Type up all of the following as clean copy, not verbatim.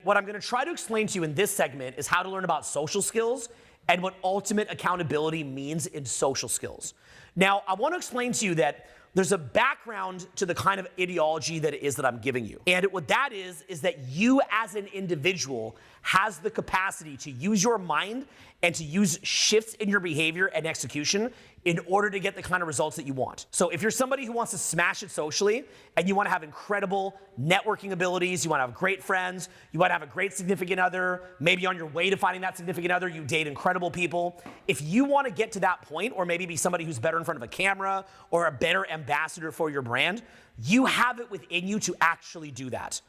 what I'm gonna try to explain to you in this segment is how to learn about social skills and what ultimate accountability means in social skills. Now, I wanna explain to you that there's a background to the kind of ideology that it is that I'm giving you. And what that is that you as an individual has the capacity to use your mind and to use shifts in your behavior and execution in order to get the kind of results that you want. So if you're somebody who wants to smash it socially and you want to have incredible networking abilities, you want to have great friends, you want to have a great significant other, maybe on your way to finding that significant other, you date incredible people. If you want to get to that point, or maybe be somebody who's better in front of a camera or a better ambassador for your brand, you have it within you to actually do that.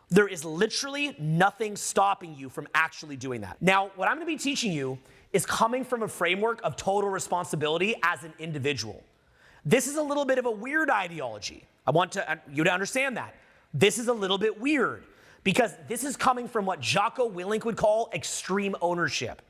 There is literally nothing stopping you from actually doing that. Now, what I'm gonna be teaching you is coming from a framework of total responsibility as an individual. This is a little bit of a weird ideology. I want you to understand that. This is a little bit weird because this is coming from what Jocko Willink would call extreme ownership.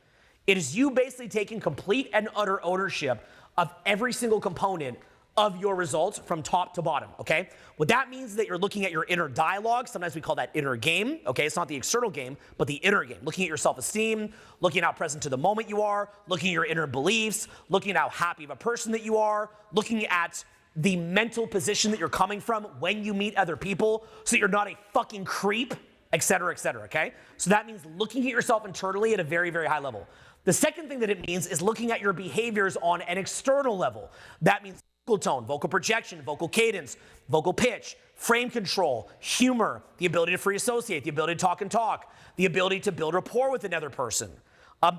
It is you basically taking complete and utter ownership of every single component of your results from top to bottom, okay? What that means is that you're looking at your inner dialogue. Sometimes we call that inner game, okay? It's not the external game, but the inner game. Looking at your self-esteem, looking at how present to the moment you are, looking at your inner beliefs, looking at how happy of a person that you are, looking at the mental position that you're coming from when you meet other people so that you're not a fucking creep, et cetera, okay? So that means looking at yourself internally at a very, very high level. The second thing that it means is looking at your behaviors on an external level. That means vocal tone, vocal projection, vocal cadence, vocal pitch, frame control, humor, the ability to free associate, the ability to talk, the ability to build rapport with another person,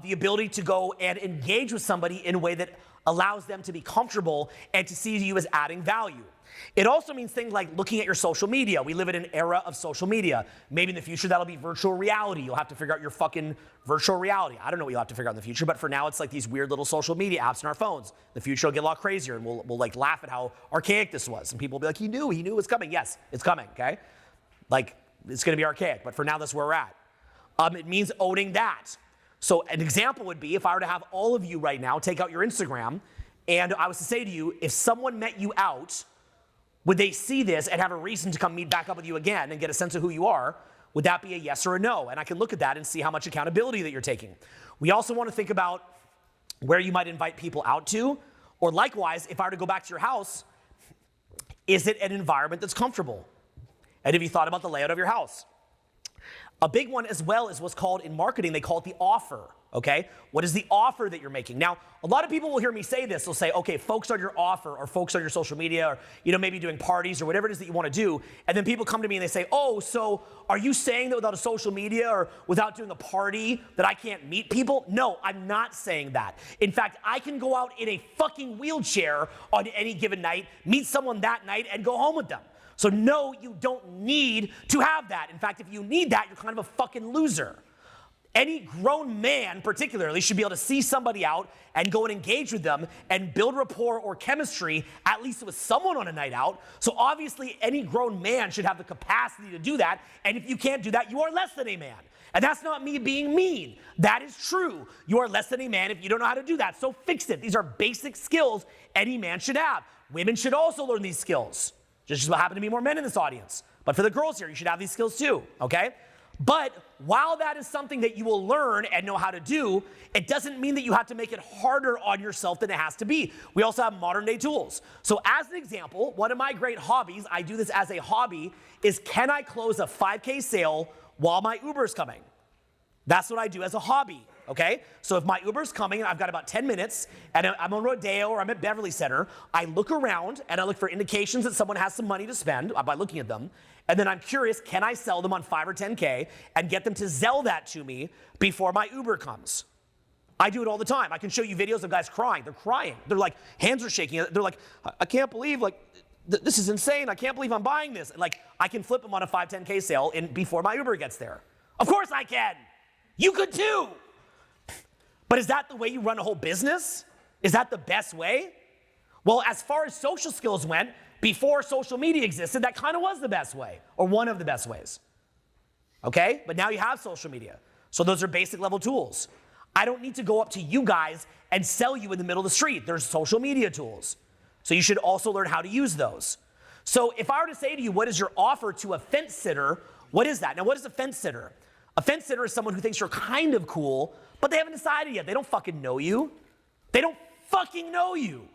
the ability to go and engage with somebody in a way that allows them to be comfortable and to see you as adding value. It also means things like looking at your social media. We live in an era of social media. Maybe in the future that'll be virtual reality. You'll have to figure out your fucking virtual reality. I don't know what you'll have to figure out in the future, but for now it's like these weird little social media apps in our phones. The future will get a lot crazier and we'll like laugh at how archaic this was. And people will be like, he knew it was coming. Yes, it's coming, okay? Like, it's gonna be archaic, but for now that's where we're at. It means owning that. So an example would be if I were to have all of you right now take out your Instagram and I was to say to you, if someone met you out, would they see this and have a reason to come meet back up with you again and get a sense of who you are? Would that be a yes or a no? And I can look at that and see how much accountability that you're taking. We also want to think about where you might invite people out to, or likewise, if I were to go back to your house, is it an environment that's comfortable? And have you thought about the layout of your house? A big one as well is what's called in marketing, they call it the offer, okay? What is the offer that you're making? Now, a lot of people will hear me say this. They'll say, okay, focus on your offer or focus on your social media or, maybe doing parties or whatever it is that you want to do. And then people come to me and they say, oh, so are you saying that without a social media or without doing a party that I can't meet people? No, I'm not saying that. In fact, I can go out in a fucking wheelchair on any given night, meet someone that night and go home with them. So no, you don't need to have that. In fact, if you need that, you're kind of a fucking loser. Any grown man particularly should be able to see somebody out and go and engage with them and build rapport or chemistry, at least with someone on a night out. So obviously any grown man should have the capacity to do that. And if you can't do that, you are less than a man. And that's not me being mean. That is true. You are less than a man if you don't know how to do that. So fix it. These are basic skills any man should have. Women should also learn these skills. Just what happen to be more men in this audience. But for the girls here, you should have these skills too, okay? But while that is something that you will learn and know how to do, it doesn't mean that you have to make it harder on yourself than it has to be. We also have modern day tools. So as an example, one of my great hobbies, I do this as a hobby, is can I close a 5K sale while my Uber's coming? That's what I do as a hobby, okay? So if my Uber's coming and I've got about 10 minutes and I'm on Rodeo or I'm at Beverly Center, I look around and I look for indications that someone has some money to spend by looking at them. And then I'm curious, can I sell them on 5 or 10K and get them to Zelle that to me before my Uber comes? I do it all the time. I can show you videos of guys crying. They're crying. They're like, hands are shaking. They're like, I can't believe, like, this is insane. I can't believe I'm buying this. And like, I can flip them on a 5, 10K sale before my Uber gets there. Of course I can. You could too. But is that the way you run a whole business? Is that the best way? Well, as far as social skills went, before social media existed, that kind of was the best way, or one of the best ways. Okay? But now you have social media. So those are basic level tools. I don't need to go up to you guys and sell you in the middle of the street. There's social media tools. So you should also learn how to use those. So if I were to say to you, what is your offer to a fence sitter? What is that? Now, what is a fence sitter? A fence sitter is someone who thinks you're kind of cool, but they haven't decided yet. They don't fucking know you. They don't fucking know you.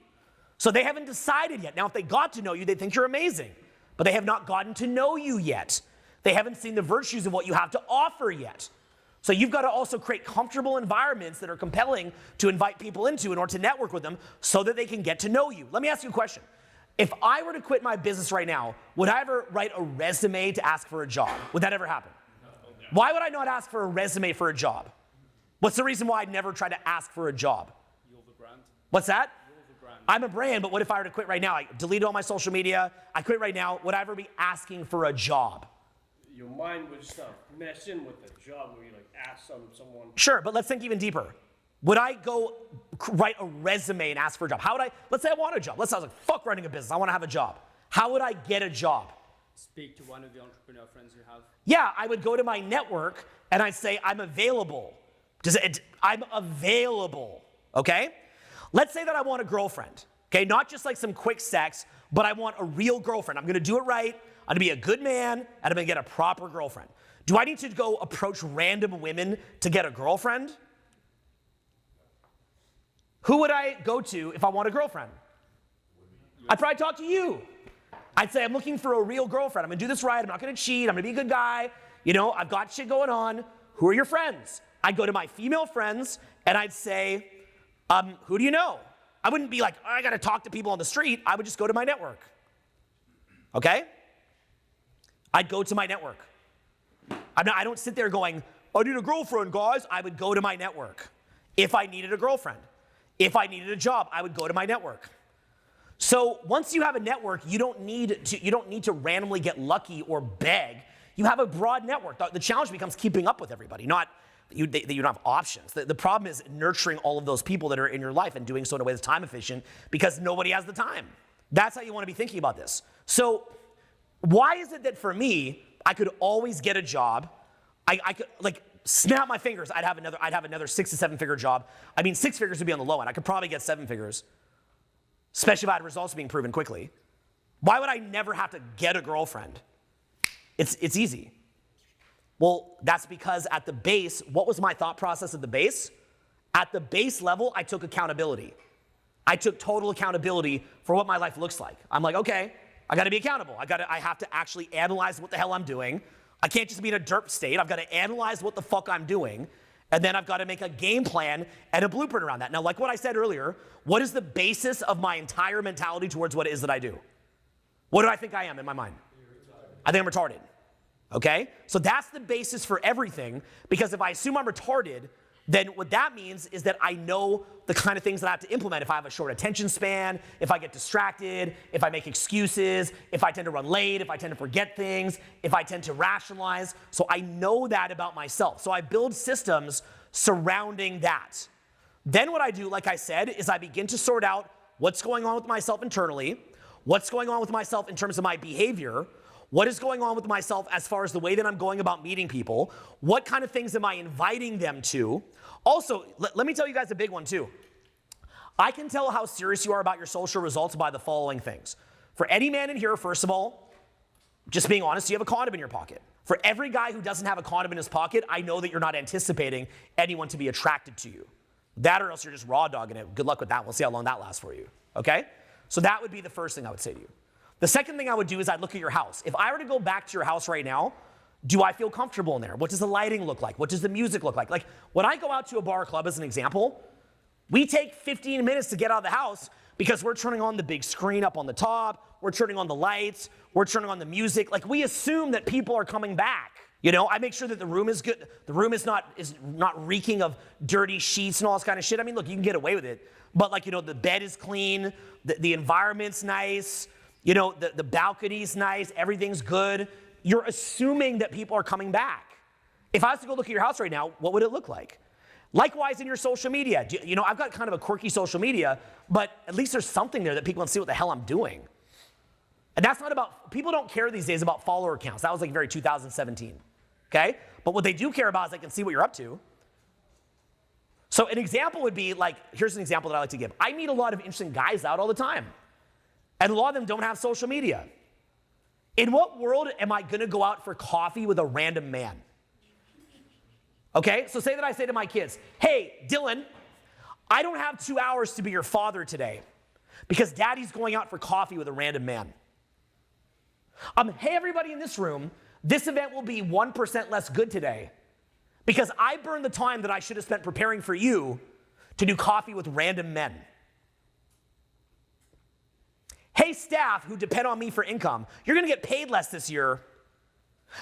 So they haven't decided yet. Now, if they got to know you, they think you're amazing, but they have not gotten to know you yet. They haven't seen the virtues of what you have to offer yet. So you've got to also create comfortable environments that are compelling to invite people into in order to network with them so that they can get to know you. Let me ask you a question. If I were to quit my business right now, would I ever write a resume to ask for a job? Would that ever happen? Why would I not ask for a resume for a job? What's the reason why I'd never try to ask for a job? You're the brand. What's that? You're the brand. I'm a brand, but what if I were to quit right now? I deleted all my social media. I quit right now. Would I ever be asking for a job? Your mind would start messing with the job where you like ask someone. Sure, but let's think even deeper. Would I go write a resume and ask for a job? How would I, let's say I want a job. Let's say I was like, fuck running a business. I want to have a job. How would I get a job? Speak to one of the entrepreneur friends you have. Yeah, I would go to my network and I'd say, I'm available. I'm available, okay? Let's say that I want a girlfriend, okay? Not just like some quick sex, but I want a real girlfriend. I'm gonna do it right. I'm gonna be a good man, and I'm gonna get a proper girlfriend. Do I need to go approach random women to get a girlfriend? Who would I go to if I want a girlfriend? I'd probably talk to you. I'd say, I'm looking for a real girlfriend. I'm gonna do this right. I'm not gonna cheat. I'm gonna be a good guy. You know, I've got shit going on. Who are your friends? I'd go to my female friends and I'd say, who do you know? I wouldn't be like, I gotta talk to people on the street. I would just go to my network. Okay? I'd go to my network. I don't sit there going, I need a girlfriend, guys. I would go to my network. If I needed a girlfriend, if I needed a job, I would go to my network. So once you have a network, you don't need to randomly get lucky or beg. You have a broad network. The challenge becomes keeping up with everybody, not that you don't have options. The problem is nurturing all of those people that are in your life and doing so in a way that's time efficient because nobody has the time. That's how you want to be thinking about this. So why is it that for me, I could always get a job? I could like snap my fingers. I'd have another 6 to 7 figure job. I mean, 6 figures would be on the low end. I could probably get 7 figures, especially if I had results being proven quickly. Why would I never have to get a girlfriend? It's easy. Well, that's because at the base, what was my thought process at the base? At the base level, I took accountability. I took total accountability for what my life looks like. I'm like, okay, I gotta be accountable. I have to actually analyze what the hell I'm doing. I can't just be in a derp state. I've gotta analyze what the fuck I'm doing. And then I've gotta make a game plan and a blueprint around that. Now, like what I said earlier, what is the basis of my entire mentality towards what it is that I do? What do I think I am in my mind? I think I'm retarded, okay? So that's the basis for everything, because if I assume I'm retarded, then what that means is that I know the kind of things that I have to implement. If I have a short attention span, if I get distracted, if I make excuses, if I tend to run late, if I tend to forget things, if I tend to rationalize. So I know that about myself. So I build systems surrounding that. Then what I do, like I said, is I begin to sort out what's going on with myself internally, what's going on with myself in terms of my behavior, what is going on with myself as far as the way that I'm going about meeting people, what kind of things am I inviting them to. Also, let me tell you guys a big one too. I can tell how serious you are about your social results by the following things. For any man in here, first of all, just being honest, you have a condom in your pocket. For every guy who doesn't have a condom in his pocket, I know that you're not anticipating anyone to be attracted to you. That or else you're just raw dogging it. Good luck with that. We'll see how long that lasts for you, okay? So that would be the first thing I would say to you. The second thing I would do is I'd look at your house. If I were to go back to your house right now, do I feel comfortable in there? What does the lighting look like? What does the music look like? Like when I go out to a bar or club as an example, we take 15 minutes to get out of the house because we're turning on the big screen up on the top, we're turning on the lights, we're turning on the music. Like we assume that people are coming back. You know, I make sure that the room is good. The room is not reeking of dirty sheets and all this kind of shit. I mean, look, you can get away with it, but like, you know, the bed is clean, the environment's nice, you know, the balcony's nice, everything's good. You're assuming that people are coming back. If I was to go look at your house right now, what would it look like? Likewise in your social media. You know, I've got kind of a quirky social media, but at least there's something there that people can see what the hell I'm doing. And that's not about, people don't care these days about follower counts. That was like very 2017, okay? But what they do care about is they can see what you're up to. So an example would be like, here's an example that I like to give. I meet a lot of interesting guys out all the time. And a lot of them don't have social media. In what world am I gonna go out for coffee with a random man? Okay, so say that I say to my kids, hey, Dylan, I don't have 2 hours to be your father today because daddy's going out for coffee with a random man. Hey, everybody in this room, this event will be 1% less good today because I burned the time that I should have spent preparing for you to do coffee with random men. Hey, staff who depend on me for income, you're gonna get paid less this year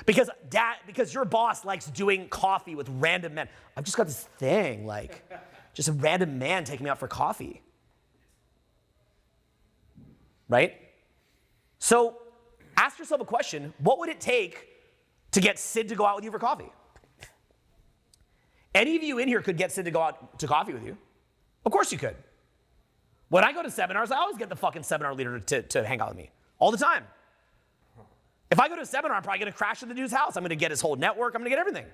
because your boss likes doing coffee with random men. I've just got this thing, like, just a random man taking me out for coffee. Right? So ask yourself a question. What would it take to get Sid to go out with you for coffee? Any of you in here could get Sid to go out to coffee with you. Of course you could. When I go to seminars, I always get the fucking seminar leader to hang out with me. All the time. If I go to a seminar, I'm probably gonna crash at the dude's house. I'm gonna get his whole network. I'm gonna get everything.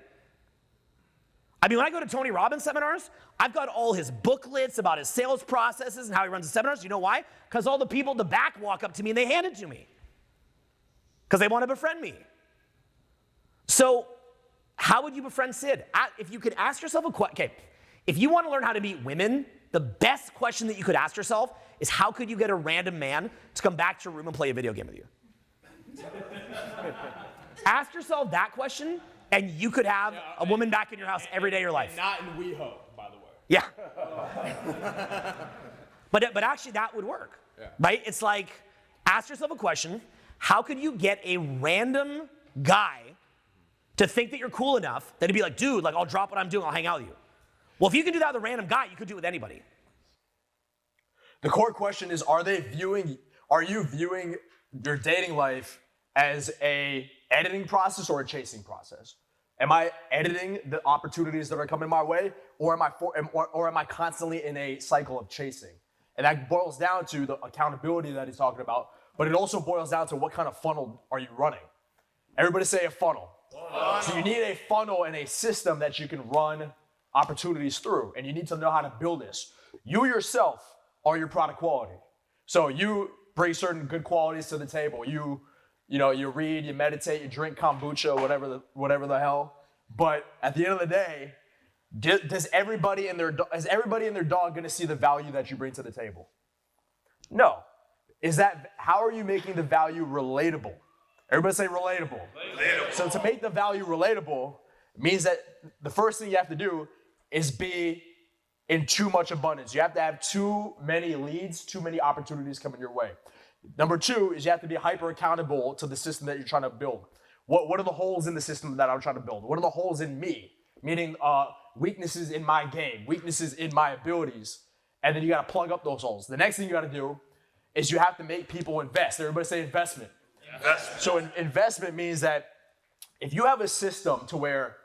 I mean, when I go to Tony Robbins seminars, I've got all his booklets about his sales processes and how he runs the seminars. You know why? Because all the people in the back walk up to me and they hand it to me. Because they want to befriend me. So how would you befriend Sid? If you could ask yourself a question, okay, if you want to learn how to meet women, the best question that you could ask yourself is how could you get a random man to come back to your room and play a video game with you? Ask yourself that question, and you could have a woman back in your house every day of your life. Not in WeHo, by the way. Yeah. but actually that would work, right? It's like, ask yourself a question, how could you get a random guy to think that you're cool enough that he'd be like, dude, like I'll drop what I'm doing, I'll hang out with you. Well, if you can do that with a random guy, you could do it with anybody. The core question is, are you viewing your dating life as a editing process or a chasing process? Am I editing the opportunities that are coming my way, or am I constantly in a cycle of chasing? And that boils down to the accountability that he's talking about, but it also boils down to what kind of funnel are you running? Everybody say a funnel. So you need a funnel and a system that you can run opportunities through, and you need to know how to build this. You yourself are your product quality. So you bring certain good qualities to the table. You read, you meditate, you drink kombucha, whatever the hell. But at the end of the day, is everybody and their dog going to see the value that you bring to the table? No. How are you making the value relatable? Everybody say relatable. Relatable. So to make the value relatable means that the first thing you have to do is be in too much abundance. You have to have too many leads, too many opportunities coming your way. Number two is you have to be hyper accountable to the system that you're trying to build. What are the holes in the system that I'm trying to build? What are the holes in me? Meaning weaknesses in my game, weaknesses in my abilities. And then you got to plug up those holes. The next thing you got to do is you have to make people invest. Everybody say investment. Investment. So investment means that if you have a system to where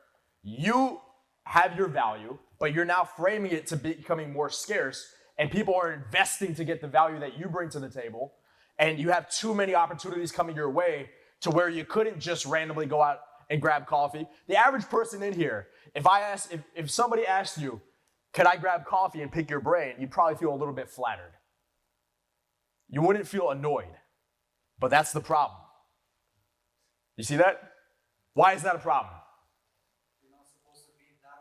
you have your value, but you're now framing it to becoming more scarce, and people are investing to get the value that you bring to the table, and you have too many opportunities coming your way to where you couldn't just randomly go out and grab coffee. The average person in here, if somebody asked you, could I grab coffee and pick your brain, you'd probably feel a little bit flattered. You wouldn't feel annoyed, but that's the problem. You see that? Why is that a problem? You're not supposed to be that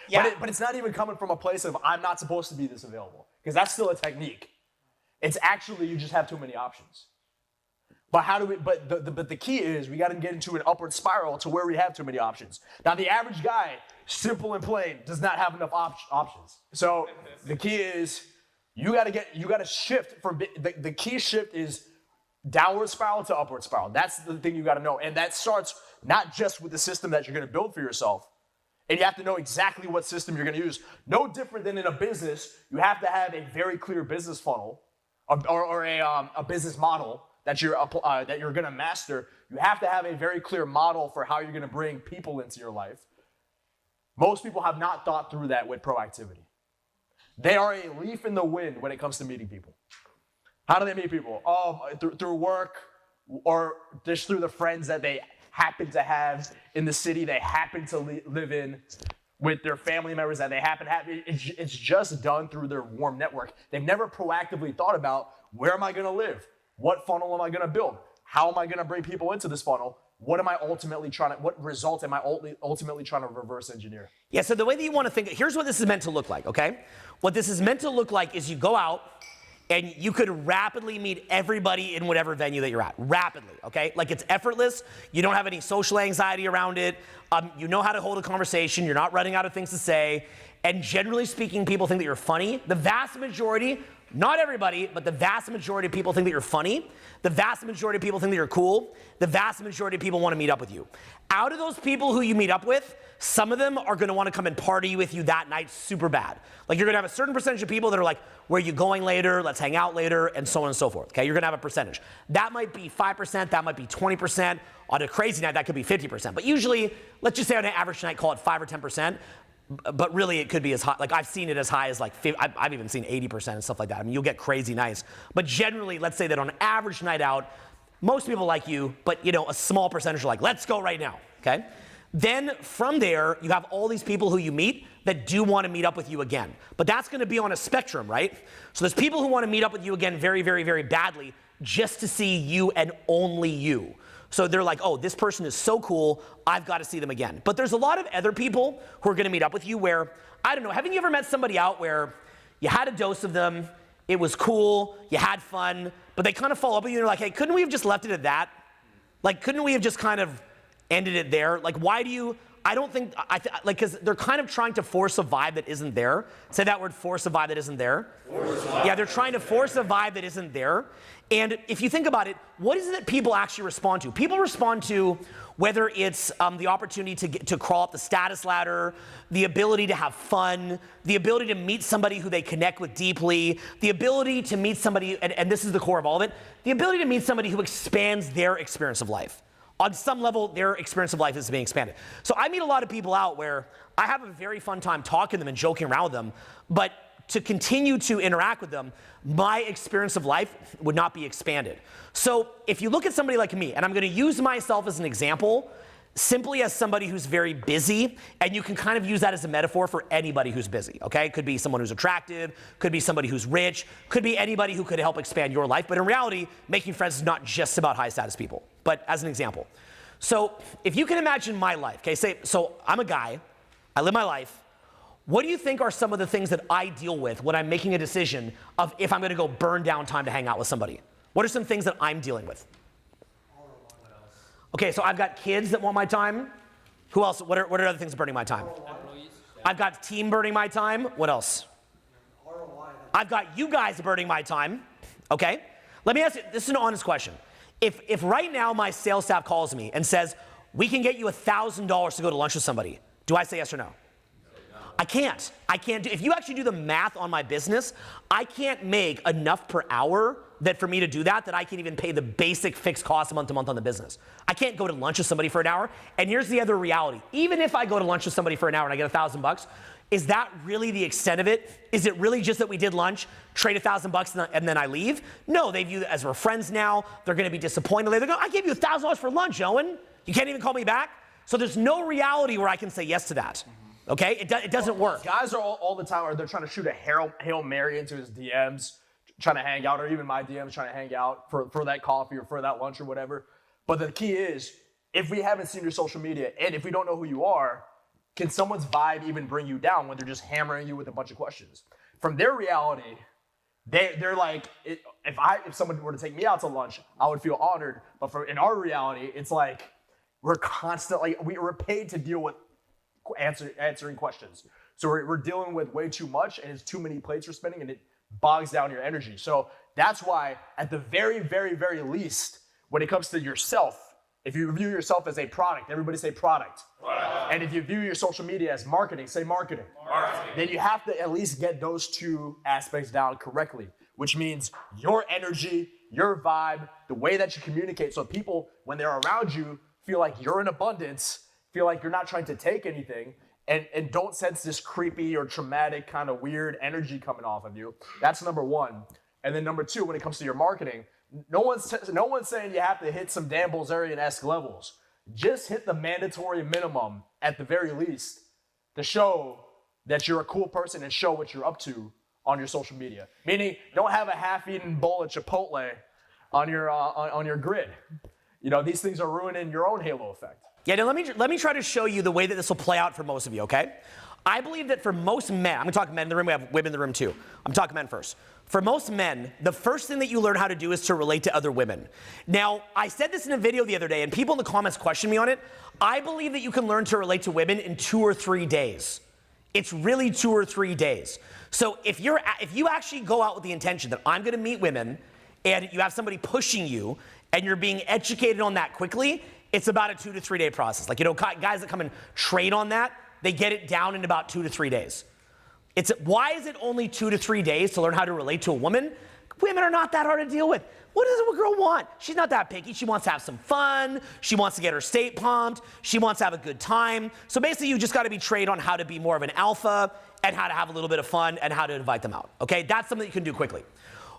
available. Yeah. But it's not even coming from a place of I'm not supposed to be this available, because that's still a technique. It's actually you just have too many options. But the key is we got to get into an upward spiral to where we have too many options. Now the average guy, simple and plain, does not have enough options. So the key is you got to shift from the key shift is downward spiral to upward spiral. That's the thing you got to know, and that starts not just with the system that you're going to build for yourself. And you have to know exactly what system you're going to use. No different than in a business, you have to have a very clear business funnel or a business model that you're going to master. You have to have a very clear model for how you're going to bring people into your life. Most people have not thought through that with proactivity. They are a leaf in the wind when it comes to meeting people. How do they meet people? Through work, or just through the friends that they happen to have in the city they happen to live in, with their family members that they happen to have. It's just done through their warm network. They've never proactively thought about, where am I going to live? What funnel am I going to build? How am I going to bring people into this funnel? what result am I ultimately trying to reverse engineer? Yeah, so the way that you want to think, here's what this is meant to look like, okay? What this is meant to look like is you go out and you could rapidly meet everybody in whatever venue that you're at. Rapidly, okay? Like it's effortless. You don't have any social anxiety around it. You know how to hold a conversation. You're not running out of things to say. And generally speaking, people think that you're funny. The vast majority, not everybody, but the vast majority of people think that you're funny. The vast majority of people think that you're cool. The vast majority of people want to meet up with you. Out of those people who you meet up with, some of them are going to want to come and party with you that night super bad. Like you're going to have a certain percentage of people that are like, where are you going later? Let's hang out later, and so on and so forth. Okay, you're going to have a percentage. That might be 5%, that might be 20%. On a crazy night, that could be 50%. But usually, let's just say on an average night, call it 5 or 10%. But really, it could be as high. Like I've seen it as high as like I've even seen 80% and stuff like that. I mean, you'll get crazy nights. But generally, let's say that on an average night out, most people like you, but a small percentage are like, let's go right now. Okay. Then from there, you have all these people who you meet that do want to meet up with you again. But that's going to be on a spectrum, right? So there's people who want to meet up with you again very, very, very badly just to see you and only you. So they're like, oh, this person is so cool, I've got to see them again. But there's a lot of other people who are going to meet up with you where, I don't know, haven't you ever met somebody out where you had a dose of them, it was cool, you had fun, but they kind of follow up with you and you're like, hey, couldn't we have just left it at that? Like, couldn't we have just kind of ended it there? Like, why do you, I don't think, because they're kind of trying to force a vibe that isn't there. Say that word, force a vibe that isn't there. Yeah, they're trying to force a vibe that isn't there. And if you think about it, what is it that people actually respond to? People respond to whether it's the opportunity to crawl up the status ladder, the ability to have fun, the ability to meet somebody who they connect with deeply, the ability to meet somebody, and this is the core of all of it, the ability to meet somebody who expands their experience of life. On some level, their experience of life is being expanded. So I meet a lot of people out where I have a very fun time talking to them and joking around with them, but to continue to interact with them, my experience of life would not be expanded. So if you look at somebody like me, and I'm going to use myself as an example, simply as somebody who's very busy, and you can kind of use that as a metaphor for anybody who's busy, okay? Could be someone who's attractive, could be somebody who's rich, could be anybody who could help expand your life. But in reality, making friends is not just about high status people, but as an example. So if you can imagine my life, okay, so I'm a guy, I live my life. What do you think are some of the things that I deal with when I'm making a decision of if I'm going to go burn down time to hang out with somebody? What are some things that I'm dealing with? Okay, so I've got kids that want my time. Who else? What are other things burning my time? I've got team burning my time. What else? I've got you guys burning my time. Okay? Let me ask you, this is an honest question. If right now my sales staff calls me and says, we can get you $1,000 to go to lunch with somebody, do I say yes or no? I can't. If you actually do the math on my business, I can't make enough per hour that for me to do that I can even pay the basic fixed cost month to month on the business. I can't go to lunch with somebody for an hour. And here's the other reality. Even if I go to lunch with somebody for an hour and I get $1,000, is that really the extent of it? Is it really just that we did lunch, trade $1,000 and then I leave? No, they view it as we're friends now. They're going to be disappointed. They're going, I gave you $1,000 for lunch, Owen. You can't even call me back? So there's no reality where I can say yes to that. Okay, it doesn't work. Guys are all the time, or they're trying to shoot a Hail Mary into his DMs, trying to hang out, or even my DMs trying to hang out for that coffee or for that lunch or whatever. But the key is, if we haven't seen your social media and if we don't know who you are, can someone's vibe even bring you down when they're just hammering you with a bunch of questions? From their reality, they're like, if someone were to take me out to lunch, I would feel honored. But in our reality, it's like we're paid to deal with answering questions. So we're dealing with way too much, and it's too many plates we're spinning, and it bogs down your energy. So that's why, at the very, very, very least, when it comes to yourself, if you view yourself as a product, everybody say product. And if you view your social media as marketing, say marketing. Then you have to at least get those two aspects down correctly, which means your energy, your vibe, the way that you communicate, so people, when they're around you, feel like you're in abundance, feel like you're not trying to take anything, and don't sense this creepy or traumatic kind of weird energy coming off of you. That's number one. And then number two, when it comes to your marketing, no one's saying you have to hit some Dan Bilzerian-esque levels. Just hit the mandatory minimum at the very least to show that you're a cool person and show what you're up to on your social media. Meaning, don't have a half-eaten bowl of Chipotle on your grid. these things are ruining your own halo effect. Yeah, now let me try to show you the way that this will play out for most of you, okay? I believe that for most men, I'm gonna talk men in the room, we have women in the room too. I'm talking men first. For most men, the first thing that you learn how to do is to relate to other women. Now, I said this in a video the other day, and people in the comments questioned me on it. I believe that you can learn to relate to women in 2 or 3 days. It's really 2 or 3 days. So if you actually go out with the intention that I'm gonna meet women, and you have somebody pushing you, and you're being educated on that quickly, it's about a 2 to 3 day process. Like, guys that come and train on that, they get it down in about 2 to 3 days. Why is it only 2 to 3 days to learn how to relate to a woman? Women are not that hard to deal with. What does a girl want? She's not that picky. She wants to have some fun. She wants to get her state pumped. She wants to have a good time. So basically, you just got to be trained on how to be more of an alpha and how to have a little bit of fun and how to invite them out. Okay, that's something you can do quickly.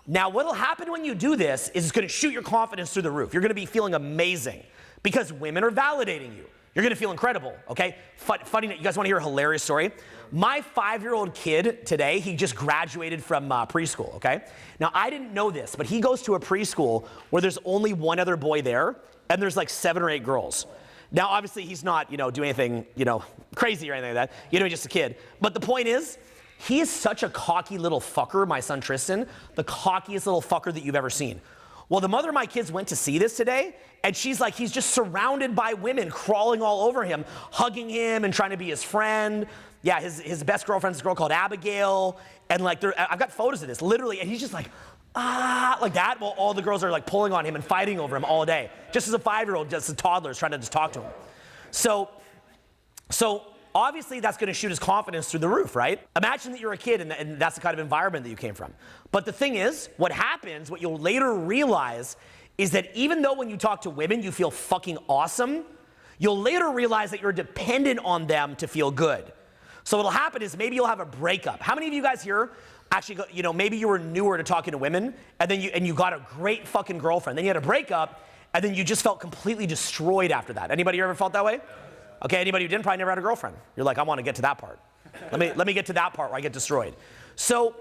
Now, what'll happen when you do this is it's going to shoot your confidence through the roof. You're going to be feeling amazing because women are validating you. You're going to feel incredible, okay? Funny, you guys want to hear a hilarious story? My 5-year-old kid today, he just graduated from preschool, okay? Now, I didn't know this, but he goes to a preschool where there's only one other boy there, and there's like 7 or 8 girls. Now, obviously, he's not, doing anything, crazy or anything like that. He's just a kid. But the point is, he is such a cocky little fucker, my son Tristan, the cockiest little fucker that you've ever seen. Well, the mother of my kids went to see this today, and she's like, he's just surrounded by women crawling all over him, hugging him and trying to be his friend. Yeah, his best girlfriend's this girl called Abigail, and like, I've got photos of this, literally, and he's just like that, while all the girls are like pulling on him and fighting over him all day. Just as a 5-year-old, just a toddler is trying to just talk to him. So obviously that's gonna shoot his confidence through the roof, right? Imagine that you're a kid and that's the kind of environment that you came from. But the thing is, what happens, what you'll later realize is that even though when you talk to women you feel fucking awesome, you'll later realize that you're dependent on them to feel good. So what'll happen is maybe you'll have a breakup. How many of you guys here actually, maybe you were newer to talking to women and then you got a great fucking girlfriend, then you had a breakup and then you just felt completely destroyed after that. Anybody here ever felt that way? Okay, anybody who didn't probably never had a girlfriend. You're like, I want to get to that part. Let me get to that part where I get destroyed. So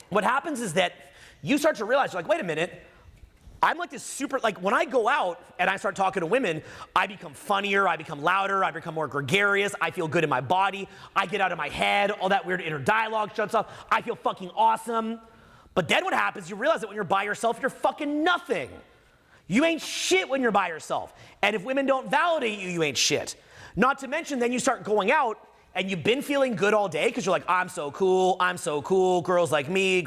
what happens is that you start to realize, you're like, wait a minute, I'm like this super, like when I go out and I start talking to women, I become funnier, I become louder, I become more gregarious, I feel good in my body, I get out of my head, all that weird inner dialogue shuts off, I feel fucking awesome. But then what happens, you realize that when you're by yourself, you're fucking nothing. You ain't shit when you're by yourself. And if women don't validate you, you ain't shit. Not to mention, then you start going out and you've been feeling good all day because you're like, I'm so cool, girls like me.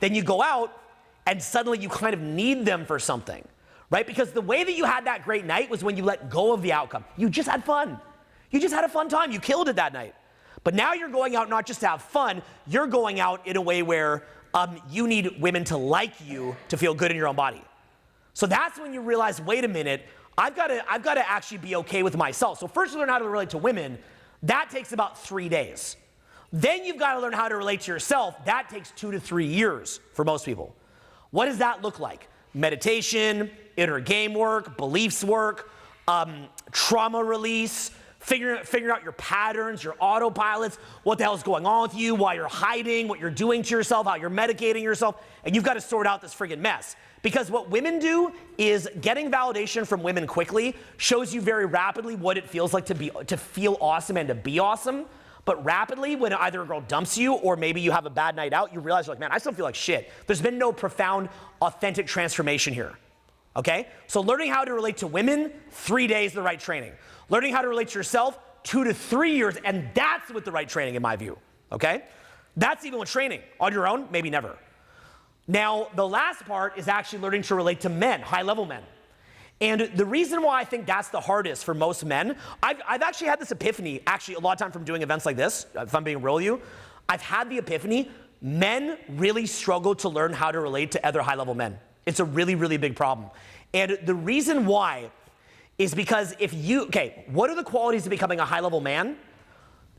Then you go out and suddenly you kind of need them for something, right? Because the way that you had that great night was when you let go of the outcome. You just had fun. You just had a fun time. You killed it that night. But now you're going out not just to have fun, you're going out in a way where you need women to like you to feel good in your own body. So that's when you realize, wait a minute, I've got to actually be okay with myself. So first you learn how to relate to women. That takes about 3 days. Then you've got to learn how to relate to yourself. That takes 2 to 3 years for most people. What does that look like? Meditation, inner game work, beliefs work, trauma release, figuring out your patterns, your autopilots, what the hell is going on with you, why you're hiding, what you're doing to yourself, how you're medicating yourself, and you've got to sort out this friggin' mess. Because what women do is getting validation from women quickly shows you very rapidly what it feels like to feel awesome and to be awesome. But rapidly, when either a girl dumps you or maybe you have a bad night out, you realize you're like, man, I still feel like shit. There's been no profound, authentic transformation here. Okay? So learning how to relate to women, 3 days, the right training. Learning how to relate to yourself, 2 to 3 years, and that's with the right training in my view. Okay? That's even with training. On your own, maybe never. Now, the last part is actually learning to relate to men, high-level men. And the reason why I think that's the hardest for most men, I've actually had this epiphany, actually a lot of time from doing events like this, if I'm being real with you, I've had the epiphany, men really struggle to learn how to relate to other high-level men. It's a really, really big problem. And the reason why is because what are the qualities of becoming a high-level man?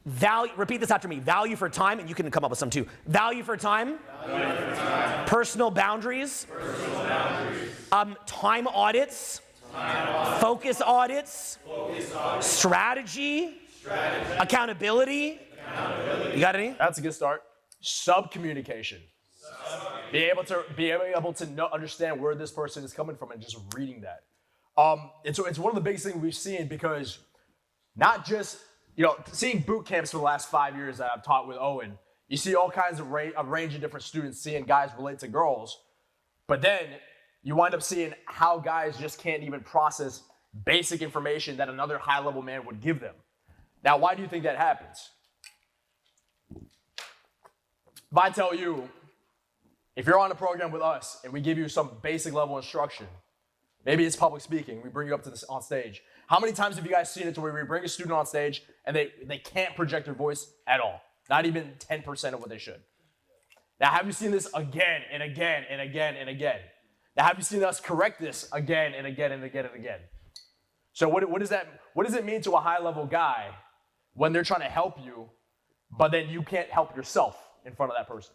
Value, repeat this after me, value for time, and you can come up with some too. Value for time. Personal boundaries. Time audits. Focus audits. Strategy. Accountability. You got any? That's a good start. Subcommunication. Be able to understand where this person is coming from and just reading that. It's one of the biggest things we've seen because not just, seeing boot camps for the last 5 years that I've taught with Owen, you see all kinds of a range of different students seeing guys relate to girls, but then you wind up seeing how guys just can't even process basic information that another high-level man would give them. Now, why do you think that happens? If I tell you, if you're on a program with us and we give you some basic level instruction, maybe it's public speaking, we bring you up to this on stage. How many times have you guys seen it to where we bring a student on stage and they can't project their voice at all? Not even 10% of what they should. Now, have you seen this again and again and again and again? Now, have you seen us correct this again and again and again and again? So what does it mean to a high-level guy when they're trying to help you, but then you can't help yourself in front of that person?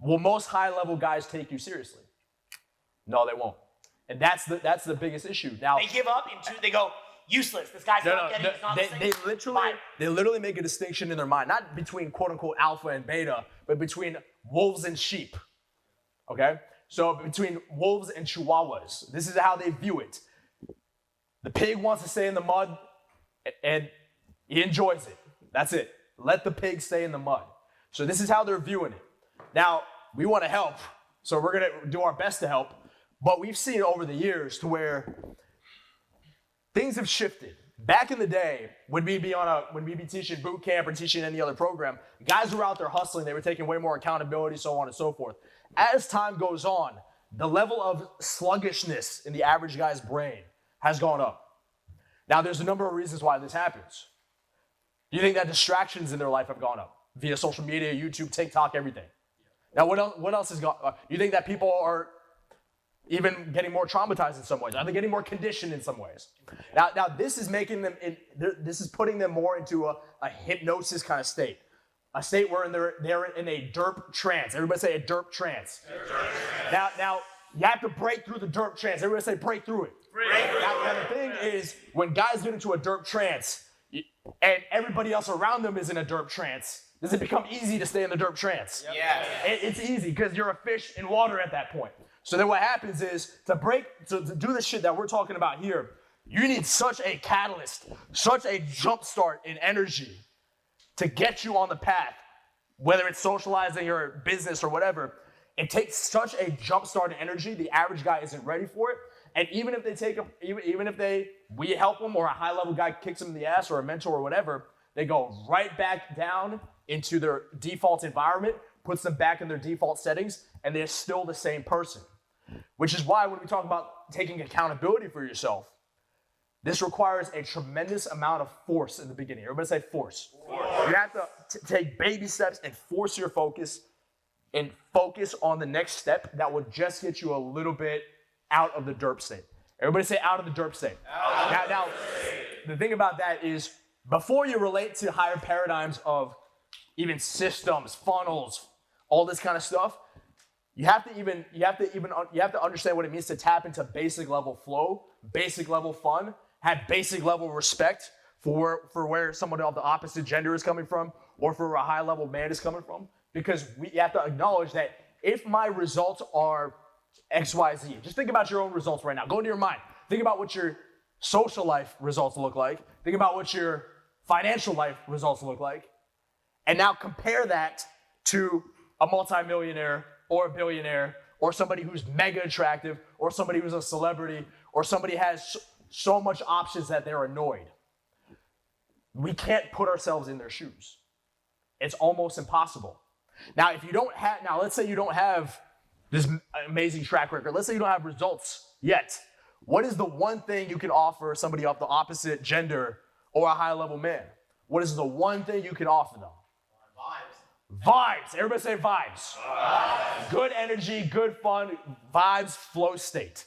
Will most high-level guys take you seriously? No, they won't. And that's the biggest issue. Now They give up, they go, useless. This guy's not getting it. It's not they literally make a distinction in their mind, not between quote-unquote alpha and beta, but between wolves and sheep. Okay? So between wolves and chihuahuas. This is how they view it. The pig wants to stay in the mud, and he enjoys it. That's it. Let the pig stay in the mud. So this is how they're viewing it. Now, we want to help, so we're going to do our best to help, but we've seen over the years to where things have shifted. Back in the day, when we'd be teaching boot camp or teaching any other program, guys were out there hustling. They were taking way more accountability, so on and so forth. As time goes on, the level of sluggishness in the average guy's brain has gone up. Now, there's a number of reasons why this happens. Do you think that distractions in their life have gone up via social media, YouTube, TikTok, everything? Now, what else has gone? You think that people are even getting more traumatized in some ways? Are they getting more conditioned in some ways? Now this is making them. This is putting them more into a hypnosis kind of state, a state where they're in a derp trance. Everybody say a derp trance. Now you have to break through the derp trance. Everybody say break through it. Now the thing is, when guys get into a derp trance, and everybody else around them is in a derp trance, does it become easy to stay in the derp trance? Yes. It's easy because you're a fish in water at that point. So then what happens is, to do the shit that we're talking about here, you need such a catalyst, such a jump start in energy to get you on the path, whether it's socializing or business or whatever. It takes such a jump start in energy, the average guy isn't ready for it. And even if we help them or a high level guy kicks them in the ass or a mentor or whatever, they go right back down into their default environment, puts them back in their default settings, and they're still the same person. Which is why when we talk about taking accountability for yourself, this requires a tremendous amount of force in the beginning. Everybody say force. You have to take baby steps and force your focus and focus on the next step that will just get you a little bit out of the derp state. Everybody say out of the derp state. Now, the thing about that is, before you relate to higher paradigms of even systems, funnels, all this kind of stuff, you have to understand what it means to tap into basic level flow, basic level fun, have basic level respect for where someone of the opposite gender is coming from, or for where a high level man is coming from. Because we have to acknowledge that if my results are X, Y, Z, just think about your own results right now. Go into your mind. Think about what your social life results look like. Think about what your financial life results look like. And now compare that to a multimillionaire or a billionaire or somebody who's mega attractive or somebody who's a celebrity or somebody has so much options that they're annoyed. We can't put ourselves in their shoes. It's almost impossible. Now, let's say you don't have this amazing track record. Let's say you don't have results yet. What is the one thing you can offer somebody of the opposite gender or a high-level man? What is the one thing you can offer them? Vibes. Everybody say vibes. Good energy, good fun, vibes, flow state.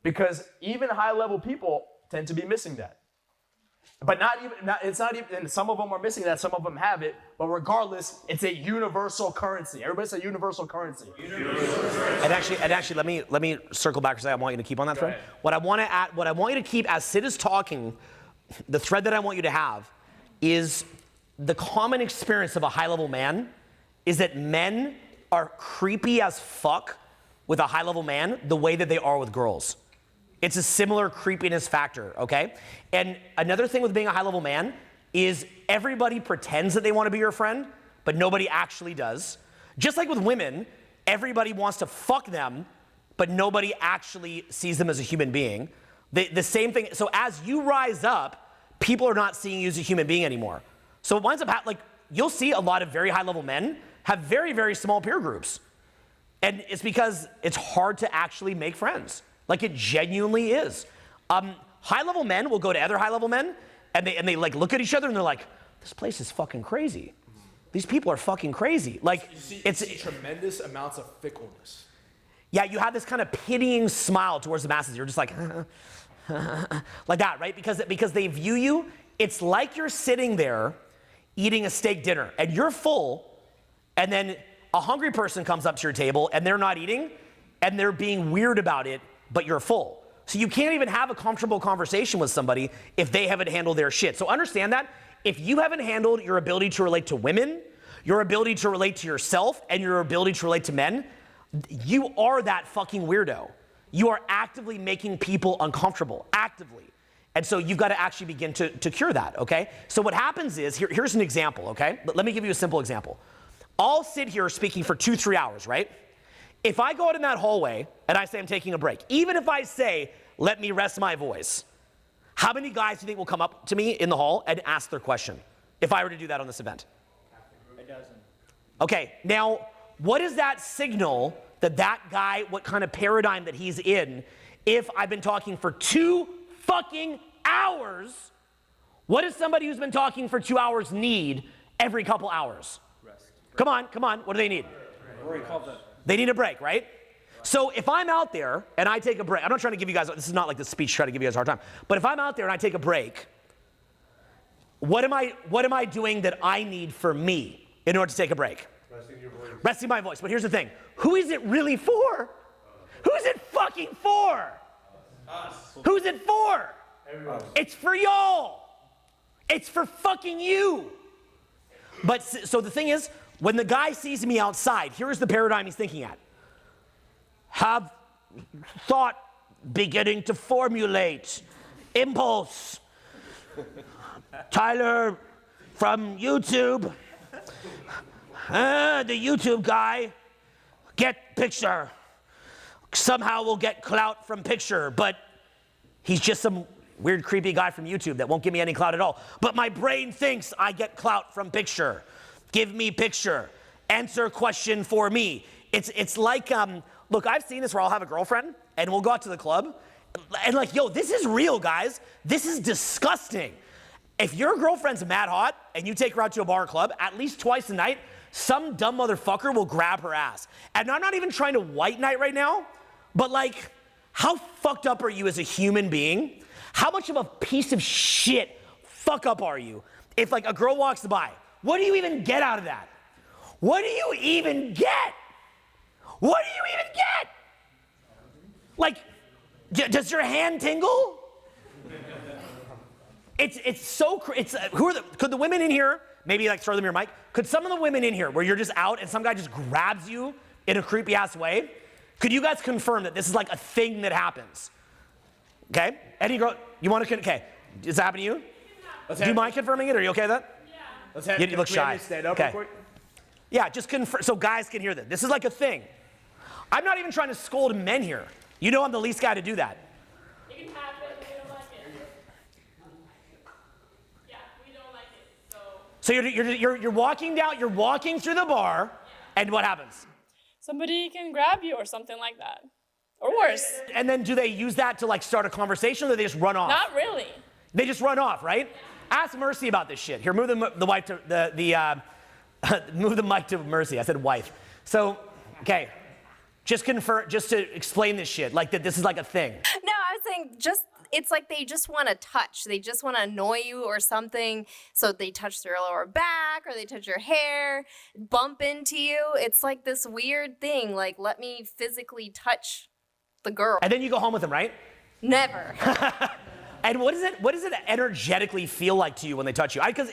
Because even high-level people tend to be missing that. But and some of them are missing that, some of them have it, but regardless, it's a universal currency. Everybody say universal currency. And actually, let me circle back for a second. I want you to keep on that thread. What I want you to keep as Sid is talking, the thread that I want you to have is the common experience of a high-level man is that men are creepy as fuck with a high-level man the way that they are with girls. It's a similar creepiness factor, okay? And another thing with being a high-level man is everybody pretends that they want to be your friend, but nobody actually does. Just like with women, everybody wants to fuck them, but nobody actually sees them as a human being. The same thing, so as you rise up, people are not seeing you as a human being anymore. So it winds up, like, you'll see a lot of very high-level men have very, very small peer groups. And it's because it's hard to actually make friends. Like, it genuinely is. High-level men will go to other high-level men, and they like look at each other and they're like, this place is fucking crazy. These people are fucking crazy. Like, You see tremendous amounts of fickleness. yeah, you have this kind of pitying smile towards the masses. You're just like, like that, right? Because they view you, it's like you're sitting there eating a steak dinner, and you're full, and then a hungry person comes up to your table, and they're not eating, and they're being weird about it, but you're full. So you can't even have a comfortable conversation with somebody if they haven't handled their shit. So understand that. If you haven't handled your ability to relate to women, your ability to relate to yourself, and your ability to relate to men, you are that fucking weirdo. You are actively making people uncomfortable, actively. And so you've got to actually begin to cure that, okay? So what happens is, here's an example, okay? Let me give you a simple example. I'll sit here speaking for 2-3 hours, right? If I go out in that hallway and I say I'm taking a break, even if I say, let me rest my voice, how many guys do you think will come up to me in the hall and ask their question if I were to do that on this event? A dozen. Okay, now, what does that signal that guy, what kind of paradigm that he's in, if I've been talking for 2 fucking hours? What does somebody who's been talking for 2 hours need every couple hours? Rest. Come on, what do they need? They need a break, right? So if I'm out there and I take a break, I'm not trying to give you guys, this is not like the speech trying to give you guys a hard time, but if I'm out there and I take a break, what am I doing that I need for me in order to take a break? Resting your voice. Resting my voice. But here's the thing, who is it really for? Who's it fucking for? Us. Who's it for? Everyone. It's for y'all. It's for fucking you. But so the thing is, when the guy sees me outside, here's the paradigm he's thinking at. Have thought beginning to formulate. Impulse. Tyler from YouTube. The YouTube guy. Get picture. Somehow we'll get clout from picture, but he's just some weird, creepy guy from YouTube that won't give me any clout at all. But my brain thinks I get clout from picture. Give me picture. Answer question for me. It's like, look, I've seen this where I'll have a girlfriend and we'll go out to the club and like, yo, this is real, guys. This is disgusting. If your girlfriend's mad hot and you take her out to a bar or club, at least twice a night, some dumb motherfucker will grab her ass. And I'm not even trying to white knight right now, but like, how fucked up are you as a human being? How much of a piece of shit fuck up are you if like a girl walks by? What do you even get out of that? What do you even get? What do you even get? Like, does your hand tingle? It's so, could the women in here, maybe like throw them your mic, could some of the women in here where you're just out and some guy just grabs you in a creepy ass way, could you guys confirm that this is like a thing that happens? Okay? Any girl, you want to, okay, does that happen to you? Do you mind confirming it? Are you okay with that? Yeah. Let's have, You look shy. Stand up Okay. real quick. Yeah, just confirm, so guys can hear that. This is like a thing. I'm not even trying to scold men here. You know I'm the least guy to do that. You can have it, but we don't like it. Yeah, we don't like it, so. So you're walking down, you're walking through the bar, and what happens? Somebody can grab you or something like that. Or worse. And then do they use that to like start a conversation, or do they just run off? Not really. They just run off, right? Ask Mercy about this shit. Here, move the wife to move the mic to Mercy. I said wife. So, okay, just to explain this shit, like that this is like a thing. No, I was saying it's like they just want to touch. They just want to annoy you or something. So they touch their lower back or they touch your hair, bump into you. It's like this weird thing. Like, let me physically touch the girl. And then you go home with them, right? Never. And what does it energetically feel like to you when they touch you? Because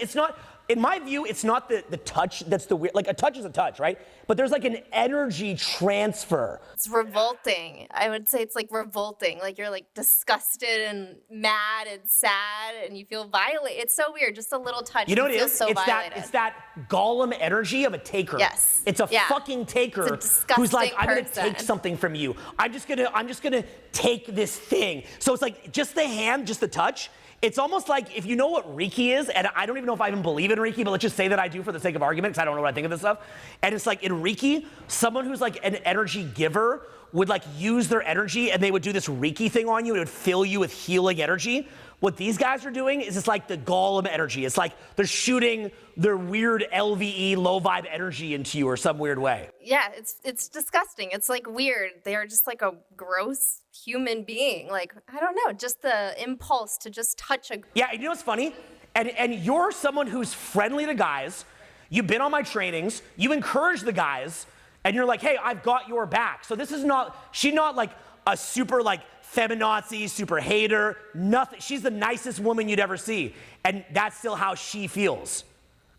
in my view, it's not the touch that's the weird, like a touch is a touch, right? But there's like an energy transfer. It's revolting. I would say it's like revolting. Like you're like disgusted and mad and sad and you feel violated. It's so weird. Just a little touch. You know what it feel is? So it's violated. that Gollum energy of a taker. Yes. It's a Yeah. fucking taker It's a who's like, disgusting I'm gonna person. take something from you. I'm just gonna take this thing. So it's like just the hand, just the touch. It's almost like if you know what Reiki is, and I don't even know if I even believe in Reiki, but let's just say that I do for the sake of argument, because I don't know what I think of this stuff. And it's like in Reiki, someone who's like an energy giver would like use their energy and they would do this Reiki thing on you. It would fill you with healing energy. What these guys are doing is it's like the Gollum energy. It's like they're shooting their weird LVE, low vibe energy into you or some weird way. Yeah, it's disgusting. It's like weird. They're just like a gross human being. Like, I don't know, just the impulse to just touch a Yeah, and you know what's funny? And you're someone who's friendly to guys. You've been on my trainings. You encourage the guys. And you're like, hey, I've got your back. So this is not, she's not like a super like feminazi, super hater, nothing. She's the nicest woman you'd ever see. And that's still how she feels.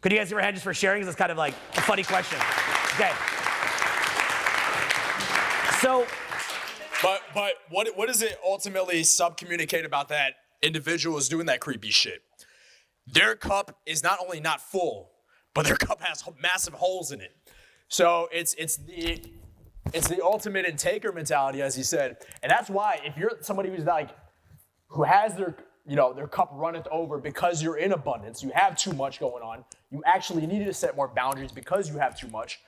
Could you guys give her a hand just for sharing? Because it's kind of like a funny question. Okay. So, But what does it ultimately subcommunicate about that individual who's doing that creepy shit? Their cup is not only not full, but their cup has massive holes in it. So it's the ultimate in taker mentality, as he said, and that's why if you're somebody who's like who has their cup runneth over because you're in abundance, you have too much going on, you actually need to set more boundaries because you have too much.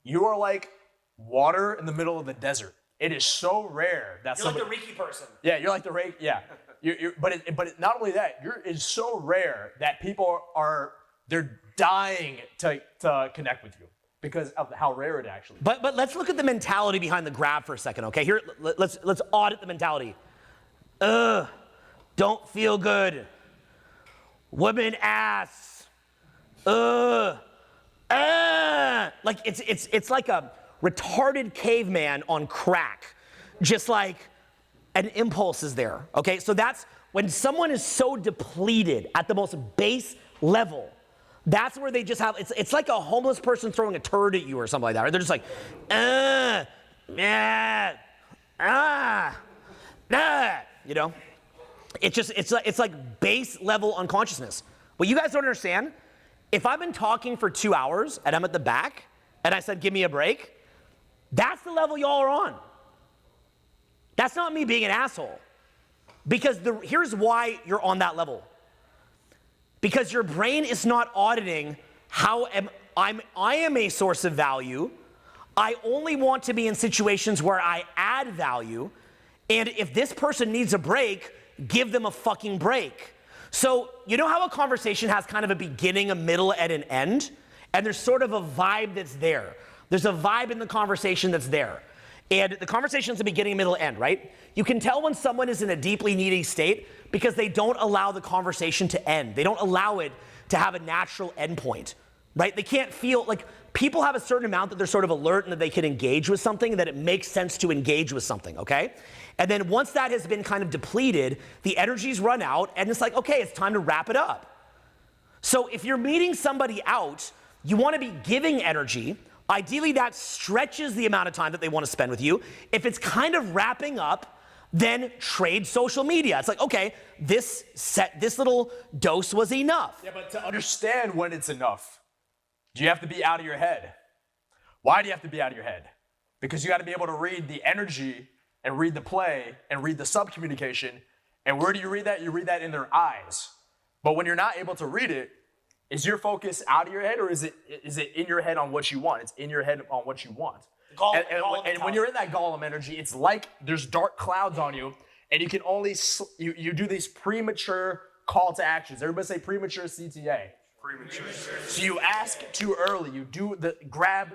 You are like water in the middle of the desert. It is so rare that you're like the Reiki person. Yeah, you're like the Reiki. Yeah, but not only that, it's so rare that people they're dying to connect with you because of how rare it actually is. But let's look at the mentality behind the grab for a second, okay? Here, let's audit the mentality. Don't feel good. Woman ass. Like it's like a retarded caveman on crack. Just like an impulse is there, okay? So that's when someone is so depleted at the most base level. That's where they just have, it's like a homeless person throwing a turd at you or something like that, right? They're just like, you know? It's like base level unconsciousness. What you guys don't understand, if I've been talking for 2 hours and I'm at the back and I said, give me a break, that's the level y'all are on. That's not me being an asshole. Because here's why you're on that level. Because your brain is not auditing I am a source of value. I only want to be in situations where I add value. And if this person needs a break, give them a fucking break. So you know how a conversation has kind of a beginning, a middle, and an end? And there's sort of a vibe that's there. There's a vibe in the conversation that's there. And the conversation's the beginning, middle, end, right? You can tell when someone is in a deeply needy state because they don't allow the conversation to end. They don't allow it to have a natural endpoint, right? They can't feel, like, people have a certain amount that they're sort of alert and that they can engage with something, that it makes sense to engage with something, okay? And then once that has been kind of depleted, the energy's run out, and it's like, okay, it's time to wrap it up. So if you're meeting somebody out, you want to be giving energy. Ideally, that stretches the amount of time that they want to spend with you. If it's kind of wrapping up, then trade social media. It's like, okay, this little dose was enough. Yeah, but to understand when it's enough, do you have to be out of your head? Why do you have to be out of your head? Because you got to be able to read the energy and read the play and read the subcommunication. And where do you read that? You read that in their eyes. But when you're not able to read it, is your focus out of your head, or is it in your head on what you want? It's in your head on what you want. And when you're in that Gollum energy, it's like there's dark clouds on you, and you can only you do these premature call to actions. Everybody say premature CTA. Premature. So you ask too early. You do the grab.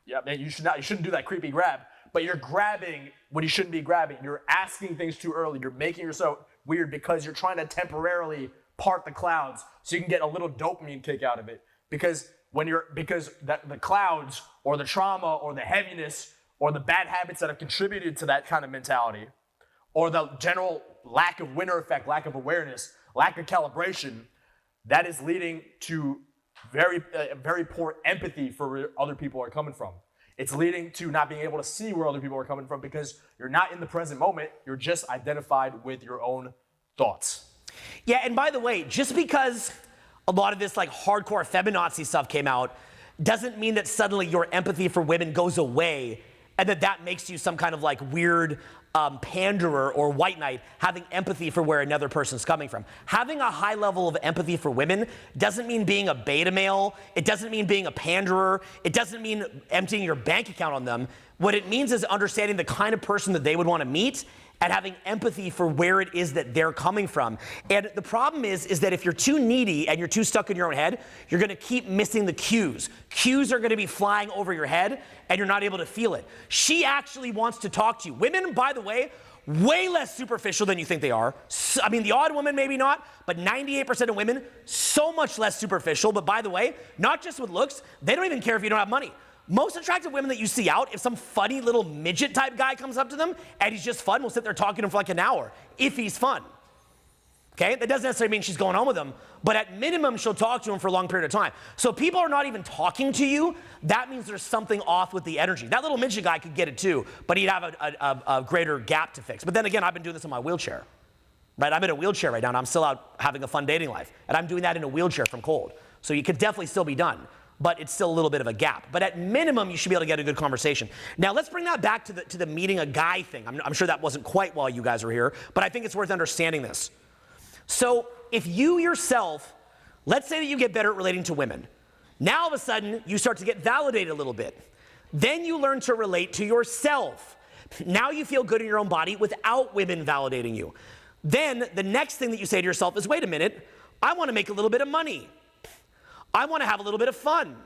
Yeah, man, you shouldn't do that creepy grab. But you're grabbing when you shouldn't be grabbing. You're asking things too early. You're making yourself weird because you're trying to temporarily part the clouds so you can get a little dopamine kick out of it. Because the clouds or the trauma or the heaviness or the bad habits that have contributed to that kind of mentality, or the general lack of winner effect, lack of awareness, lack of calibration, that is leading to very poor empathy for where other people are coming from. It's leading to not being able to see where other people are coming from because you're not in the present moment. You're just identified with your own thoughts. Yeah, and by the way, just because a lot of this like hardcore feminazi stuff came out doesn't mean that suddenly your empathy for women goes away and that makes you some kind of like weird panderer or white knight having empathy for where another person's coming from. Having a high level of empathy for women doesn't mean being a beta male. It doesn't mean being a panderer. It doesn't mean emptying your bank account on them. What it means is understanding the kind of person that they would want to meet and having empathy for where it is that they're coming from. And the problem is that if you're too needy and you're too stuck in your own head, you're gonna keep missing the cues. Cues are gonna be flying over your head and you're not able to feel it. She actually wants to talk to you. Women, by the way, way less superficial than you think they are. I mean, the odd woman maybe not, but 98% of women, so much less superficial. But by the way, not just with looks, they don't even care if you don't have money. Most attractive women that you see out, if some funny little midget type guy comes up to them and he's just fun, we'll sit there talking to him for like an hour, if he's fun. Okay, that doesn't necessarily mean she's going home with him, but at minimum, she'll talk to him for a long period of time. So people are not even talking to you, that means there's something off with the energy. That little midget guy could get it too, but he'd have a greater gap to fix. But then again, I've been doing this in my wheelchair, right? I'm in a wheelchair right now and I'm still out having a fun dating life. And I'm doing that in a wheelchair from cold. So you could definitely still be done, but it's still a little bit of a gap. But at minimum, you should be able to get a good conversation. Now, let's bring that back to the meeting a guy thing. I'm sure that wasn't quite while you guys were here, but I think it's worth understanding this. So if you yourself, let's say that you get better at relating to women. Now, all of a sudden, you start to get validated a little bit. Then you learn to relate to yourself. Now you feel good in your own body without women validating you. Then the next thing that you say to yourself is, wait a minute, I want to make a little bit of money. I want to have a little bit of fun.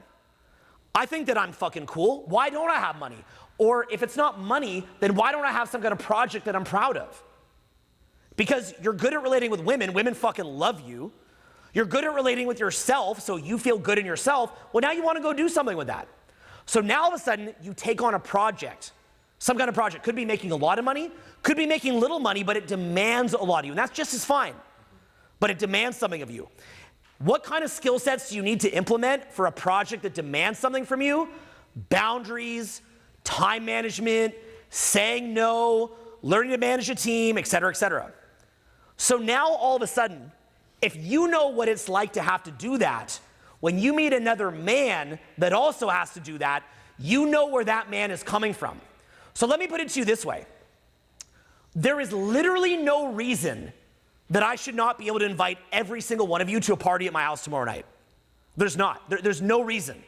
I think that I'm fucking cool. Why don't I have money? Or if it's not money, then why don't I have some kind of project that I'm proud of? Because you're good at relating with women. Women fucking love you. You're good at relating with yourself, so you feel good in yourself. Well, now you want to go do something with that. So now all of a sudden, you take on a project. Some kind of project. Could be making a lot of money. Could be making little money, but it demands a lot of you. And that's just as fine. But it demands something of you. What kind of skill sets do you need to implement for a project that demands something from you? Boundaries, time management, saying no, learning to manage a team, et cetera, et cetera. So now all of a sudden, if you know what it's like to have to do that, when you meet another man that also has to do that, you know where that man is coming from. So let me put it to you this way. There is literally no reason that I should not be able to invite every single one of you to a party at my house tomorrow night. There's not. There's no reason.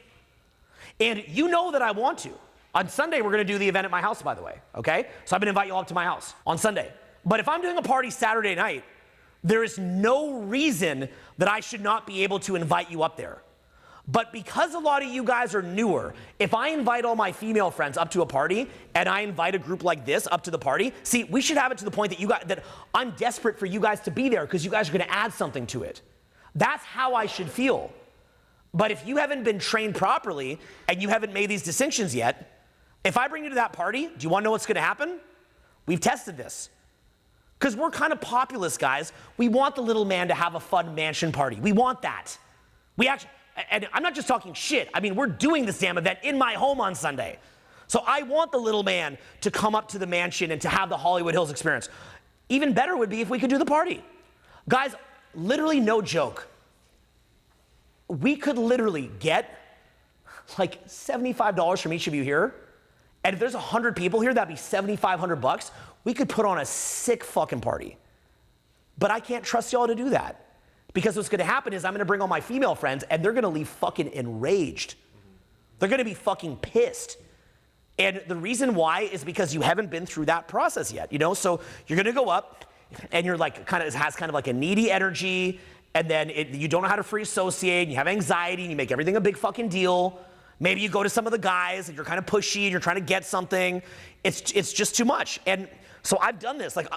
And you know that I want to. On Sunday, we're going to do the event at my house, by the way, okay? So I'm going to invite you all up to my house on Sunday. But if I'm doing a party Saturday night, there is no reason that I should not be able to invite you up there. But because a lot of you guys are newer, if I invite all my female friends up to a party and I invite a group like this up to the party, see, we should have it to the point that I'm desperate for you guys to be there because you guys are going to add something to it. That's how I should feel. But if you haven't been trained properly and you haven't made these distinctions yet, if I bring you to that party, do you want to know what's going to happen? We've tested this. Because we're kind of populist guys. We want the little man to have a fun mansion party. We want that. We actually, and I'm not just talking shit. I mean, we're doing this damn event in my home on Sunday. So I want the little man to come up to the mansion and to have the Hollywood Hills experience. Even better would be if we could do the party. Guys, literally no joke. We could literally get like $75 from each of you here. And if there's 100 people here, that'd be $7,500. We could put on a sick fucking party. But I can't trust y'all to do that. Because what's gonna happen is I'm gonna bring all my female friends and they're gonna leave fucking enraged. They're gonna be fucking pissed. And the reason why is because you haven't been through that process yet, you know? So you're gonna go up and you're like, has kind of like a needy energy, and then you don't know how to free associate, and you have anxiety, and you make everything a big fucking deal. Maybe you go to some of the guys and you're kind of pushy and you're trying to get something. It's just too much. And so I've done this. Like,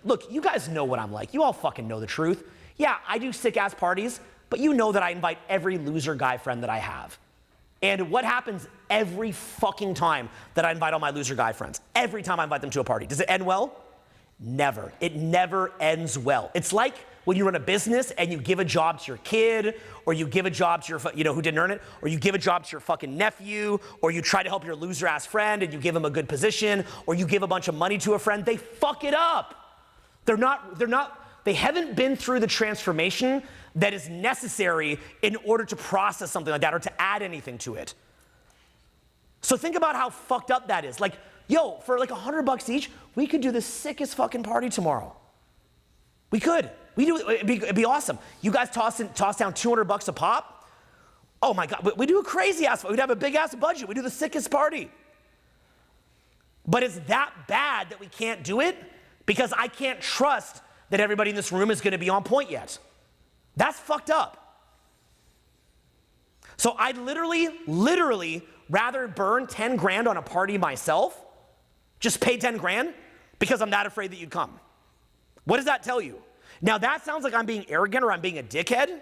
look, you guys know what I'm like. You all fucking know the truth. Yeah, I do sick ass parties, but you know that I invite every loser guy friend that I have. And what happens every fucking time that I invite all my loser guy friends? Every time I invite them to a party. Does it end well? Never. It never ends well. It's like when you run a business and you give a job to your kid, or you give a job to your, who didn't earn it, or you give a job to your fucking nephew, or you try to help your loser ass friend and you give him a good position, or you give a bunch of money to a friend, they fuck it up. They haven't been through the transformation that is necessary in order to process something like that or to add anything to it. So think about how fucked up that is. Like, yo, for like $100 each, we could do the sickest fucking party tomorrow. We could. It'd be awesome. You guys toss down $200 a pop. Oh my God, we do a crazy ass. We'd have a big ass budget. We do the sickest party. But it's that bad that we can't do it because I can't trust that everybody in this room is going to be on point yet. That's fucked up. So I'd literally rather burn 10 grand on a party myself, just pay 10 grand because I'm that afraid that you'd come. What does that tell you? Now that sounds like I'm being arrogant or I'm being a dickhead.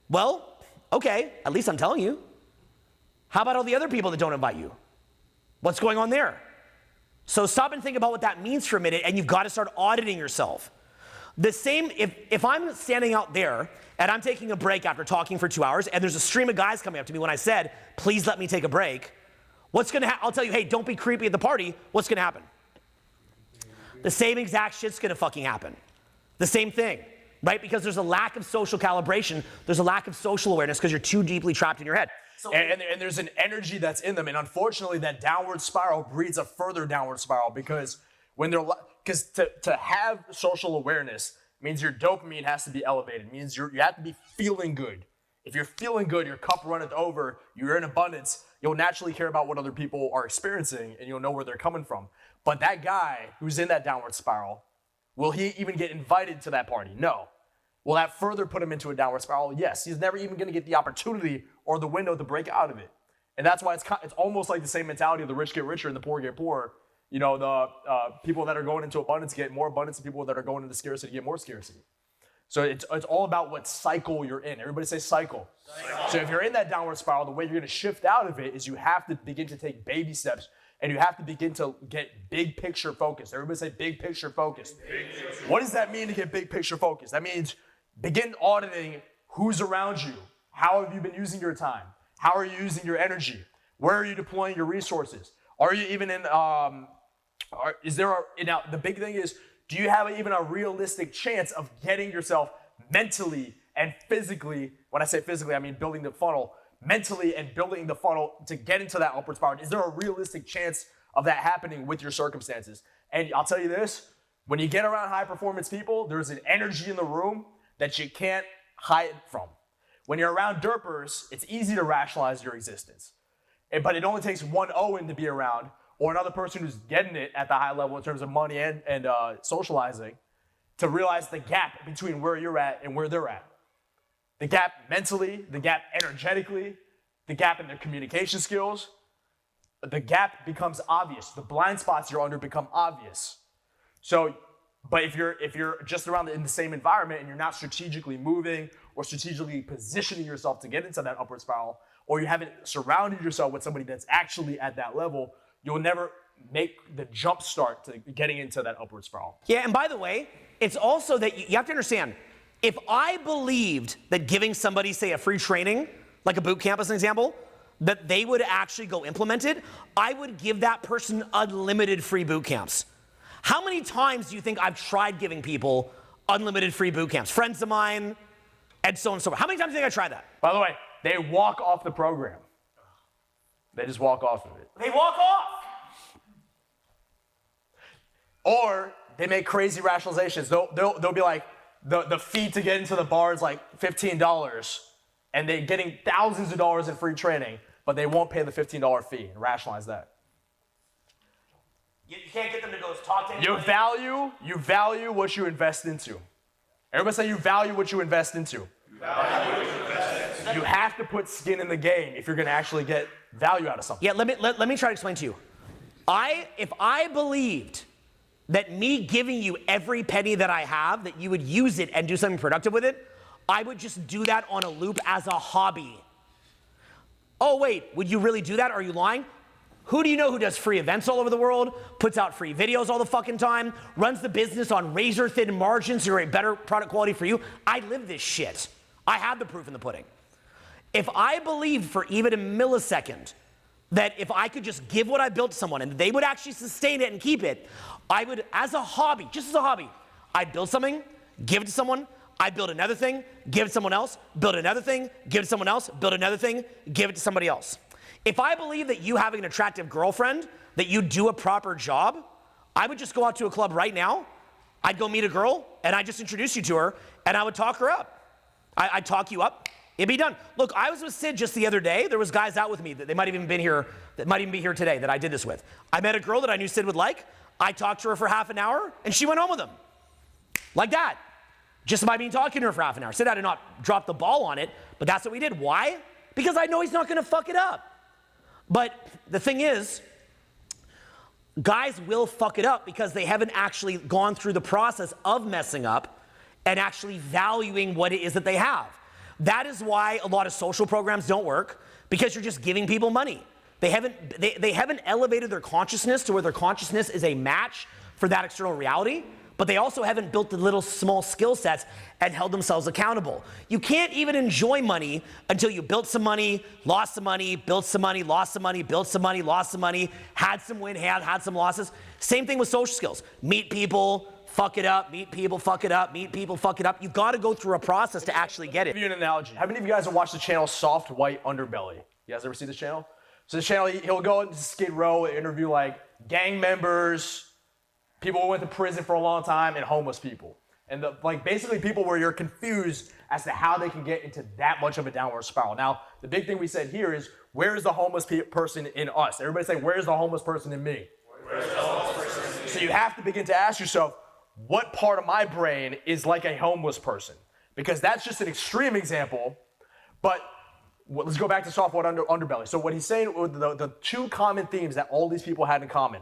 Well, okay, at least I'm telling you. How about all the other people that don't invite you? What's going on there? So stop and think about what that means for a minute, and you've got to start auditing yourself. The same, if I'm standing out there and I'm taking a break after talking for 2 hours and there's a stream of guys coming up to me when I said, please let me take a break, what's gonna happen? I'll tell you, hey, don't be creepy at the party. What's gonna happen? The same exact shit's gonna fucking happen. The same thing, right? Because there's a lack of social calibration. There's a lack of social awareness because you're too deeply trapped in your head. So, and there's an energy that's in them. And unfortunately, that downward spiral breeds a further downward spiral because to have social awareness means your dopamine has to be elevated. It means you have to be feeling good. If you're feeling good, your cup runneth over, you're in abundance, you'll naturally care about what other people are experiencing and you'll know where they're coming from. But that guy who's in that downward spiral, will he even get invited to that party? No. Will that further put him into a downward spiral? Yes. He's never even going to get the opportunity or the window to break out of it. And that's why it's almost like the same mentality of the rich get richer and the poor get poorer. The people that are going into abundance get more abundance, and people that are going into scarcity get more scarcity. So it's all about what cycle you're in. Everybody say cycle. So if you're in that downward spiral, the way you're going to shift out of it is you have to begin to take baby steps, and you have to begin to get big picture focused. Everybody say big picture focused. What does that mean to get big picture focused? That means begin auditing who's around you. How have you been using your time? How are you using your energy? Where are you deploying your resources? Are you even in, now the big thing is, do you have even a realistic chance of getting yourself mentally and physically, when I say physically, I mean building the funnel, mentally and building the funnel to get into that upward spiral? Is there a realistic chance of that happening with your circumstances? And I'll tell you this, when you get around high performance people, there's an energy in the room that you can't hide from. When you're around derpers, it's easy to rationalize your existence. But it only takes one Owen to be around, or another person who's getting it at the high level in terms of money and socializing, to realize the gap between where you're at and where they're at. The gap mentally, the gap energetically, the gap in their communication skills. The gap becomes obvious. The blind spots you're under become obvious. So, but if you're just around in the same environment and you're not strategically moving or strategically positioning yourself to get into that upward spiral, or you haven't surrounded yourself with somebody that's actually at that level, you'll never make the jump start to getting into that upward spiral. Yeah, and by the way, it's also that you have to understand, if I believed that giving somebody, say, a free training, like a boot camp as an example, that they would actually go implement it, I would give that person unlimited free boot camps. How many times do you think I've tried giving people unlimited free boot camps? Friends of mine, and so on and so forth. How many times do you think I tried that? By the way, they walk off the program. They just walk off of it. They walk off. Or they make crazy rationalizations. They'll be like, the fee to get into the bar is like $15, and they're getting thousands of dollars in free training, but they won't pay the $15 fee and rationalize that. You can't get them to go talk to anybody. You value what you invest into. Everybody say you value what you invest into. You have to put skin in the game if you're going to actually get value out of something. Yeah, let me try to explain to you. If I believed that me giving you every penny that I have, that you would use it and do something productive with it, I would just do that on a loop as a hobby. Oh wait, would you really do that? Are you lying? Who do you know who does free events all over the world, puts out free videos all the fucking time, runs the business on razor thin margins to create better product quality for you? I live this shit. I have the proof in the pudding. If I believed for even a millisecond that if I could just give what I built to someone and they would actually sustain it and keep it, I would, as a hobby, just as a hobby, I'd build something, give it to someone, I'd build another thing, give it to someone else, build another thing, give it to someone else, build another thing, give it to somebody else. If I believe that you having an attractive girlfriend, that you do a proper job, I would just go out to a club right now, I'd go meet a girl, and I'd just introduce you to her, and I would talk her up. I'd talk you up, it'd be done. Look, I was with Sid just the other day. There was guys out with me that they might even been here, that might even be here today that I did this with. I met a girl that I knew Sid would like. I talked to her for half an hour, and she went home with him. Like that. Just by me talking to her for half an hour. Sid had to not drop the ball on it, but that's what we did. Why? Because I know he's not gonna fuck it up. But the thing is, guys will fuck it up because they haven't actually gone through the process of messing up and actually valuing what it is that they have. That is why a lot of social programs don't work, because you're just giving people money. They haven't elevated their consciousness to where their consciousness is a match for that external reality, but they also haven't built the little small skill sets and held themselves accountable. You can't even enjoy money until you built some money, lost some money, built some money, lost some money, built some money, lost some money, had some win, had some losses. Same thing with social skills. Meet people, fuck it up, meet people, fuck it up, meet people, fuck it up. You've got to go through a process to actually get it. I'll give you an analogy. How many of you guys have watched the channel Soft White Underbelly? You guys ever see this channel? So this channel, he'll go into Skid Row, interview like gang members, people who went to prison for a long time, and homeless people. And basically people where you're confused as to how they can get into that much of a downward spiral. Now, the big thing we said here is, where is the homeless person in us? Everybody say, where's the homeless person in me? Where's the homeless person in me? So you have to begin to ask yourself, what part of my brain is like a homeless person? Because that's just an extreme example, but let's go back to Soft White Underbelly. So what he's saying, the two common themes that all these people had in common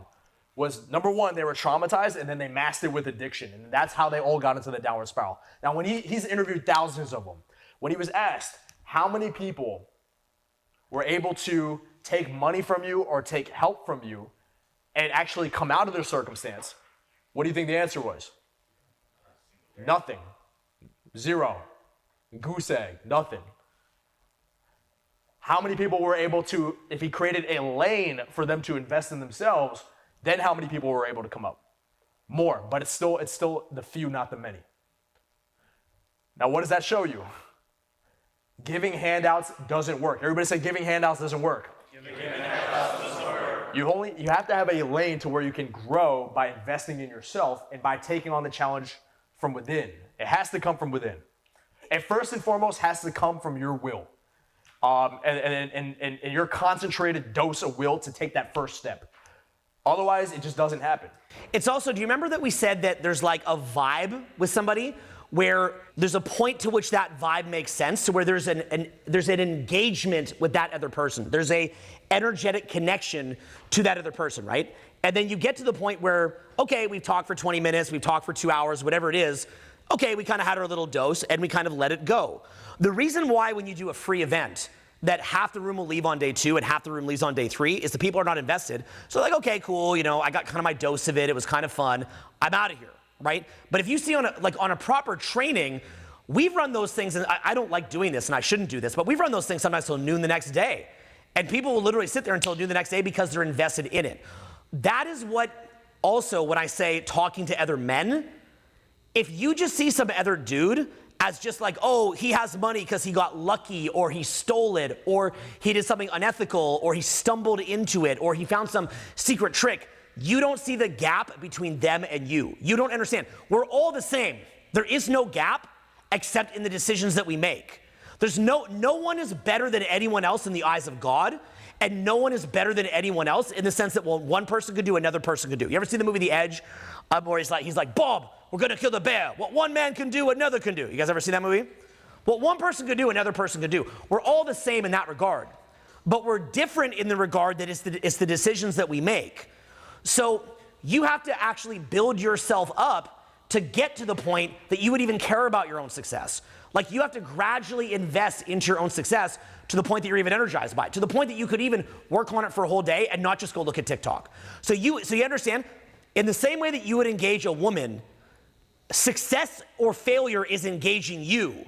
was, number one, they were traumatized, and then they masked it with addiction, and that's how they all got into the downward spiral. Now, when he's interviewed thousands of them, when he was asked how many people were able to take money from you or take help from you and actually come out of their circumstance, what do you think the answer was? Nothing. Zero. Goose egg. Nothing. How many people were able to, if he created a lane for them to invest in themselves, then how many people were able to come up? More, but it's still the few, not the many. Now, what does that show you? Giving handouts doesn't work. Everybody say giving handouts doesn't work. Giving handouts doesn't work. You have to have a lane to where you can grow by investing in yourself and by taking on the challenge from within. It has to come from within. And first and foremost, has to come from your will. And your concentrated dose of will to take that first step. Otherwise, it just doesn't happen. It's also, do you remember that we said that there's like a vibe with somebody where there's a point to which that vibe makes sense, to where there's an engagement with that other person. There's a energetic connection to that other person, right? And then you get to the point where, okay, we've talked for 20 minutes, we've talked for 2 hours, whatever it is. Okay, we kind of had our little dose and we kind of let it go. The reason why when you do a free event that half the room will leave on day 2 and half the room leaves on day 3 is the people are not invested. So like, okay, cool, I got kind of my dose of it. It was kind of fun. I'm out of here, right? But if you see on a proper training, we've run those things, and I don't like doing this, and I shouldn't do this, but we've run those things sometimes till noon the next day. And people will literally sit there until noon the next day because they're invested in it. That is what also, when I say talking to other men, if you just see some other dude as just like, oh, he has money because he got lucky, or he stole it, or he did something unethical, or he stumbled into it, or he found some secret trick, you don't see the gap between them and you. You don't understand. We're all the same. There is no gap except in the decisions that we make. There's no one is better than anyone else in the eyes of God, and no one is better than anyone else in the sense that, well, one person could do, another person could do. You ever see the movie The Edge? Where he's like, Bob, we're gonna kill the bear. What one man can do, another can do. You guys ever see that movie? What one person could do, another person could do. We're all the same in that regard, but we're different in the regard that it's the decisions that we make. So you have to actually build yourself up to get to the point that you would even care about your own success. Like you have to gradually invest into your own success to the point that you're even energized by it, to the point that you could even work on it for a whole day and not just go look at TikTok. So you understand, in the same way that you would engage a woman, success or failure is engaging you.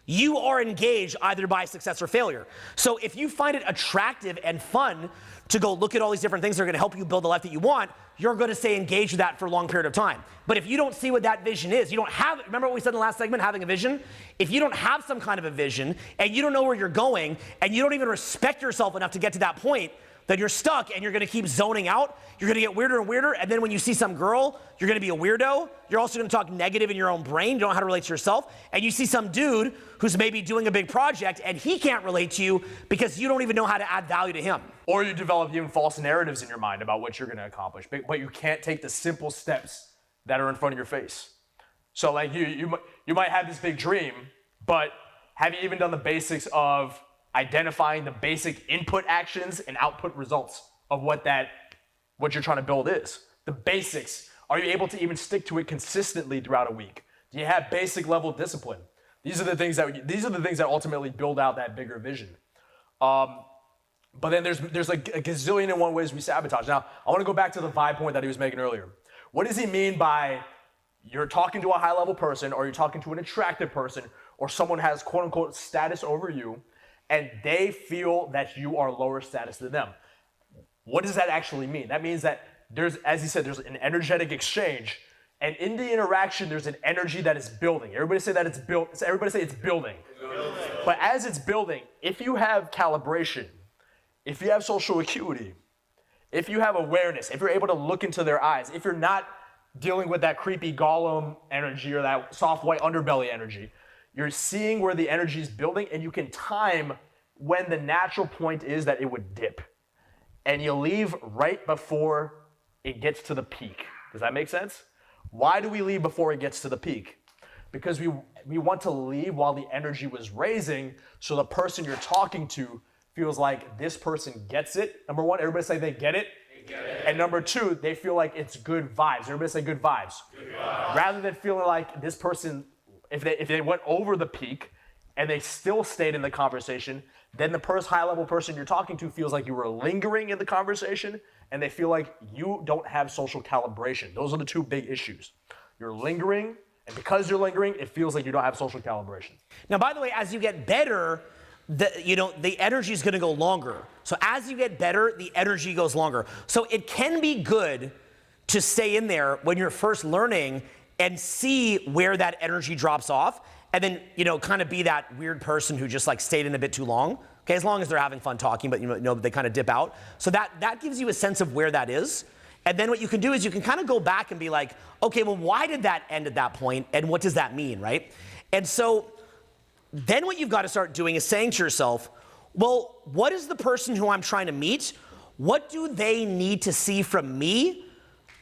You are engaged either by success or failure. So if you find it attractive and fun to go look at all these different things that are gonna help you build the life that you want, you're gonna stay engaged with that for a long period of time. But if you don't see what that vision is, you don't have, remember what we said in the last segment, having a vision? If you don't have some kind of a vision and you don't know where you're going and you don't even respect yourself enough to get to that point, then you're stuck and you're gonna keep zoning out. You're gonna get weirder and weirder, and then when you see some girl, you're gonna be a weirdo. You're also gonna talk negative in your own brain. You don't know how to relate to yourself. And you see some dude who's maybe doing a big project and he can't relate to you because you don't even know how to add value to him. Or you develop even false narratives in your mind about what you're gonna accomplish, but you can't take the simple steps that are in front of your face. So like you might have this big dream, but have you even done the basics of identifying the basic input actions and output results of what you're trying to build is? The basics. Are you able to even stick to it consistently throughout a week? Do you have basic level discipline? These are the things that ultimately build out that bigger vision. But then there's like a gazillion and one ways we sabotage. Now, I want to go back to the vibe point that he was making earlier. What does he mean by you're talking to a high level person, or you're talking to an attractive person, or someone has quote unquote status over you, and they feel that you are lower status than them? What does that actually mean? That means that there's, as he said, there's an energetic exchange, and in the interaction, there's an energy that is building. Everybody say that it's built. Everybody say it's building. But as it's building, if you have calibration, if you have social acuity, if you have awareness, if you're able to look into their eyes, if you're not dealing with that creepy golem energy or that soft white underbelly energy, you're seeing where the energy is building, and you can time when the natural point is that it would dip. And you leave right before it gets to the peak. Does that make sense? Why do we leave before it gets to the peak? Because we want to leave while the energy was raising, so the person you're talking to feels like this person gets it. Number one, everybody say they get it. They get it. And number two, they feel like it's good vibes. Everybody say good vibes. Good vibes. Rather than feeling like this person, if they went over the peak and they still stayed in the conversation, then the high-level person you're talking to feels like you were lingering in the conversation, and they feel like you don't have social calibration. Those are the two big issues. You're lingering, and because you're lingering, it feels like you don't have social calibration. Now, by the way, as you get better, the energy is going to go longer. So as you get better, the energy goes longer. So it can be good to stay in there when you're first learning and see where that energy drops off, and then, kind of be that weird person who just like stayed in a bit too long. Okay, as long as they're having fun talking, but they kind of dip out. So that gives you a sense of where that is. And then what you can do is you can kind of go back and be like, okay, well, why did that end at that point? And what does that mean, right? And so then what you've got to start doing is saying to yourself, well, what is the person who I'm trying to meet? What do they need to see from me?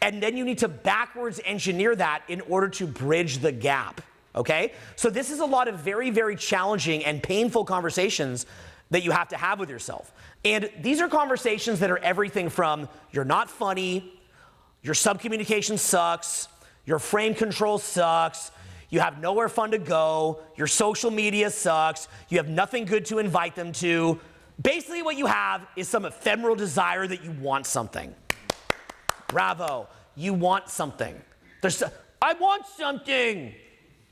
And then you need to backwards engineer that in order to bridge the gap, okay? So this is a lot of very, very challenging and painful conversations that you have to have with yourself. And these are conversations that are everything from you're not funny, your subcommunication sucks, your frame control sucks, you have nowhere fun to go, your social media sucks, you have nothing good to invite them to. Basically what you have is some ephemeral desire that you want something. Bravo, you want something. I want something.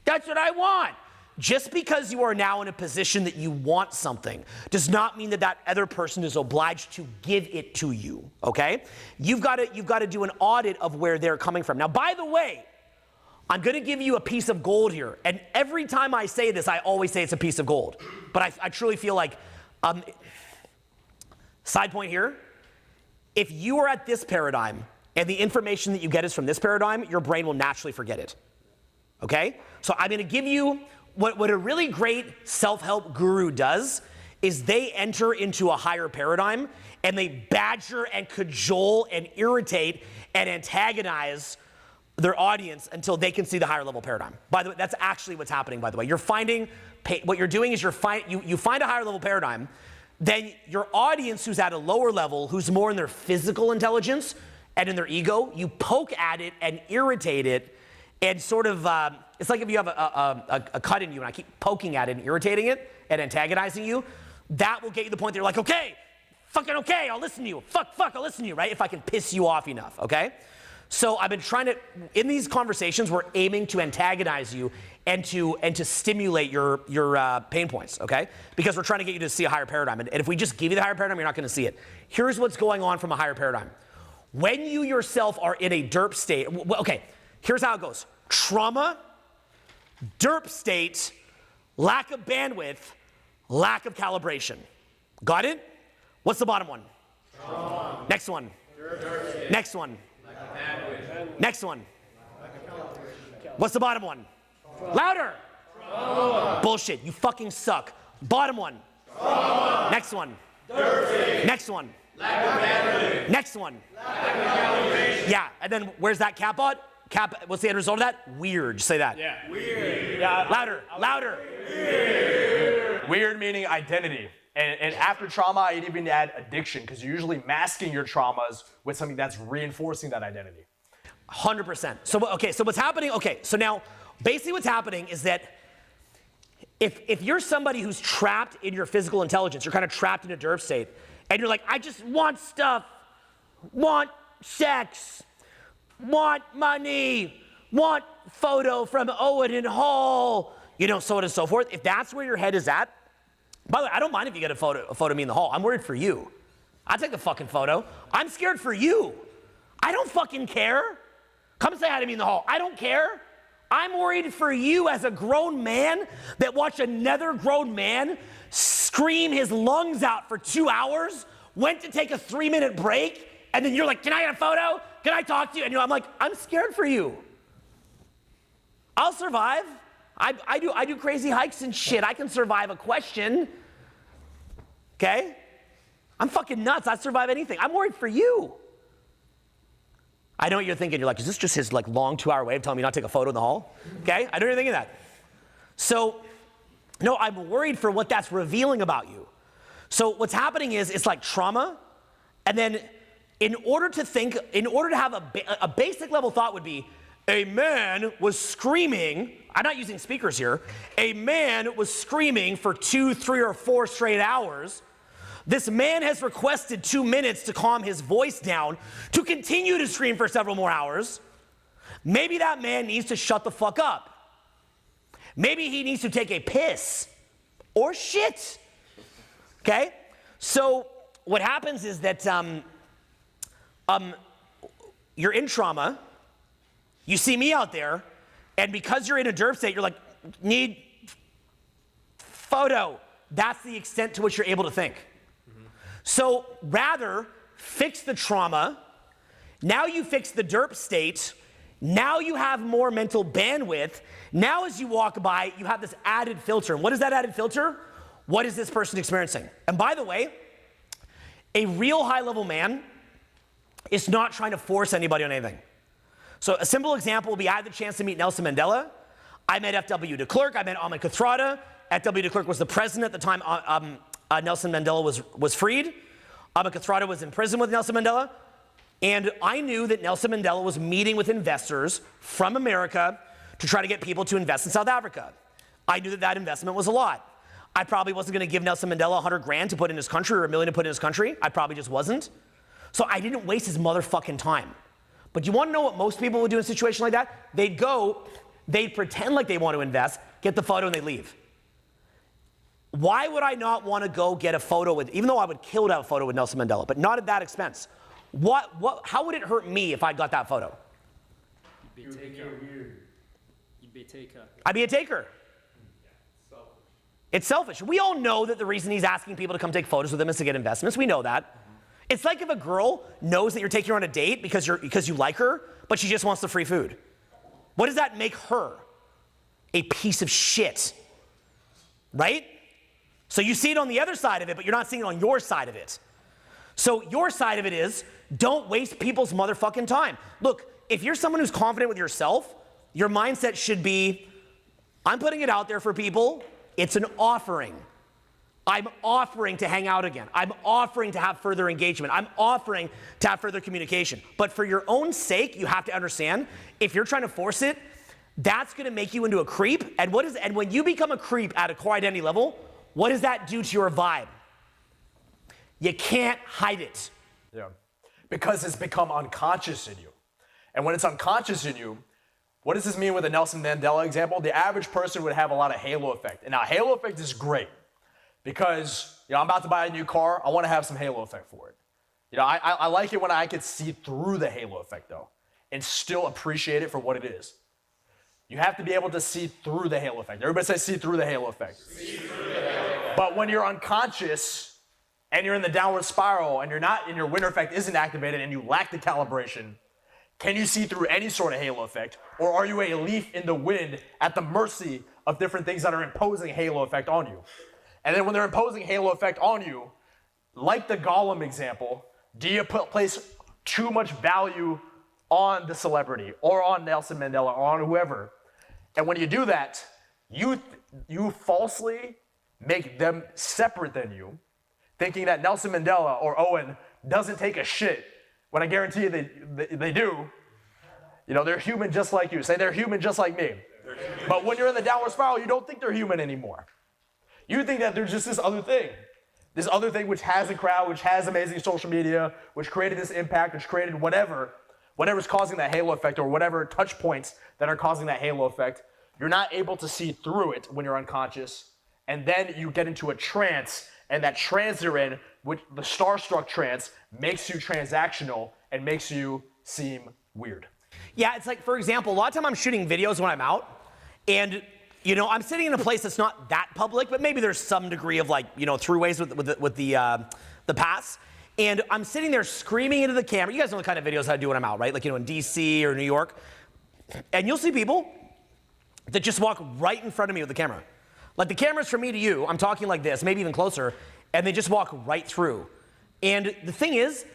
That's what I want. Just because you are now in a position that you want something does not mean that that other person is obliged to give it to you, okay? You've got to do an audit of where they're coming from. Now, by the way, I'm going to give you a piece of gold here. And every time I say this, I always say it's a piece of gold. But I truly feel like, side point here, if you are at this paradigm and the information that you get is from this paradigm, your brain will naturally forget it, okay? So I'm going to give you what a really great self-help guru does is they enter into a higher paradigm and they badger and cajole and irritate and antagonize their audience until they can see the higher level paradigm. By the way, that's actually what's happening, by the way. You're finding, what you're doing is you find a higher level paradigm, then your audience who's at a lower level, who's more in their physical intelligence and in their ego, you poke at it and irritate it and sort of, it's like if you have a cut in you and I keep poking at it and irritating it and antagonizing you, that will get you to the point that you're like, okay, fucking okay, I'll listen to you. Fuck, I'll listen to you, right? If I can piss you off enough, okay? So I've been trying to, in these conversations, we're aiming to antagonize you and to stimulate your pain points, okay? Because we're trying to get you to see a higher paradigm. And if we just give you the higher paradigm, you're not gonna see it. Here's what's going on from a higher paradigm. When you yourself are in a derp state, okay, here's how it goes. Trauma, derp state, lack of bandwidth, lack of calibration. Got it? What's the bottom one? Trauma. Next one. Derp. Next one. Next one. What's the bottom one? Louder. Trauma. Bullshit. You fucking suck. Bottom one. Trauma. Next one. Derp. Next one. Lack of bandwidth. Next one. Lack of calibration. Yeah, and then where's that cap on? What's the end result of that? Weird. Say that. Yeah. Weird. Yeah. Louder. Weird meaning identity. And after trauma, I'd even add addiction, because you're usually masking your traumas with something that's reinforcing that identity. 100%. So what's happening, so now, basically what's happening is that if you're somebody who's trapped in your physical intelligence, you're kind of trapped in a derp state, and you're like, I just want stuff, want sex, want money, want photo from Owen and Hall, so on and so forth. If that's where your head is at, by the way, I don't mind if you get a photo of me in the hall. I'm worried for you. I'll take the fucking photo. I'm scared for you. I don't fucking care. Come say hi to me in the hall. I don't care. I'm worried for you as a grown man that watched another grown man scream his lungs out for 2 hours, went to take a 3-minute break, and then you're like, can I get a photo? Can I talk to you? And I'm like, I'm scared for you. I'll survive. I do crazy hikes and shit. I can survive a question. Okay? I'm fucking nuts. I'd survive anything. I'm worried for you. I know what you're thinking. You're like, is this just his long 2-hour way of telling me not to take a photo in the hall? Okay? I know you're thinking that. So, no, I'm worried for what that's revealing about you. So what's happening is it's like trauma, and then in order to have a basic level thought would be, a man was screaming, I'm not using speakers here, a man was screaming for 2, 3, or 4 straight hours. This man has requested 2 minutes to calm his voice down to continue to scream for several more hours. Maybe that man needs to shut the fuck up. Maybe he needs to take a piss or shit. Okay? So what happens is that you're in trauma. You see me out there, and because you're in a derp state, you're like, need photo. That's the extent to which you're able to think. So rather, fix the trauma. Now you fix the derp state. Now you have more mental bandwidth. Now as you walk by, you have this added filter. And what is that added filter? What is this person experiencing? And by the way, a real high-level man is not trying to force anybody on anything. So a simple example will be I had the chance to meet Nelson Mandela. I met F.W. de Klerk. I met Ahmed Kathrada. F.W. de Klerk was the president at the time Nelson Mandela was freed. Ahmed Kathrada was in prison with Nelson Mandela. And I knew that Nelson Mandela was meeting with investors from America to try to get people to invest in South Africa. I knew that that investment was a lot. I probably wasn't going to give Nelson Mandela $100,000 to put in his country or $1 million to put in his country. I probably just wasn't. So I didn't waste his motherfucking time. But you want to know what most people would do in a situation like that? They'd pretend like they want to invest, get the photo, and they leave. Why would I not want to go get a photo with, even though I would kill to have a photo with Nelson Mandela, but not at that expense? How would it hurt me if I got that photo? You'd be a taker. You'd be a taker. I'd be a taker. It's selfish. We all know that the reason he's asking people to come take photos with him is to get investments. We know that. It's like if a girl knows that you're taking her on a date because you like her, but she just wants the free food. What does that make her? A piece of shit. Right? So you see it on the other side of it, but you're not seeing it on your side of it. So your side of it is, don't waste people's motherfucking time. Look, if you're someone who's confident with yourself, your mindset should be, I'm putting it out there for people. It's an offering. I'm offering to hang out again. I'm offering to have further engagement. I'm offering to have further communication. But for your own sake, you have to understand, if you're trying to force it, that's gonna make you into a creep. And when you become a creep at a core identity level, what does that do to your vibe? You can't hide it. Yeah. Because it's become unconscious in you. And when it's unconscious in you, what does this mean with the Nelson Mandela example? The average person would have a lot of halo effect. And now halo effect is great because, I'm about to buy a new car. I want to have some halo effect for it. I like it when I can see through the halo effect though and still appreciate it for what it is. You have to be able to see through the halo effect. Everybody say see through the halo effect. See through the halo effect. But when you're unconscious and you're in the downward spiral and your winner effect isn't activated and you lack the calibration, can you see through any sort of halo effect? Or are you a leaf in the wind at the mercy of different things that are imposing halo effect on you? And then when they're imposing halo effect on you, like the Gollum example, do you place too much value on the celebrity or on Nelson Mandela or on whoever? And when you do that, you falsely make them separate than you, thinking that Nelson Mandela or Owen doesn't take a shit, when I guarantee you they do. They're human just like you. Say they're human just like me. But when you're in the downward spiral, you don't think they're human anymore. You think that there's just this other thing which has a crowd, which has amazing social media, which created this impact, which created whatever's causing that halo effect or whatever touch points that are causing that halo effect. You're not able to see through it when you're unconscious. And then you get into a trance, and that trance you're in, which the starstruck trance, makes you transactional and makes you seem weird. Yeah, it's like, for example, a lot of time I'm shooting videos when I'm out, and I'm sitting in a place that's not that public, but maybe there's some degree of throughways with the pass. And I'm sitting there screaming into the camera. You guys know the kind of videos I do when I'm out, right? Like, in DC or New York. And you'll see people that just walk right in front of me with the camera. Like, the camera's from me to you. I'm talking like this, maybe even closer. And they just walk right through. And the thing is,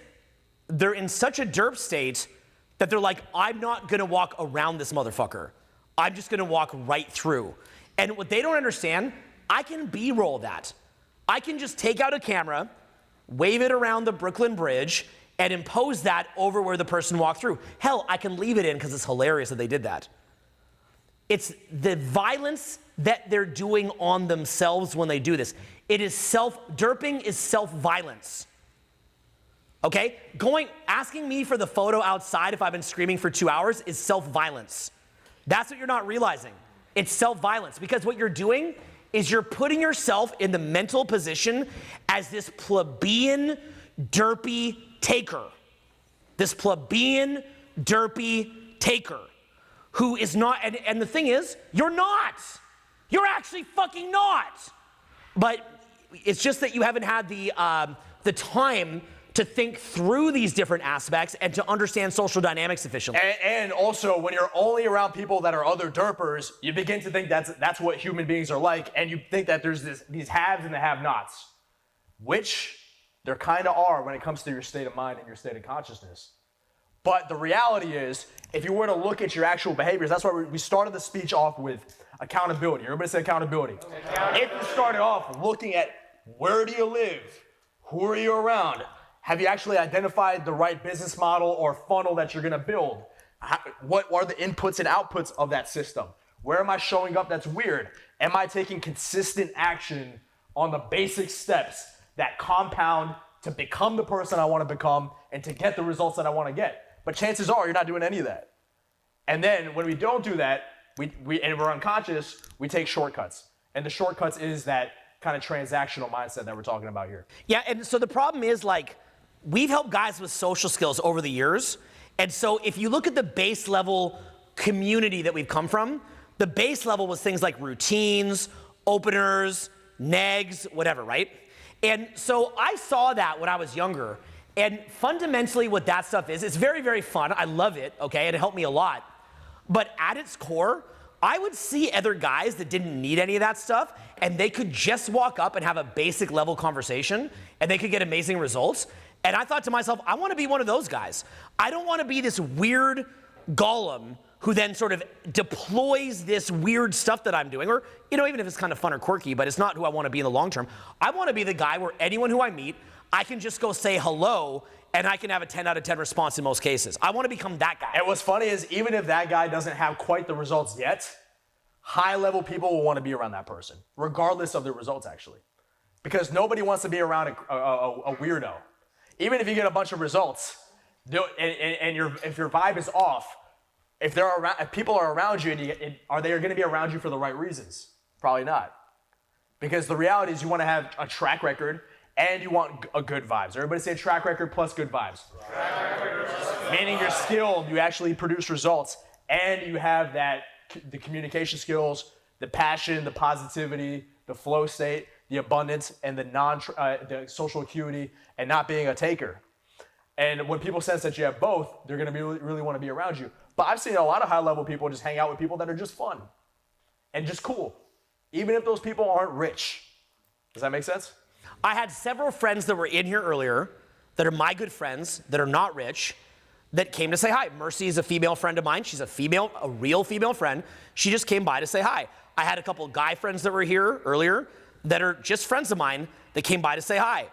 they're in such a derp state that they're like, I'm not gonna walk around this motherfucker. I'm just gonna walk right through. And what they don't understand, I can B-roll that. I can just take out a camera, wave it around the Brooklyn Bridge, and impose that over where the person walked through. Hell, I can leave it in because it's hilarious that they did that. It's the violence that they're doing on themselves when they do this. Derping is self-violence. Okay? Asking me for the photo outside if I've been screaming for 2 hours is self-violence. That's what you're not realizing. It's self-violence because what you're doing is you're putting yourself in the mental position as this plebeian, derpy taker. This plebeian, derpy taker who is not, and the thing is, you're not. You're actually fucking not. But it's just that you haven't had the time to think through these different aspects and to understand social dynamics efficiently. And also, when you're only around people that are other derpers, you begin to think that's what human beings are like, and you think that there's these haves and the have-nots, which there kind of are when it comes to your state of mind and your state of consciousness. But the reality is, if you were to look at your actual behaviors, that's why we started the speech off with accountability. Everybody say accountability. If you started off looking at where do you live, who are you around, have you actually identified the right business model or funnel that you're gonna build? What are the inputs and outputs of that system? Where am I showing up that's weird? Am I taking consistent action on the basic steps that compound to become the person I wanna become and to get the results that I wanna get? But chances are you're not doing any of that. And then when we don't do that, and we're unconscious, we take shortcuts. And the shortcuts is that kind of transactional mindset that we're talking about here. Yeah, and so the problem is, like, we've helped guys with social skills over the years. And so if you look at the base level community that we've come from, the base level was things like routines, openers, negs, whatever, right? And so I saw that when I was younger. And fundamentally what that stuff is, it's very, very fun. I love it, okay? It helped me a lot. But at its core, I would see other guys that didn't need any of that stuff, and they could just walk up and have a basic level conversation, and they could get amazing results. And I thought to myself, I want to be one of those guys. I don't want to be this weird golem who then sort of deploys this weird stuff that I'm doing, or, even if it's kind of fun or quirky, but it's not who I want to be in the long term. I want to be the guy where anyone who I meet, I can just go say hello and I can have a 10 out of 10 response in most cases. I want to become that guy. And what's funny is even if that guy doesn't have quite the results yet, high-level people will want to be around that person, regardless of the results, actually. Because nobody wants to be around a weirdo. Even if you get a bunch of results, and if your vibe is off, if people are around you, are they going to be around you for the right reasons? Probably not. Because the reality is you want to have a track record and you want a good vibes. Everybody say track record plus good vibes. Meaning you're skilled, you actually produce results, and you have the communication skills, the passion, the positivity, the flow state, the abundance, and the social acuity, and not being a taker. And when people sense that you have both, they're going to really want to be around you. But I've seen a lot of high-level people just hang out with people that are just fun and just cool, even if those people aren't rich. Does that make sense? I had several friends that were in here earlier that are my good friends that are not rich that came to say hi. Mercy is a female friend of mine. She's a real female friend. She just came by to say hi. I had a couple of guy friends that were here earlier that are just friends of mine that came by to say hi.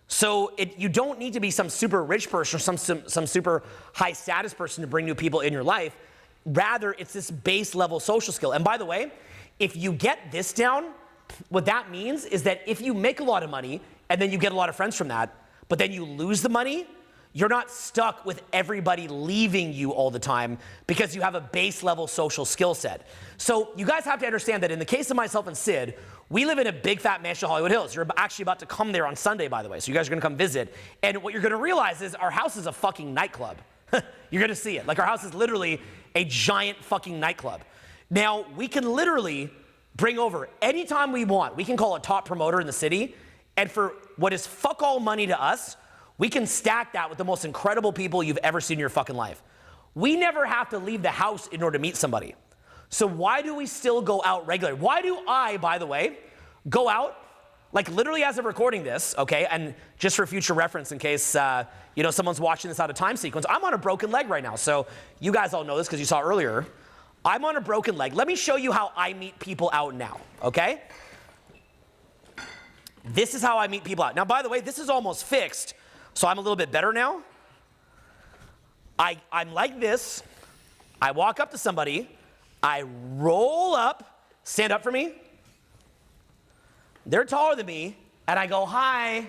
So you don't need to be some super rich person or some super high status person to bring new people in your life. Rather, it's this base level social skill. And by the way, if you get this down, what that means is that if you make a lot of money and then you get a lot of friends from that, but then you lose the money, you're not stuck with everybody leaving you all the time because you have a base level social skill set. So you guys have to understand that in the case of myself and Sid, we live in a big fat mansion in Hollywood Hills. You're actually about to come there on Sunday, by the way. So you guys are gonna come visit. And what you're gonna realize is our house is a fucking nightclub. You're gonna see it. Like our house is literally a giant fucking nightclub. Now, we can literally bring over anytime we want. We can call a top promoter in the city, and for what is fuck all money to us, we can stack that with the most incredible people you've ever seen in your fucking life. We never have to leave the house in order to meet somebody. So why do we still go out regularly? Why do I, by the way, go out, like literally as of recording this, okay, and just for future reference in case, someone's watching this out of time sequence, I'm on a broken leg right now. So you guys all know this because you saw earlier. I'm on a broken leg. Let me show you how I meet people out now, okay? This is how I meet people out. Now, by the way, this is almost fixed, so I'm a little bit better now. I'm like this. I walk up to somebody. I roll up, stand up for me. They're taller than me, and I go, hi.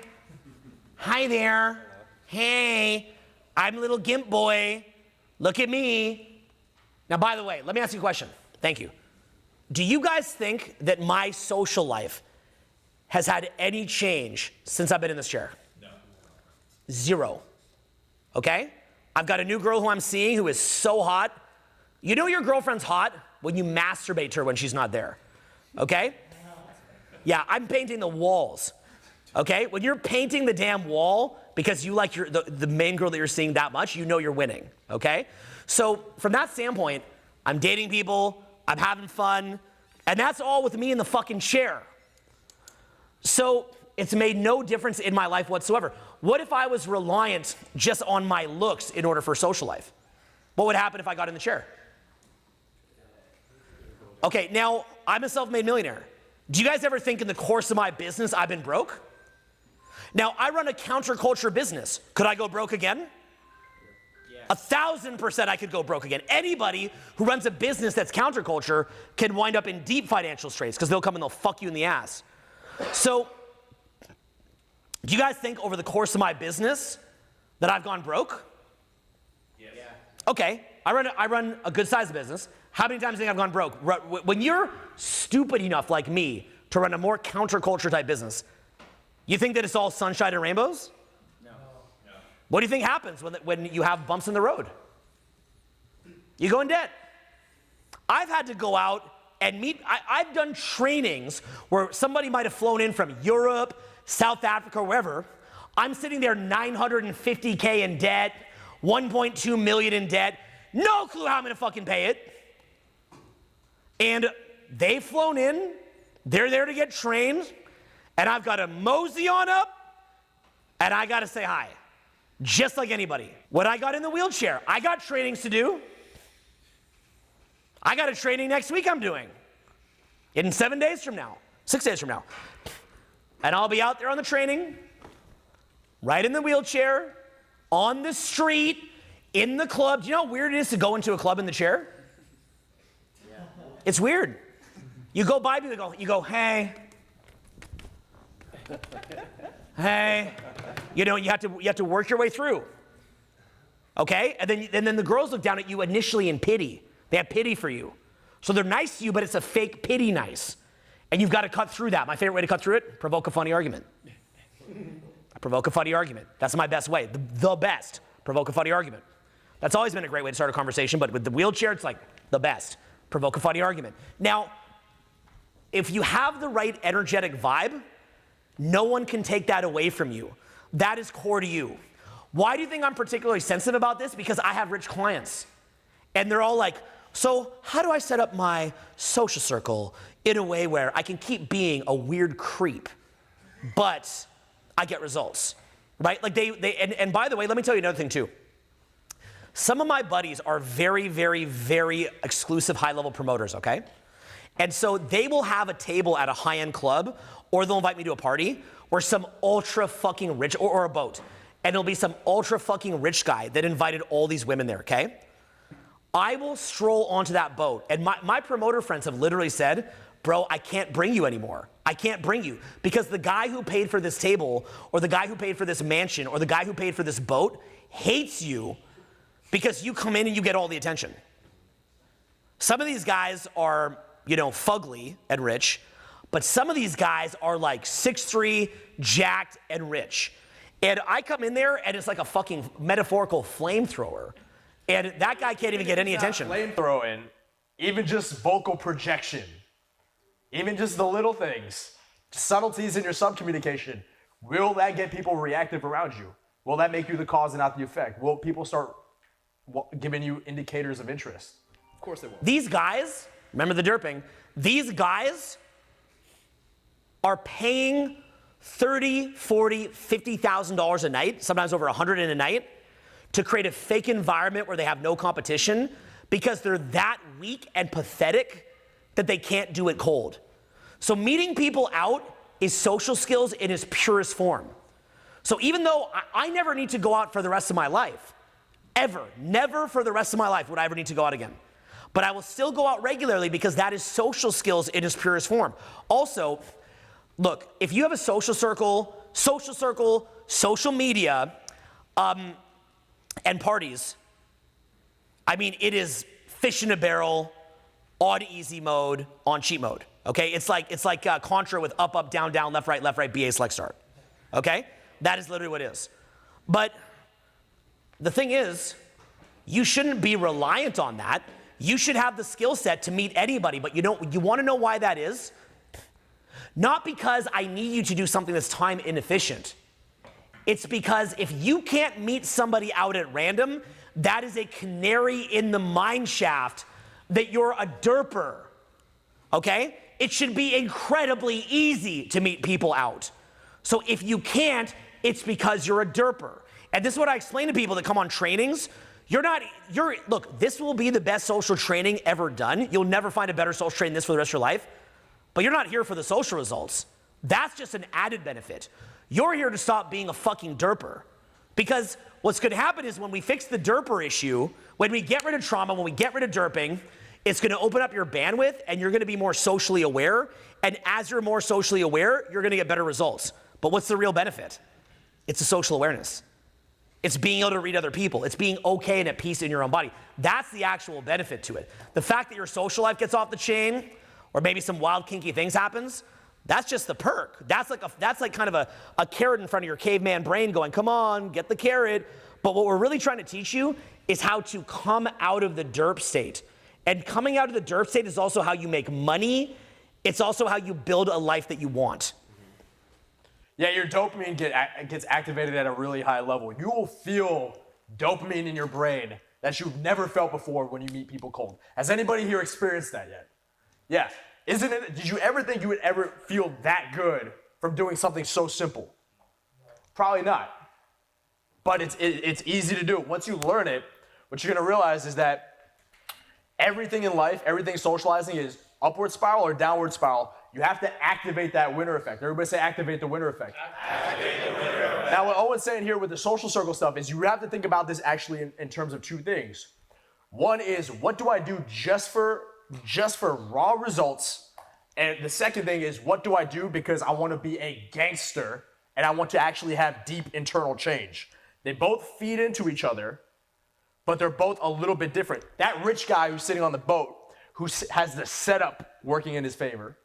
Hi there. Hey, I'm little gimp boy. Look at me. Now, by the way, let me ask you a question. Thank you. Do you guys think that my social life has had any change since I've been in this chair? No. Zero. Okay? I've got a new girl who I'm seeing who is so hot. You know your girlfriend's hot when you masturbate to her when she's not there. Okay? Yeah, I'm painting the walls. Okay? When you're painting the damn wall because you like the main girl that you're seeing that much, you know you're winning. Okay? So from that standpoint, I'm dating people, I'm having fun, and that's all with me in the fucking chair. So it's made no difference in my life whatsoever. What if I was reliant just on my looks in order for social life? What would happen if I got in the chair? Okay, now I'm a self-made millionaire. Do you guys ever think in the course of my business I've been broke? Now, I run a counterculture business. Could I go broke again? 1,000% I could go broke again. Anybody who runs a business that's counterculture can wind up in deep financial straits because they'll come and they'll fuck you in the ass. So, do you guys think over the course of my business that I've gone broke? Yes. Yeah. Okay, I run a good sized business. How many times do you think I've gone broke? When you're stupid enough like me to run a more counterculture type business, you think that it's all sunshine and rainbows? What do you think happens when you have bumps in the road? You go in debt. I've had to go out and meet, I've done trainings where somebody might have flown in from Europe, South Africa, or wherever. I'm sitting there $950K in debt, 1.2 million in debt, no clue how I'm gonna fucking pay it. And they've flown in, they're there to get trained, and I've got to mosey on up, and I gotta say hi. Just like anybody. When I got in the wheelchair, I got trainings to do. I got a training next week I'm doing. In 7 days from now, 6 days from now. And I'll be out there on the training. right in the wheelchair, on the street, in the club. Do you know how weird it is to go into a club in the chair? Yeah. It's weird. You go by people, you go, hey. Hey. You know, you have to work your way through. Okay? And then the girls look down at you initially in pity. They have pity for you. So they're nice to you, but it's a fake pity nice. And you've got to cut through that. My favorite way to cut through it, provoke a funny argument. Provoke a funny argument. That's my best way. The best. Provoke a funny argument. That's always been a great way to start a conversation, but with the wheelchair, it's like the best. Provoke a funny argument. Now, if you have the right energetic vibe, no one can take that away from you. That is core to you. Why do you think I'm particularly sensitive about this? Because I have rich clients. And they're all like, so how do I set up my social circle in a way where I can keep being a weird creep, but I get results, right? Like and by the way, let me tell you another thing too. Some of my buddies are very, very, very exclusive high-level promoters, okay? And so they will have a table at a high-end club, or they'll invite me to a party, or some ultra fucking rich, or a boat. And it'll be some ultra fucking rich guy that invited all these women there, okay? I will stroll onto that boat, and my promoter friends have literally said, bro, I can't bring you anymore. I can't bring you. Because the guy who paid for this table, or the guy who paid for this mansion, or the guy who paid for this boat hates you because you come in and you get all the attention. Some of these guys are, fugly and rich, but some of these guys are like 6'3", jacked and rich. And I come in there and it's like a fucking metaphorical flamethrower. And that guy can't even get any attention. Flamethrowing, even just vocal projection, even just the little things, subtleties in your subcommunication, will that get people reactive around you? Will that make you the cause and not the effect? Will people start giving you indicators of interest? Of course they will. These guys, remember the derping, these guys are paying $30,000, $40,000, $50,000 a night, sometimes over $100 in a night, to create a fake environment where they have no competition because they're that weak and pathetic that they can't do it cold. So meeting people out is social skills in its purest form. So even though I never need to go out for the rest of my life, ever, never for the rest of my life would I ever need to go out again. But I will still go out regularly because that is social skills in its purest form. Also, look, if you have a social circle, social media, and parties, I mean, it is fish in a barrel, on easy mode, on cheat mode. Okay, it's like Contra with up, up, down, down, left, right, BA, select, start. Okay, that is literally what it is. But the thing is, you shouldn't be reliant on that. You should have the skill set to meet anybody. But you want to know why that is? Not because I need you to do something that's time inefficient. It's because if you can't meet somebody out at random, that is a canary in the mine shaft that you're a derper, okay? It should be incredibly easy to meet people out. So if you it's because you're a derper. And this is what I explain to people that come on trainings. Look, this will be the best social training ever done. You'll never find a better social training than this for the rest of your life. But you're not here for the social results. That's just an added benefit. You're here to stop being a fucking derper. Because what's going to happen is when we fix the derper issue, when we get rid of trauma, when we get rid of derping, it's going to open up your bandwidth and you're going to be more socially aware. And as you're more socially aware, you're going to get better results. But what's the real benefit? It's the social awareness. It's being able to read other people. It's being okay and at peace in your own body. That's the actual benefit to it. The fact that your social life gets off the chain, or maybe some wild kinky things happens, that's just the perk. That's like kind of a carrot in front of your caveman brain going, come on, get the carrot. But what we're really trying to teach you is how to come out of the derp state. And coming out of the derp state is also how you make money. It's also how you build a life that you want. Yeah, your dopamine gets activated at a really high level. You will feel dopamine in your brain that you've never felt before when you meet people cold. Has anybody here experienced that yet? Yeah. Did you ever think you would ever feel that good from doing something so simple? Probably not. But it's easy to do. Once you learn it, what you're gonna realize is that everything in life, everything socializing is upward spiral or downward spiral. You have to activate that winner effect. Everybody say activate the winner effect. Activate the winner effect. Now, what Owen's saying here with the social circle stuff is you have to think about this actually in terms of two things. One is, what do I do just for raw results? And the second thing is, what do I do because I want to be a gangster and I want to actually have deep internal change? They both feed into each other, but they're both a little bit different. That rich guy who's sitting on the boat, who has the setup working in his favor,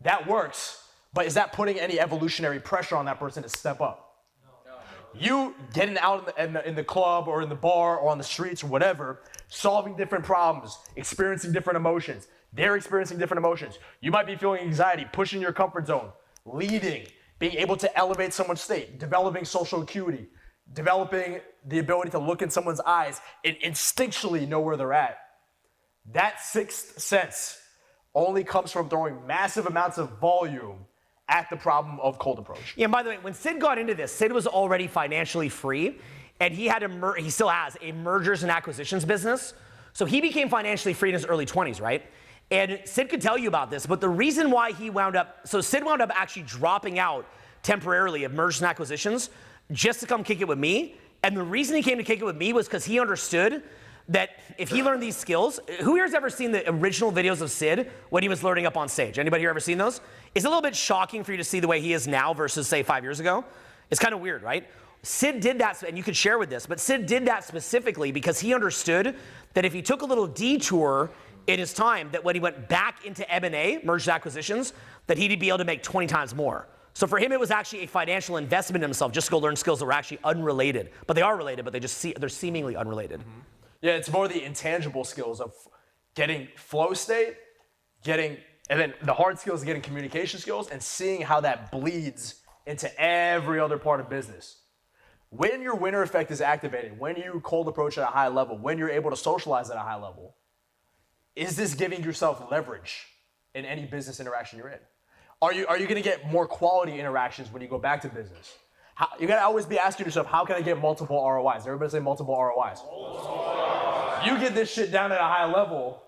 that works, but is that putting any evolutionary pressure on that person to step up? No. You getting out in the club or in the bar or on the streets or whatever, solving different problems, experiencing different emotions. They're experiencing different emotions. You might be feeling anxiety, pushing your comfort zone, leading, being able to elevate someone's state, developing social acuity, developing the ability to look in someone's eyes and instinctually know where they're at. That sixth sense only comes from throwing massive amounts of volume at the problem of cold approach. Yeah, and by the way, when Sid got into this, Sid was already financially free, and he had he still has a mergers and acquisitions business. So he became financially free in his early 20s, right? And Sid could tell you about this, but the reason why Sid wound up actually dropping out temporarily of mergers and acquisitions just to come kick it with me. And the reason he came to kick it with me was because he understood that if he learned these skills, who here's ever seen the original videos of Sid when he was learning up on stage? Anybody here ever seen those? It's a little bit shocking for you to see the way he is now versus say 5 years ago. It's kind of weird, right? Sid did that, and you could share with this, but Sid did that specifically because he understood that if he took a little detour in his time, that when he went back into M&A, mergers and acquisitions, that he'd be able to make 20 times more. So for him, it was actually a financial investment in himself just to go learn skills that were actually unrelated. But they are related, but they're seemingly unrelated. Mm-hmm. Yeah, it's more the intangible skills of getting flow state, and then the hard skills of getting communication skills and seeing how that bleeds into every other part of business. When your winner effect is activated, when you cold approach at a high level, when you're able to socialize at a high level, is this giving yourself leverage in any business interaction you're in? Are you going to get more quality interactions when you go back to business? You got to always be asking yourself, how can I get multiple ROIs? Everybody say multiple ROIs. You get this shit down at a high level,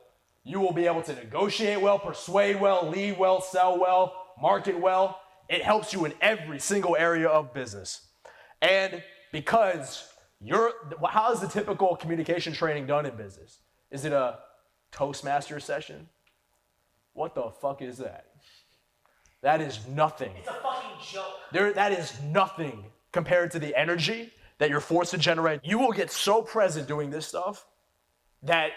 you will be able to negotiate well, persuade well, lead well, sell well, market well. It helps you in every single area of business. And because how is the typical communication training done in business? Is it a Toastmaster session? What the fuck is that? That is nothing. It's a fucking joke. That is nothing compared to the energy that you're forced to generate. You will get so present doing this stuff that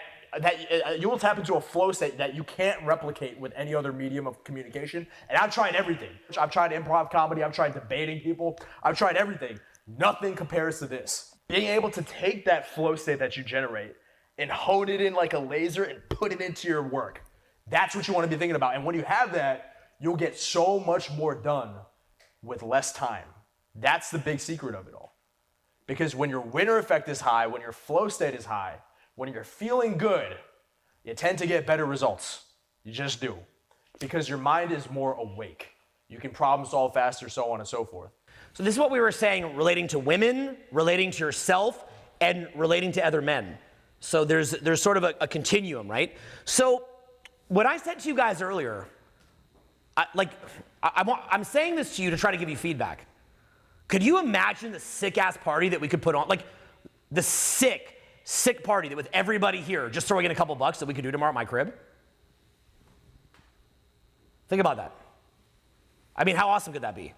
you will tap into a flow state that you can't replicate with any other medium of communication. And I've tried everything. I've tried improv comedy. I've tried debating people. I've tried everything. Nothing compares to this. Being able to take that flow state that you generate and hone it in like a laser and put it into your work. That's what you want to be thinking about. And when you have that, you'll get so much more done with less time. That's the big secret of it all. Because when your winner effect is high, when your flow state is high, when you're feeling good, you tend to get better results. You just do. Because your mind is more awake. You can problem solve faster, so on and so forth. So this is what we were saying relating to women, relating to yourself, and relating to other men. So there's sort of a continuum, right? So what I said to you guys earlier, I'm saying this to you to try to give you feedback. Could you imagine the sick-ass party that we could put on? Like the sick party that with everybody here just throwing in a couple bucks that we could do tomorrow at my crib? Think about that. I mean, how awesome could that be?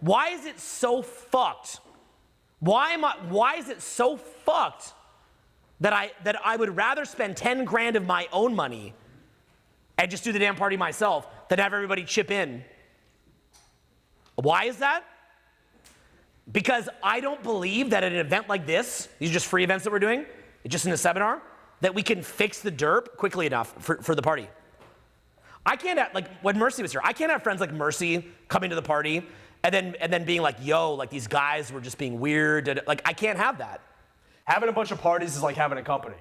Why is it so fucked? Why is it so fucked that I would rather spend 10 grand of my own money and just do the damn party myself than have everybody chip in? Why is that? Because I don't believe that at an event like this, these are just free events that we're doing, just in a seminar, that we can fix the derp quickly enough for the party. I can't have, like when Mercy was here, I can't have friends like Mercy coming to the party and then being like, yo, like these guys were just being weird. Like I can't have that. Having a bunch of parties is like having a company.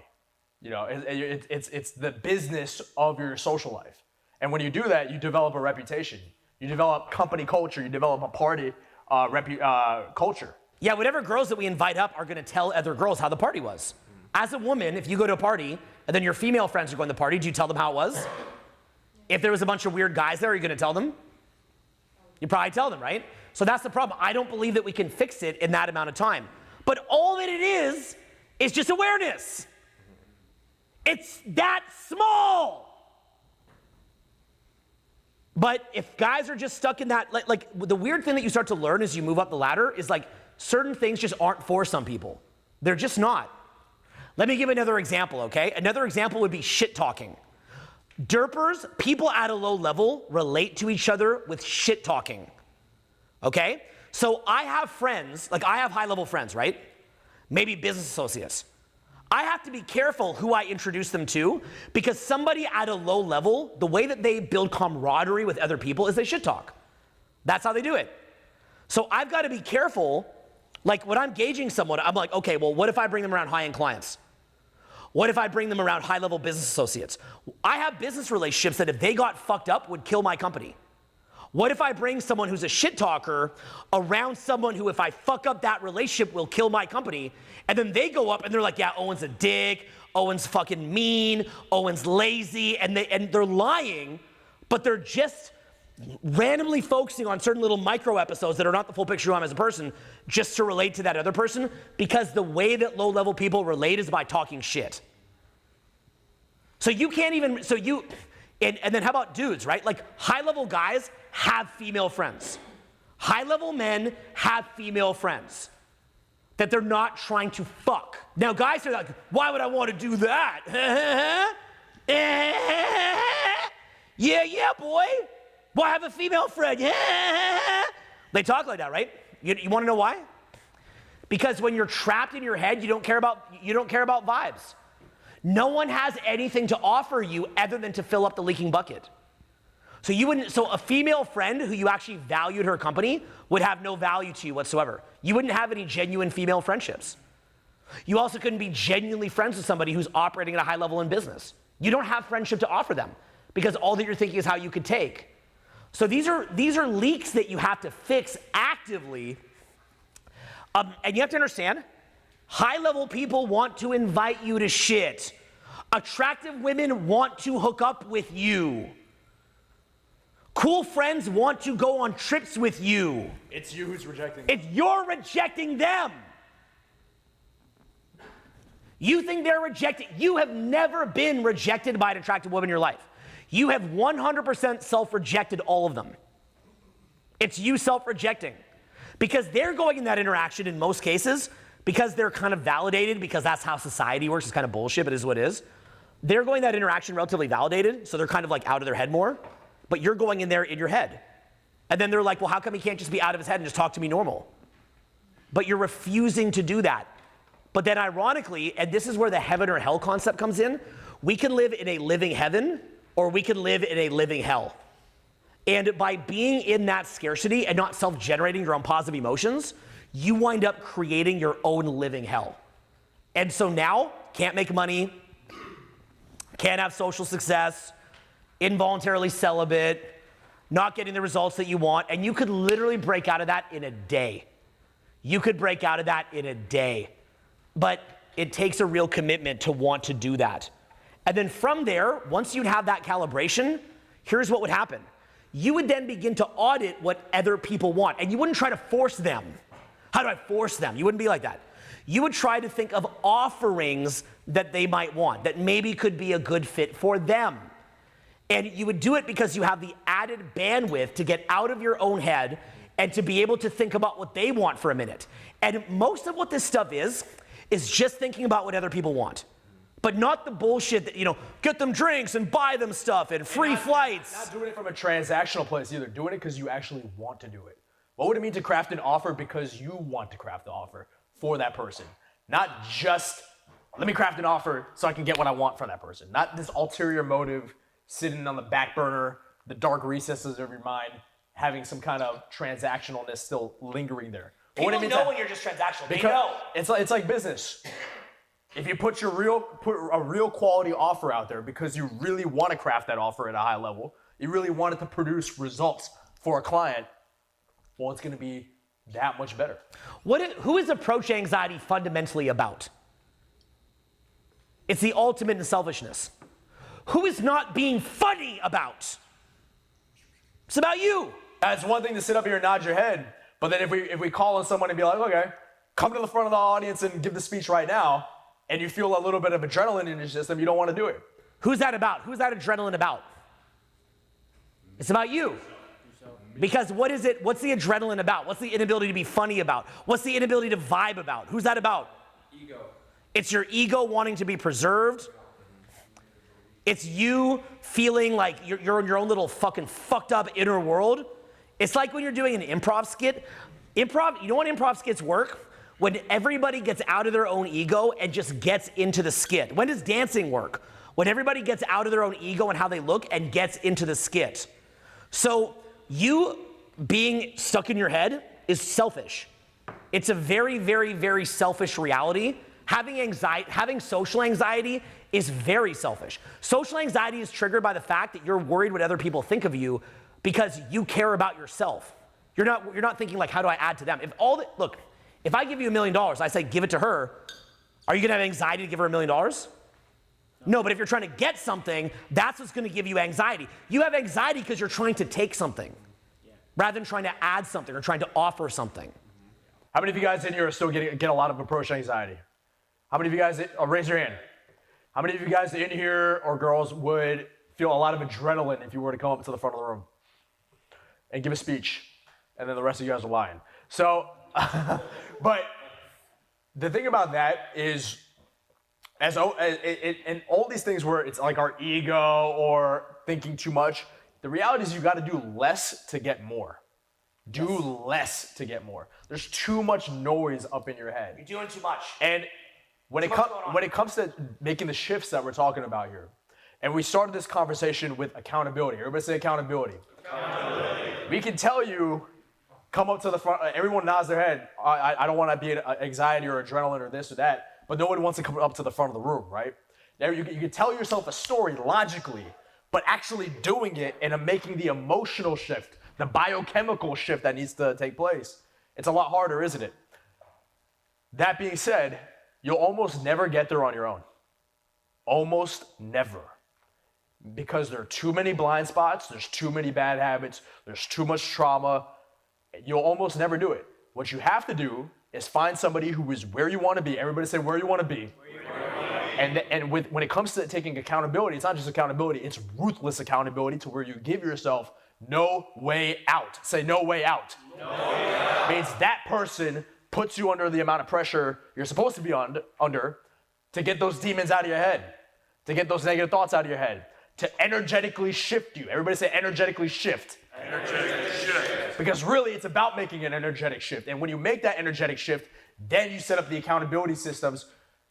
You know, it's the business of your social life. And when you do that, you develop a reputation. You develop company culture. You develop a party culture. Yeah, whatever girls that we invite up are going to tell other girls how the party was. As a woman, if you go to a party and then your female friends are going to the party, do you tell them how it was? If there was a bunch of weird guys there, are you going to tell them? You probably tell them, right? So that's the problem. I don't believe that we can fix it in that amount of time. But all that it is just awareness. It's that small. But if guys are just stuck in that, like the weird thing that you start to learn as you move up the ladder is like certain things just aren't for some people. They're just not. Let me give another example, okay? Another example would be shit talking. Derpers, people at a low level, relate to each other with shit talking, okay? So I have friends, like I have high level friends, right? Maybe business associates. I have to be careful who I introduce them to because somebody at a low level, the way that they build camaraderie with other people is they shit talk. That's how they do it. So I've got to be careful. Like when I'm gauging someone, I'm like, okay, well, what if I bring them around high-end clients? What if I bring them around high-level business associates? I have business relationships that if they got fucked up would kill my company. What if I bring someone who's a shit talker around someone who, if I fuck up that relationship, will kill my company? And then they go up and they're like, yeah, Owen's a dick, Owen's fucking mean, Owen's lazy, and they're lying, but they're just randomly focusing on certain little micro episodes that are not the full picture of who I am as a person, just to relate to that other person, because the way that low-level people relate is by talking shit. So you can't even, and then how about dudes, right? Like high-level guys have female friends. High-level men have female friends that they're not trying to fuck. Now guys are like, why would I want to do that? Yeah, boy. Well, I have a female friend. They talk like that, right? You want to know why? Because when you're trapped in your head, you don't care about vibes. No one has anything to offer you other than to fill up the leaking bucket. So a female friend who you actually valued her company would have no value to you whatsoever. You wouldn't have any genuine female friendships. You also couldn't be genuinely friends with somebody who's operating at a high level in business. You don't have friendship to offer them because all that you're thinking is how you could take. So these are leaks that you have to fix actively. And you have to understand, high-level people want to invite you to shit. Attractive women want to hook up with you. Cool friends want to go on trips with you. It's you who's rejecting them. You're rejecting them. You think they're rejected. You have never been rejected by an attractive woman in your life. You have 100% self-rejected all of them. It's you self-rejecting. Because they're going in that interaction in most cases, because they're kind of validated, because that's how society works. It's kind of bullshit, but it is what it is. They're going that interaction relatively validated, so they're kind of like out of their head more, but you're going in there in your head. And then they're like, well, how come he can't just be out of his head and just talk to me normal? But you're refusing to do that. But then ironically, and this is where the heaven or hell concept comes in, we can live in a living heaven or we can live in a living hell. And by being in that scarcity and not self-generating your own positive emotions, you wind up creating your own living hell. And so now, can't make money, can't have social success, involuntarily celibate, not getting the results that you want, and you could literally break out of that in a day. You could break out of that in a day. But it takes a real commitment to want to do that. And then from there, once you'd have that calibration, here's what would happen. You would then begin to audit what other people want, and you wouldn't try to force them. How do I force them? You wouldn't be like that. You would try to think of offerings that they might want, that maybe could be a good fit for them. And you would do it because you have the added bandwidth to get out of your own head and to be able to think about what they want for a minute. And most of what this stuff is just thinking about what other people want. But not the bullshit that, get them drinks and buy them stuff and free flights. Not doing it from a transactional place either. Doing it because you actually want to do it. What would it mean to craft an offer because you want to craft the offer for that person? Not just, let me craft an offer so I can get what I want from that person. Not this ulterior motive sitting on the back burner, the dark recesses of your mind, having some kind of transactionalness still lingering there. People know when you're just transactional. They know. It's like business. If you put a real quality offer out there because you really want to craft that offer at a high level, you really want it to produce results for a client, well, it's going to be that much better. Who is approach anxiety fundamentally about? It's the ultimate in selfishness. Who is not being funny about? It's about you. It's one thing to sit up here and nod your head, but then if we call on someone and be like, okay, come to the front of the audience and give the speech right now, and you feel a little bit of adrenaline in your system, you don't want to do it. Who's that about? Who's that adrenaline about? It's about you. Because what is it? What's the adrenaline about? What's the inability to be funny about? What's the inability to vibe about? Who's that about? Ego. It's your ego wanting to be preserved. It's you feeling like you're in your own little fucking fucked up inner world. It's like when you're doing an improv skit. Improv, you know when improv skits work? When everybody gets out of their own ego and just gets into the skit. When does dancing work? When everybody gets out of their own ego and how they look and gets into the skit. So you being stuck in your head is selfish. It's a very, very, very selfish reality. Having social anxiety is very selfish. Social anxiety is triggered by the fact that you're worried what other people think of you because you care about yourself. You're not thinking like, how do I add to them? Look, if I give you $1 million, I say give it to her, are you gonna have anxiety to give her $1 million? No, but if you're trying to get something, that's what's gonna give you anxiety. You have anxiety because you're trying to take something rather than trying to add something or trying to offer something. How many of you guys in here are still get a lot of approach anxiety? How many of you guys, raise your hand. How many of you guys in here or girls would feel a lot of adrenaline if you were to come up to the front of the room and give a speech, and then the rest of you guys are lying? So, but the thing about that is, and all these things where it's like our ego or thinking too much, the reality is you got to do less to get more. Do less to get more. There's too much noise up in your head. You're doing too much. And when it comes to making the shifts that we're talking about here, and we started this conversation with accountability. Everybody say accountability. Accountability. We can tell you, come up to the front, everyone nods their head. I don't want to be anxiety or adrenaline or this or that, but no one wants to come up to the front of the room, right? Now you can tell yourself a story logically, but actually doing it and making the emotional shift, the biochemical shift that needs to take place, it's a lot harder, isn't it? That being said, you'll almost never get there on your own. Almost never. Because there are too many blind spots, there's too many bad habits, there's too much trauma. You'll almost never do it. What you have to do is find somebody who is where you want to be. Everybody say where you want to be. And when it comes to taking accountability, it's not just accountability, it's ruthless accountability to where you give yourself no way out. Say no way out. No way out. Means that person puts you under the amount of pressure you're supposed to be under to get those demons out of your head, to get those negative thoughts out of your head, to energetically shift you. Everybody say energetically shift. Energetically shift. Because really it's about making an energetic shift. And when you make that energetic shift, then you set up the accountability systems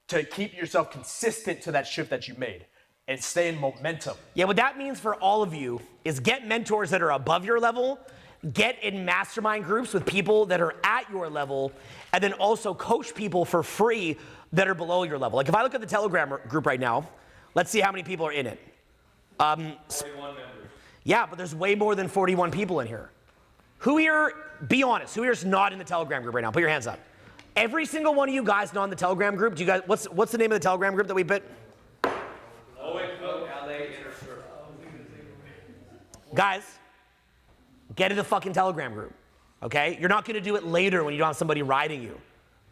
to keep yourself consistent to that shift that you made and stay in momentum. Yeah, what that means for all of you is get mentors that are above your level, get in mastermind groups with people that are at your level, and then also coach people for free that are below your level. Like if I look at the Telegram group right now, let's see how many people are in it. 41 members. Yeah, but there's way more than 41 people in here. Who here, be honest, who here is not in the Telegram group right now? Put your hands up. Every single one of you guys not in the Telegram group, do you guys, what's the name of the Telegram group that we put? Owen, LA, Inner Circle. Guys, get in the fucking Telegram group, okay? You're not gonna do it later when you don't have somebody riding you,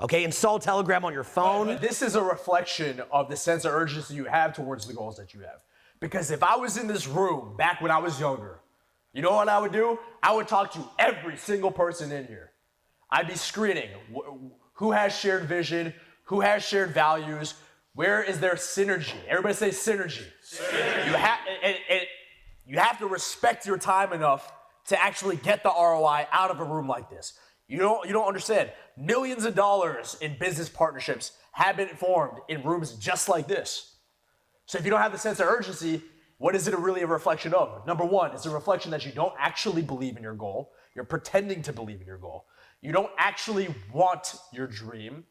okay? Install Telegram on your phone. But this is a reflection of the sense of urgency you have towards the goals that you have. Because if I was in this room back when I was younger, you know what I would do? I would talk to every single person in here. I'd be screening who has shared vision, who has shared values, where is there synergy? Everybody say synergy. You have to respect your time enough to actually get the ROI out of a room like this. You don't understand. Millions of dollars in business partnerships have been formed in rooms just like this. So if you don't have the sense of urgency, what is it really a reflection of? Number one, it's a reflection that you don't actually believe in your goal. You're pretending to believe in your goal. You don't actually want your dream.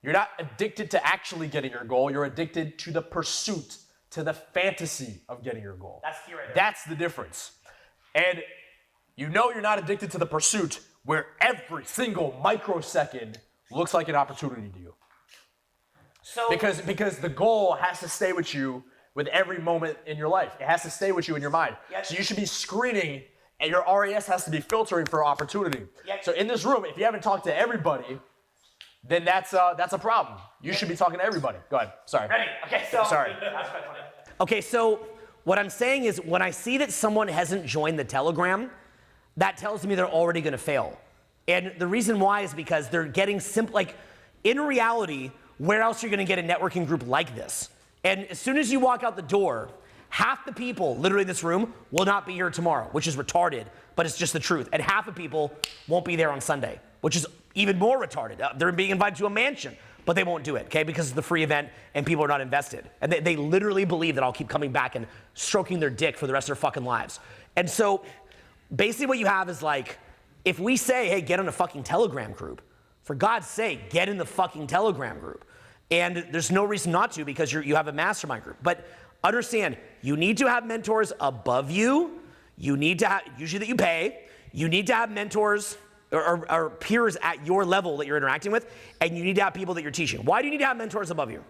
You're not addicted to actually getting your goal. You're addicted to the pursuit, to the fantasy of getting your goal. That's key right there. That's the difference. And you know you're not addicted to the pursuit where every single microsecond looks like an opportunity to you. So Because the goal has to stay with you with every moment in your life. It has to stay with you in your mind. Yes. So you should be screening and your RAS has to be filtering for opportunity. Yep. So in this room, if you haven't talked to everybody, then that's a problem. You should be talking to everybody. Go ahead. Sorry. Ready? Okay, so. Sorry. Okay, so what I'm saying is when I see that someone hasn't joined the Telegram, that tells me they're already gonna fail. And the reason why is because they're getting simple, like in reality, where else are you gonna get a networking group like this? And as soon as you walk out the door, half the people literally in this room will not be here tomorrow, which is retarded, but it's just the truth. And half of people won't be there on Sunday, which is even more retarded. They're being invited to a mansion, but they won't do it, okay? Because it's the free event and people are not invested. And they literally believe that I'll keep coming back and stroking their dick for the rest of their fucking lives. And so basically what you have is like, if we say, hey, get on a fucking Telegram group, for God's sake, get in the fucking Telegram group. And there's no reason not to because you have a mastermind group. But understand, you need to have mentors above you. You need to have, usually that you pay, you need to have mentors or peers at your level that you're interacting with, and you need to have people that you're teaching. Why do you need to have mentors above you?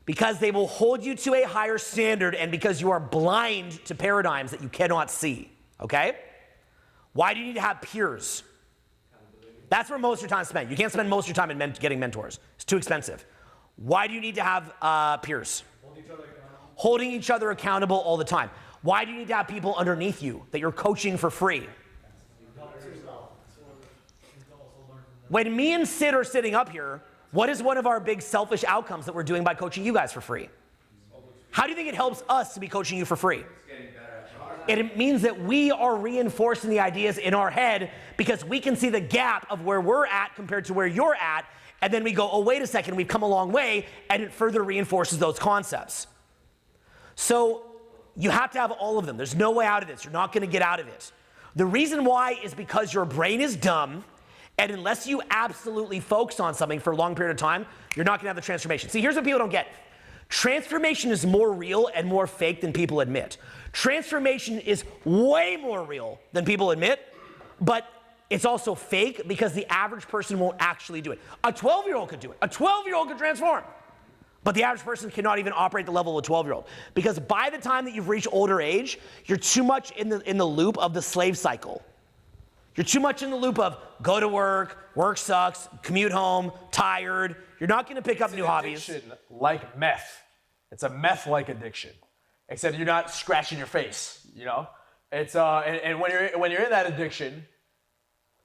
Because they will hold you to a higher standard and because you are blind to paradigms that you cannot see, okay? Why do you need to have peers? That's where most of your time is spent. You can't spend most of your time in getting mentors. It's too expensive. Why do you need to have peers? Holding each other accountable all the time. Why do you need to have people underneath you that you're coaching for free? When me and Sid are sitting up here, what is one of our big selfish outcomes that we're doing by coaching you guys for free? How do you think it helps us to be coaching you for free? It means that we are reinforcing the ideas in our head because we can see the gap of where we're at compared to where you're at, and then we go, oh, wait a second, we've come a long way, and it further reinforces those concepts. So you have to have all of them. There's no way out of this. You're not gonna get out of it. The reason why is because your brain is dumb, and unless you absolutely focus on something for a long period of time, you're not gonna have the transformation. See, here's what people don't get. Transformation is more real and more fake than people admit. Transformation is way more real than people admit, but it's also fake because the average person won't actually do it. A 12-year-old could do it. A 12-year-old could transform. But the average person cannot even operate the level of a 12-year-old. Because by the time that you've reached older age, you're too much in the loop of the slave cycle. You're too much in the loop of go to work sucks, commute home, tired. You're not gonna pick up new hobbies. Like meth. It's a meth-like addiction. Except you're not scratching your face, you know? It's and when you're in that addiction,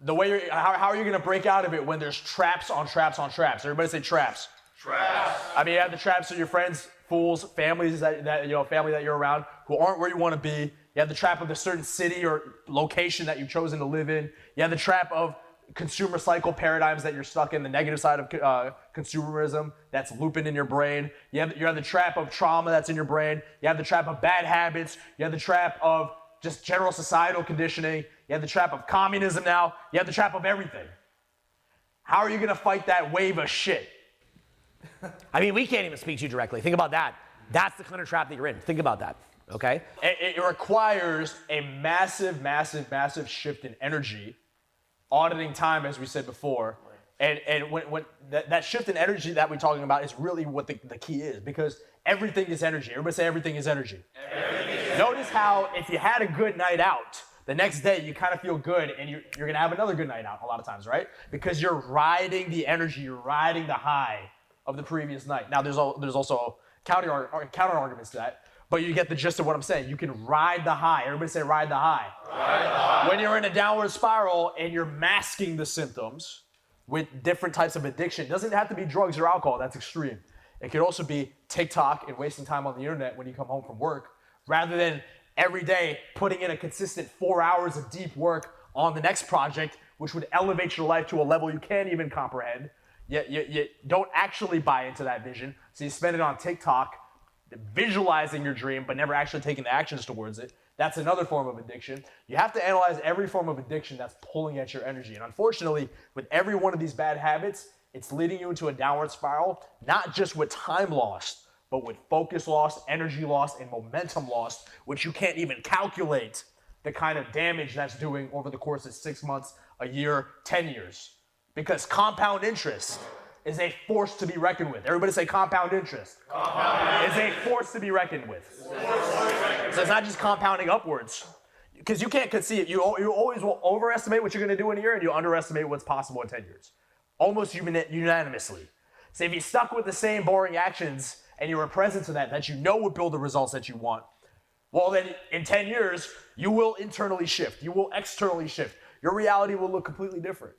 the way how are you gonna break out of it when there's traps on traps on traps? Everybody say traps. Traps. I mean, you have the traps of your friends, fools, families that family that you're around who aren't where you want to be. You have the trap of a certain city or location that you've chosen to live in. You have the trap of consumer cycle paradigms that you're stuck in, the negative side of consumerism that's looping in your brain. You have the trap of trauma that's in your brain. You have the trap of bad habits. You have the trap of just general societal conditioning. You have the trap of communism now. You have the trap of everything. How are you going to fight that wave of shit? I mean, we can't even speak to you directly. Think about that. That's the kind of trap that you're in. Think about that, okay? It requires a massive, massive, massive shift in energy, auditing time, as we said before. And when that shift in energy that we're talking about is really what the key is, because everything is energy. Everybody say everything is energy. Notice how if you had a good night out, the next day you kind of feel good and you're going to have another good night out a lot of times, right? Because you're riding the energy, you're riding the high of the previous night. Now, there's also counter arguments to that, but you get the gist of what I'm saying. You can ride the high. Everybody say ride the high. Ride the high. When you're in a downward spiral and you're masking the symptoms with different types of addiction, it doesn't have to be drugs or alcohol. That's extreme. It could also be TikTok and wasting time on the internet when you come home from work, rather than every day putting in a consistent 4 hours of deep work on the next project, which would elevate your life to a level you can't even comprehend. You don't actually buy into that vision, so you spend it on TikTok, visualizing your dream, but never actually taking the actions towards it. That's another form of addiction. You have to analyze every form of addiction that's pulling at your energy. And unfortunately, with every one of these bad habits, it's leading you into a downward spiral, not just with time lost, but with focus lost, energy lost, and momentum lost, which you can't even calculate the kind of damage that's doing over the course of 6 months, a year, 10 years. Because compound interest is a force to be reckoned with. Everybody say compound interest. Compound is a force to be reckoned with. So it's not just compounding upwards. Because you can't conceive. You always will overestimate what you're going to do in a year, and you underestimate what's possible in 10 years. Almost unanimously. So if you stuck with the same boring actions and you were present to that you know would build the results that you want, well then in 10 years, you will internally shift. You will externally shift. Your reality will look completely different.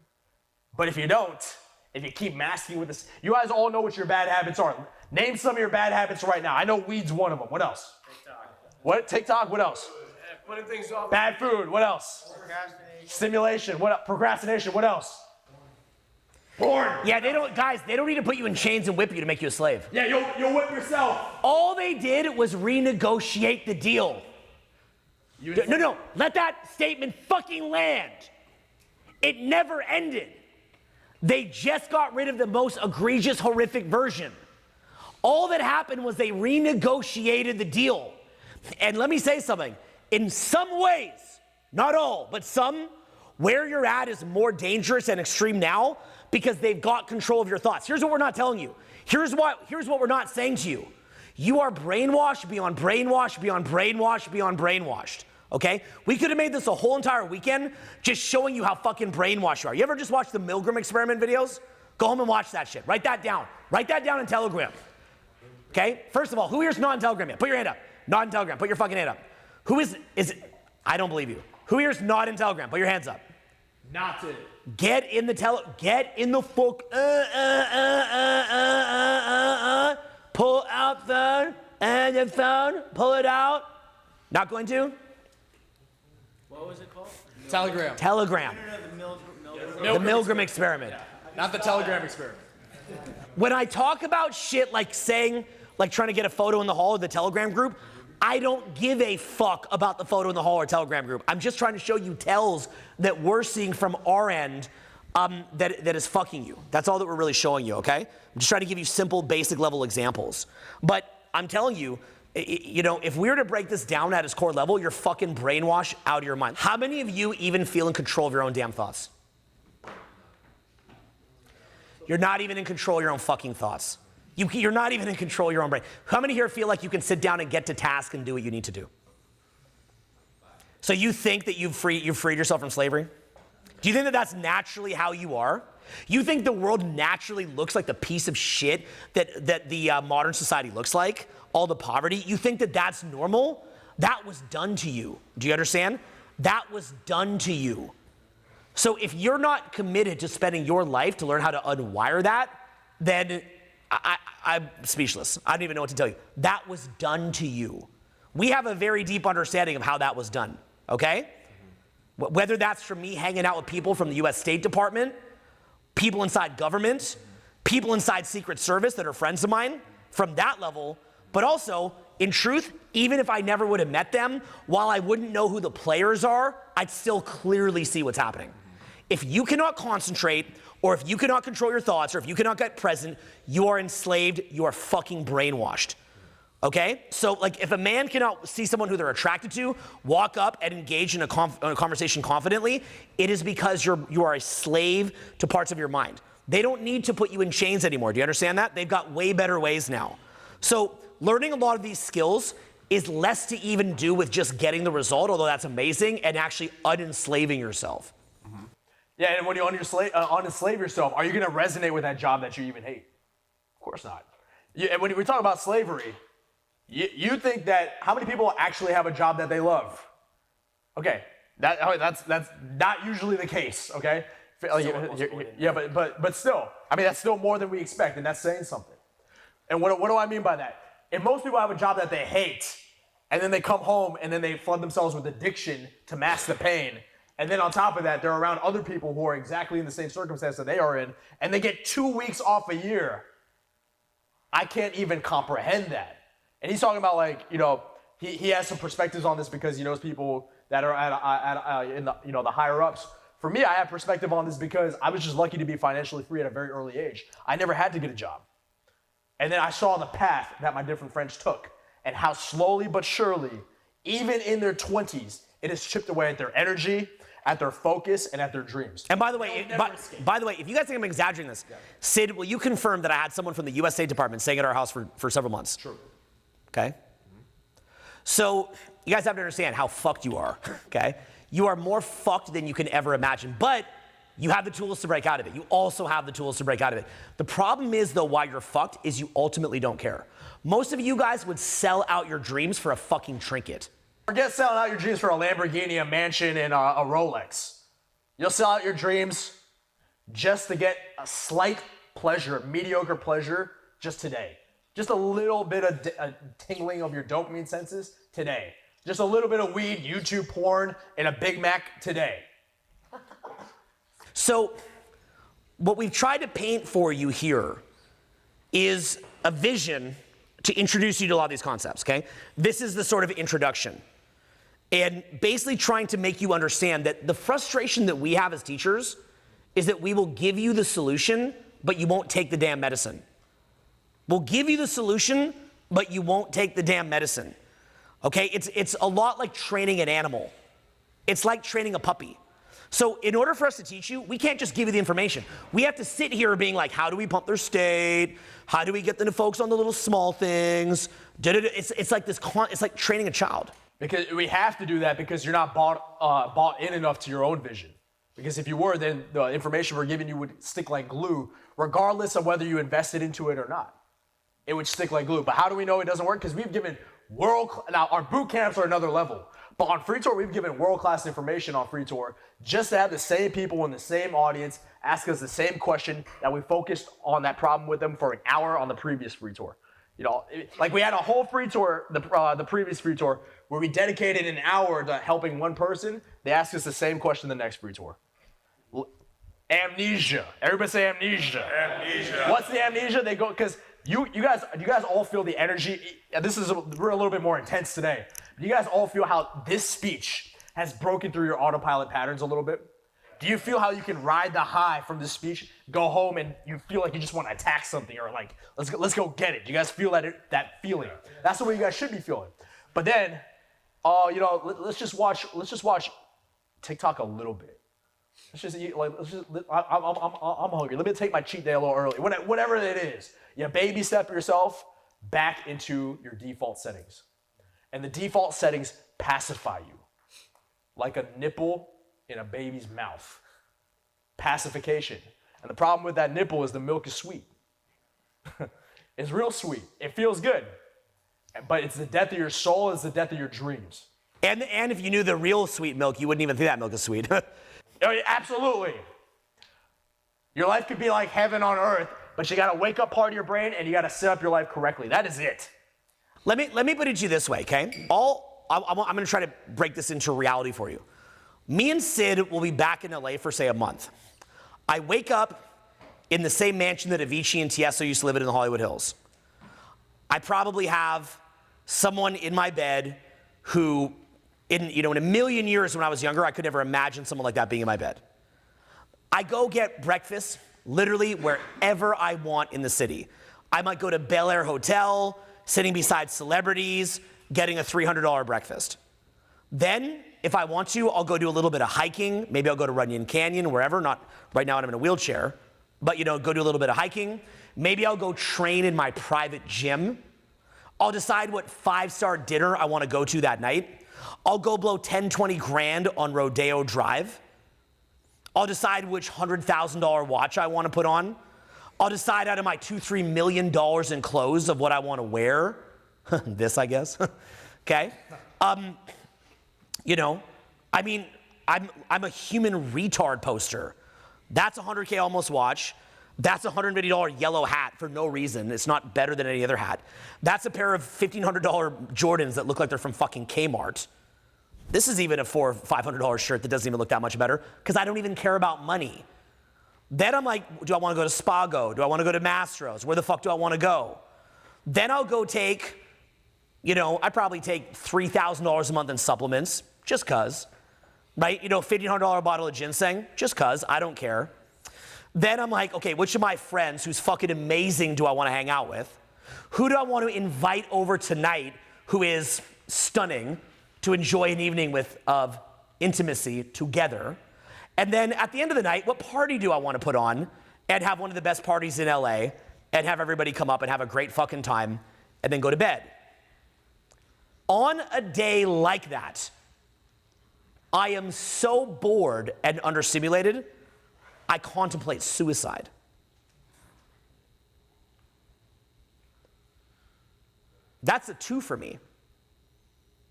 But if you don't, if you keep masking with this, you guys all know what your bad habits are. Name some of your bad habits right now. I know weed's one of them. What else? TikTok. What? TikTok? What else? Putting things off. Bad food. What else? Stimulation. What? Procrastination. What else? Porn. Yeah, they don't need to put you in chains and whip you to make you a slave. Yeah, you'll whip yourself. All they did was renegotiate the deal. No, let that statement fucking land. It never ended. They just got rid of the most egregious, horrific version. All that happened was they renegotiated the deal. And let me say something. In some ways, not all, but some, where you're at is more dangerous and extreme now because they've got control of your thoughts. Here's what we're not telling you. Here's what we're not saying to you. You are brainwashed beyond brainwashed beyond brainwashed beyond brainwashed. Okay? We could have made this a whole entire weekend just showing you how fucking brainwashed you are. You ever just watch the Milgram experiment videos? Go home and watch that shit. Write that down. Write that down in Telegram. Okay? First of all, who here's not in Telegram yet? Put your hand up. Not in Telegram. Put your fucking hand up. Who is I don't believe you. Who here's not in Telegram? Put your hands up. Not to. Get in the fuck. Pull out phone and the phone. Pull it out. Not going to? What was it called? Telegram. Telegram. The Milgram experiment. Not the Telegram experiment. When I talk about shit like saying, like trying to get a photo in the hall of the Telegram group, I don't give a fuck about the photo in the hall or Telegram group. I'm just trying to show you tells that we're seeing from our end that is fucking you. That's all that we're really showing you, okay? I'm just trying to give you simple, basic level examples. But I'm telling you, you know, if we were to break this down at its core level, you're fucking brainwashed out of your mind. How many of you even feel in control of your own damn thoughts? You're not even in control of your own fucking thoughts. You're not even in control of your own brain. How many here feel like you can sit down and get to task and do what you need to do? So you think that you've freed yourself from slavery? Do you think that that's naturally how you are? You think the world naturally looks like the piece of shit that the modern society looks like? All the poverty? You think that that's normal? That was done to you. Do you understand? That was done to you. So if you're not committed to spending your life to learn how to unwire that, then I'm speechless. I don't even know what to tell you. That was done to you. We have a very deep understanding of how that was done, okay? Whether that's from me hanging out with people from the US State Department, people inside government, people inside Secret Service that are friends of mine, from that level, but also, in truth, even if I never would have met them, while I wouldn't know who the players are, I'd still clearly see what's happening. If you cannot concentrate, or if you cannot control your thoughts, or if you cannot get present, you are enslaved, you are fucking brainwashed. Okay? So, like, if a man cannot see someone who they're attracted to, walk up and engage in a conversation confidently, it is because you are a slave to parts of your mind. They don't need to put you in chains anymore. Do you understand that? They've got way better ways now. So, learning a lot of these skills is less to even do with just getting the result, although that's amazing, and actually unenslaving yourself. Yeah, and when you unenslave yourself, are you going to resonate with that job that you even hate? Of course not. And when we talk about slavery, you think that how many people actually have a job that they love? Okay, that's not usually the case. Okay, yeah, but still, I mean that's still more than we expect, and that's saying something. And what do I mean by that? If most people have a job that they hate, and then they come home and then they flood themselves with addiction to mask the pain. And then on top of that, they're around other people who are exactly in the same circumstance that they are in, and they get 2 weeks off a year. I can't even comprehend that. And he's talking about, like, you know, he has some perspectives on this because he knows people that are in the, you know, the higher ups. For me, I have perspective on this because I was just lucky to be financially free at a very early age. I never had to get a job. And then I saw the path that my different friends took and how slowly but surely, even in their 20s, it has chipped away at their energy, at their focus, and at their dreams. And by the way, if you guys think I'm exaggerating this, Sid, will you confirm that I had someone from the US State Department staying at our house for several months? True. Okay? So you guys have to understand how fucked you are, okay? You are more fucked than you can ever imagine, but you have the tools to break out of it. You also have the tools to break out of it. The problem is, though, why you're fucked is you ultimately don't care. Most of you guys would sell out your dreams for a fucking trinket. Forget selling out your dreams for a Lamborghini, a mansion, and a Rolex. You'll sell out your dreams just to get a slight pleasure, mediocre pleasure, just today. Just a little bit of tingling of your dopamine senses today. Just a little bit of weed, YouTube porn, and a Big Mac today. So what we've tried to paint for you here is a vision to introduce you to a lot of these concepts, okay? This is the sort of introduction. And basically trying to make you understand that the frustration that we have as teachers is that we will give you the solution, but you won't take the damn medicine. We'll give you the solution, but you won't take the damn medicine. Okay, it's a lot like training an animal. It's like training a puppy. So in order for us to teach you, we can't just give you the information. We have to sit here being like, how do we pump their state? How do we get them to focus on the little small things? It's like this. It's like training a child. Because we have to do that because you're not bought in enough to your own vision. Because if you were, then the information we're giving you would stick like glue, regardless of whether you invested into it or not. It would stick like glue. But how do we know it doesn't work? Because we've given now our boot camps are another level. But on Free Tour, we've given world-class information on Free Tour just to have the same people in the same audience ask us the same question that we focused on that problem with them for an hour on the previous Free Tour. You know, like we had a whole Free Tour, the previous Free Tour, where we dedicated an hour to helping one person. They asked us the same question the next Free Tour. Amnesia. Everybody say amnesia. Amnesia. What's the amnesia? They go, because you guys all feel the energy. We're a little bit more intense today. You guys all feel how this speech has broken through your autopilot patterns a little bit? Do you feel how you can ride the high from this speech, go home, and you feel like you just want to attack something, or like, let's go get it? Do you guys feel that feeling? That's the way you guys should be feeling. But then, let's just watch TikTok a little bit. I'm hungry. Let me take my cheat day a little early. Whatever it is, you baby step yourself back into your default settings. And the default settings pacify you. Like a nipple in a baby's mouth. Pacification. And the problem with that nipple is the milk is sweet. It's real sweet. It feels good. But it's the death of your soul, it's the death of your dreams. And if you knew the real sweet milk, you wouldn't even think that milk is sweet. Absolutely. Your life could be like heaven on earth, but you gotta wake up part of your brain and you gotta set up your life correctly. That is it. Let me put it to you this way, okay? I'm gonna try to break this into reality for you. Me and Sid will be back in LA for, say, a month. I wake up in the same mansion that Avicii and Tiesto used to live in the Hollywood Hills. I probably have someone in my bed who, in a million years when I was younger, I could never imagine someone like that being in my bed. I go get breakfast literally wherever I want in the city. I might go to Bel Air Hotel, sitting beside celebrities, getting a $300 breakfast. Then, if I want to, I'll go do a little bit of hiking. Maybe I'll go to Runyon Canyon, wherever. Not right now, I'm in a wheelchair. But, go do a little bit of hiking. Maybe I'll go train in my private gym. I'll decide what 5-star dinner I want to go to that night. I'll go blow 10, 20 grand on Rodeo Drive. I'll decide which $100,000 watch I want to put on. I'll decide out of my $2-3 million in clothes of what I want to wear. This, I guess. Okay. I'm a human retard poster. That's a $100K almost watch. That's a $150 yellow hat for no reason. It's not better than any other hat. That's a pair of $1,500 Jordans that look like they're from fucking Kmart. This is even a $400 or $500 shirt that doesn't even look that much better because I don't even care about money. Then I'm like, do I want to go to Spago? Do I want to go to Mastro's? Where the fuck do I want to go? Then I'll go take, I probably take $3,000 a month in supplements, just cause, right? $1,500 bottle of ginseng, just cause, I don't care. Then I'm like, okay, which of my friends who's fucking amazing do I want to hang out with? Who do I want to invite over tonight who is stunning to enjoy an evening of intimacy together? And then at the end of the night, what party do I want to put on and have one of the best parties in LA and have everybody come up and have a great fucking time and then go to bed? On a day like that, I am so bored and understimulated, I contemplate suicide. That's a 2 for me.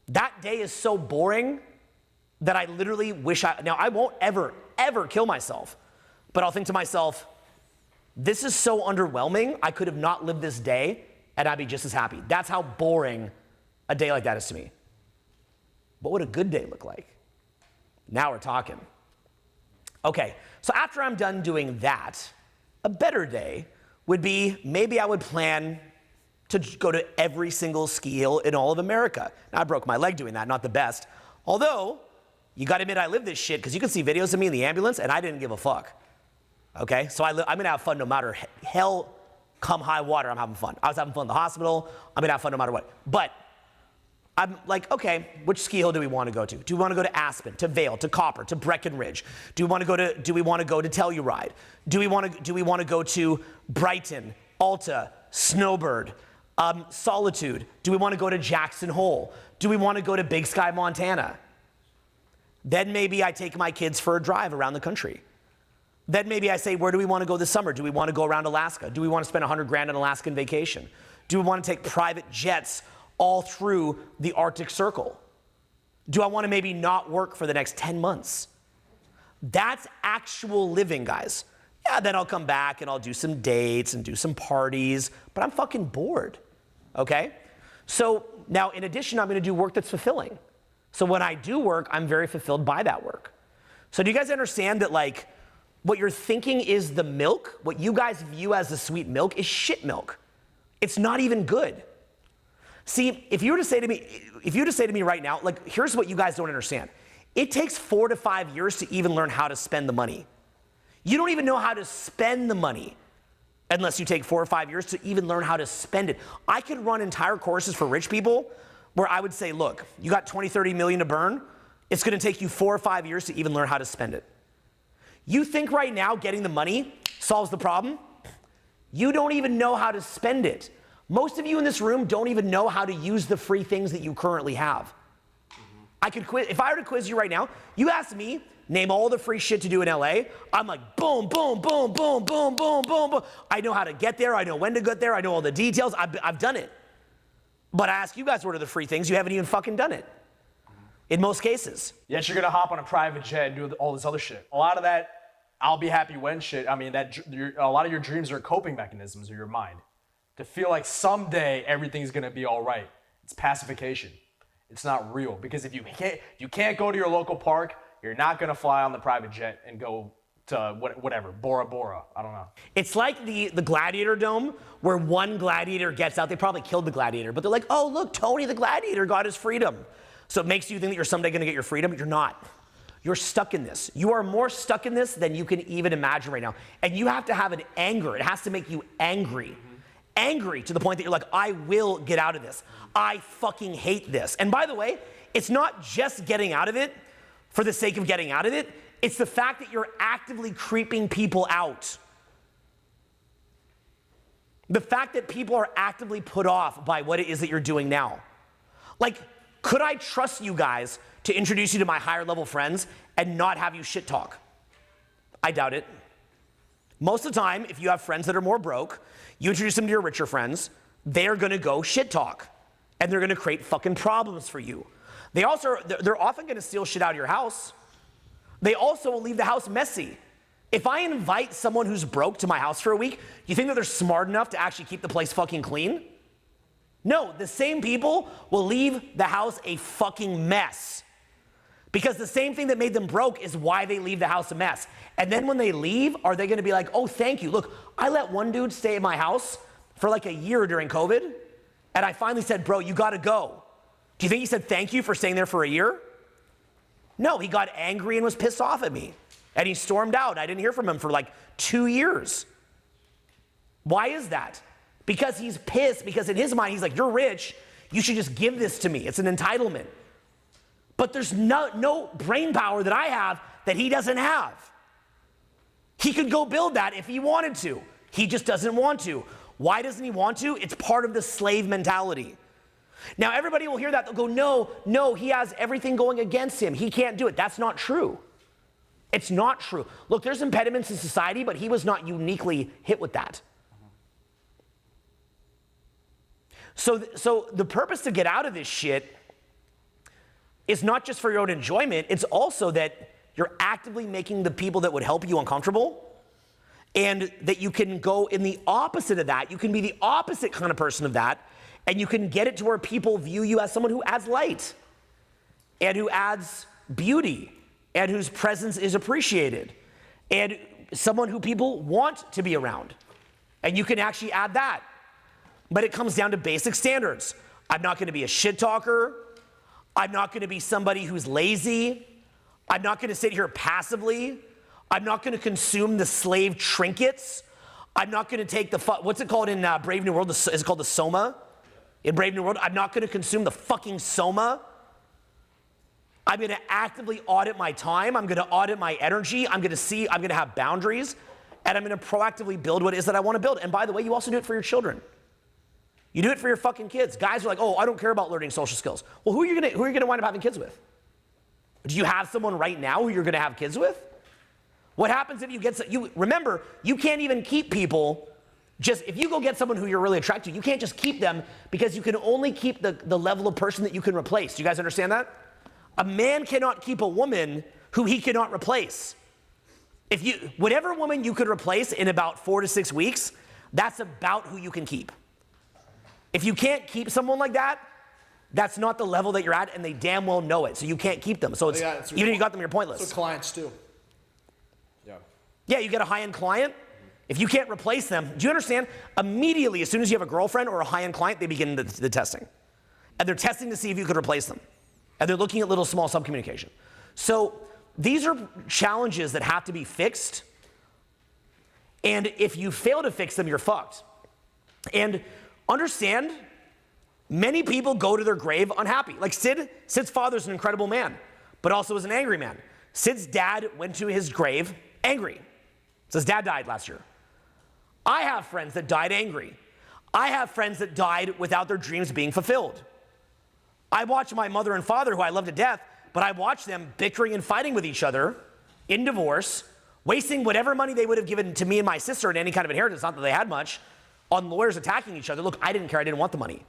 That day is so boring that I literally wish now I won't ever kill myself, but I'll think to myself, this is so underwhelming, I could have not lived this day and I'd be just as happy. That's how boring a day like that is to me. What would a good day look like? Now we're talking. Okay, so after I'm done doing that, a better day would be maybe I would plan to go to every single ski hill in all of America. Now, I broke my leg doing that, not the best. Although, you gotta admit I live this shit, because you can see videos of me in the ambulance, and I didn't give a fuck. Okay, so I'm gonna have fun no matter hell come high water, I'm having fun. I was having fun in the hospital, I'm gonna have fun no matter what. But, I'm like, okay, which ski hill do we wanna go to? Do we wanna go to Aspen, to Vail, to Copper, to Breckenridge? Do we wanna go to Telluride? Do we wanna go to Brighton, Alta, Snowbird, Solitude? Do we want to go to Jackson Hole? Do we want to go to Big Sky, Montana? Then maybe I take my kids for a drive around the country. Then maybe I say, where do we want to go this summer? Do we want to go around Alaska? Do we want to spend $100 grand on Alaskan vacation? Do we want to take private jets all through the Arctic Circle? Do I want to maybe not work for the next 10 months? That's actual living, guys. Yeah, then I'll come back and I'll do some dates and do some parties, but I'm fucking bored. Okay? So now, in addition, I'm gonna do work that's fulfilling. So when I do work, I'm very fulfilled by that work. So do you guys understand that, like, what you're thinking is the milk, what you guys view as the sweet milk is shit milk. It's not even good. See, if you were to say to me right now, like, here's what you guys don't understand. It takes 4 to 5 years to even learn how to spend the money. You don't even know how to spend the money unless you take 4 or 5 years to even learn how to spend it. I could run entire courses for rich people where I would say, look, you got 20, 30 million to burn. It's gonna take you 4 or 5 years to even learn how to spend it. You think right now getting the money solves the problem? You don't even know how to spend it. Most of you in this room don't even know how to use the free things that you currently have. I could quiz, if I were to quiz you right now, you ask me, name all the free shit to do in LA. I'm like, boom, boom, boom, boom, boom, boom, boom, boom. I know how to get there. I know when to get there. I know all the details. I've done it. But I ask you guys what are the free things. You haven't even fucking done it. In most cases. Yes, you're gonna hop on a private jet and do all this other shit. A lot of that, I'll be happy when shit. I mean, a lot of your dreams are coping mechanisms of your mind. To feel like someday everything's gonna be all right. It's pacification. It's not real, because if you can't go to your local park, you're not gonna fly on the private jet and go to whatever, Bora Bora, I don't know. It's like the Gladiator Dome, where one gladiator gets out. They probably killed the gladiator, but they're like, oh, look, Tony the gladiator got his freedom. So it makes you think that you're someday gonna get your freedom, but you're not. You're stuck in this. You are more stuck in this than you can even imagine right now. And you have to have an anger. It has to make you angry. Angry to the point that you're like, I will get out of this. I fucking hate this. And by the way, it's not just getting out of it for the sake of getting out of it. It's the fact that you're actively creeping people out. The fact that people are actively put off by what it is that you're doing now. Like, could I trust you guys to introduce you to my higher level friends and not have you shit talk? I doubt it. Most of the time, if you have friends that are more broke, you introduce them to your richer friends, they're gonna go shit talk. And they're gonna create fucking problems for you. They're often gonna steal shit out of your house. They also will leave the house messy. If I invite someone who's broke to my house for a week, you think that they're smart enough to actually keep the place fucking clean? No, the same people will leave the house a fucking mess. Because the same thing that made them broke is why they leave the house a mess. And then when they leave, are they gonna be like, oh, thank you. Look, I let one dude stay at my house for like a year during COVID, and I finally said, bro, you gotta go. Do you think he said thank you for staying there for a year? No, he got angry and was pissed off at me. And he stormed out. I didn't hear from him for like 2 years. Why is that? Because he's pissed, because in his mind, he's like, you're rich, you should just give this to me. It's an entitlement. But there's no brain power that I have that he doesn't have. He could go build that if he wanted to. He just doesn't want to. Why doesn't he want to? It's part of the slave mentality. Now, everybody will hear that. They'll go, no, he has everything going against him. He can't do it. That's not true. It's not true. Look, there's impediments in society, but he was not uniquely hit with that. So the purpose to get out of this shit is not just for your own enjoyment. It's also that you're actively making the people that would help you uncomfortable, and that you can go in the opposite of that. You can be the opposite kind of person of that, and you can get it to where people view you as someone who adds light and who adds beauty and whose presence is appreciated and someone who people want to be around. And you can actually add that. But it comes down to basic standards. I'm not going to be a shit talker. I'm not going to be somebody who's lazy. I'm not going to sit here passively. I'm not going to consume the slave trinkets. I'm not going to take the, what's it called in Brave New World? Is it called the Soma? In Brave New World, I'm not going to consume the fucking Soma. I'm going to actively audit my time. I'm going to audit my energy. I'm going to have boundaries, and I'm going to proactively build what it is that I want to build. And by the way, you also do it for your children. You do it for your fucking kids. Guys are like, oh, I don't care about learning social skills. Well, who are you going to wind up having kids with? Do you have someone right now who you're going to have kids with? What happens if you get, remember, you can't even keep people just, if you go get someone who you're really attracted to, you can't just keep them because you can only keep the level of person that you can replace. Do you guys understand that? A man cannot keep a woman who he cannot replace. Whatever woman you could replace in about 4 to 6 weeks, that's about who you can keep. If you can't keep someone like that, that's not the level that you're at, and they damn well know it. So you can't keep them. So it's, even if you got them, you're pointless. That's what clients do. Yeah. Yeah, you get a high-end client. If you can't replace them, do you understand? Immediately, as soon as you have a girlfriend or a high-end client, they begin the testing. And they're testing to see if you could replace them. And they're looking at little small subcommunication. So these are challenges that have to be fixed. And if you fail to fix them, you're fucked. And understand, many people go to their grave unhappy. Like Sid's father's an incredible man, but also was an angry man. Sid's dad went to his grave angry. So his dad died last year. I have friends that died angry. I have friends that died without their dreams being fulfilled. I watch my mother and father, who I love to death, but I watch them bickering and fighting with each other in divorce, wasting whatever money they would have given to me and my sister in any kind of inheritance, not that they had much, on lawyers attacking each other. Look, I didn't care. I didn't want the money.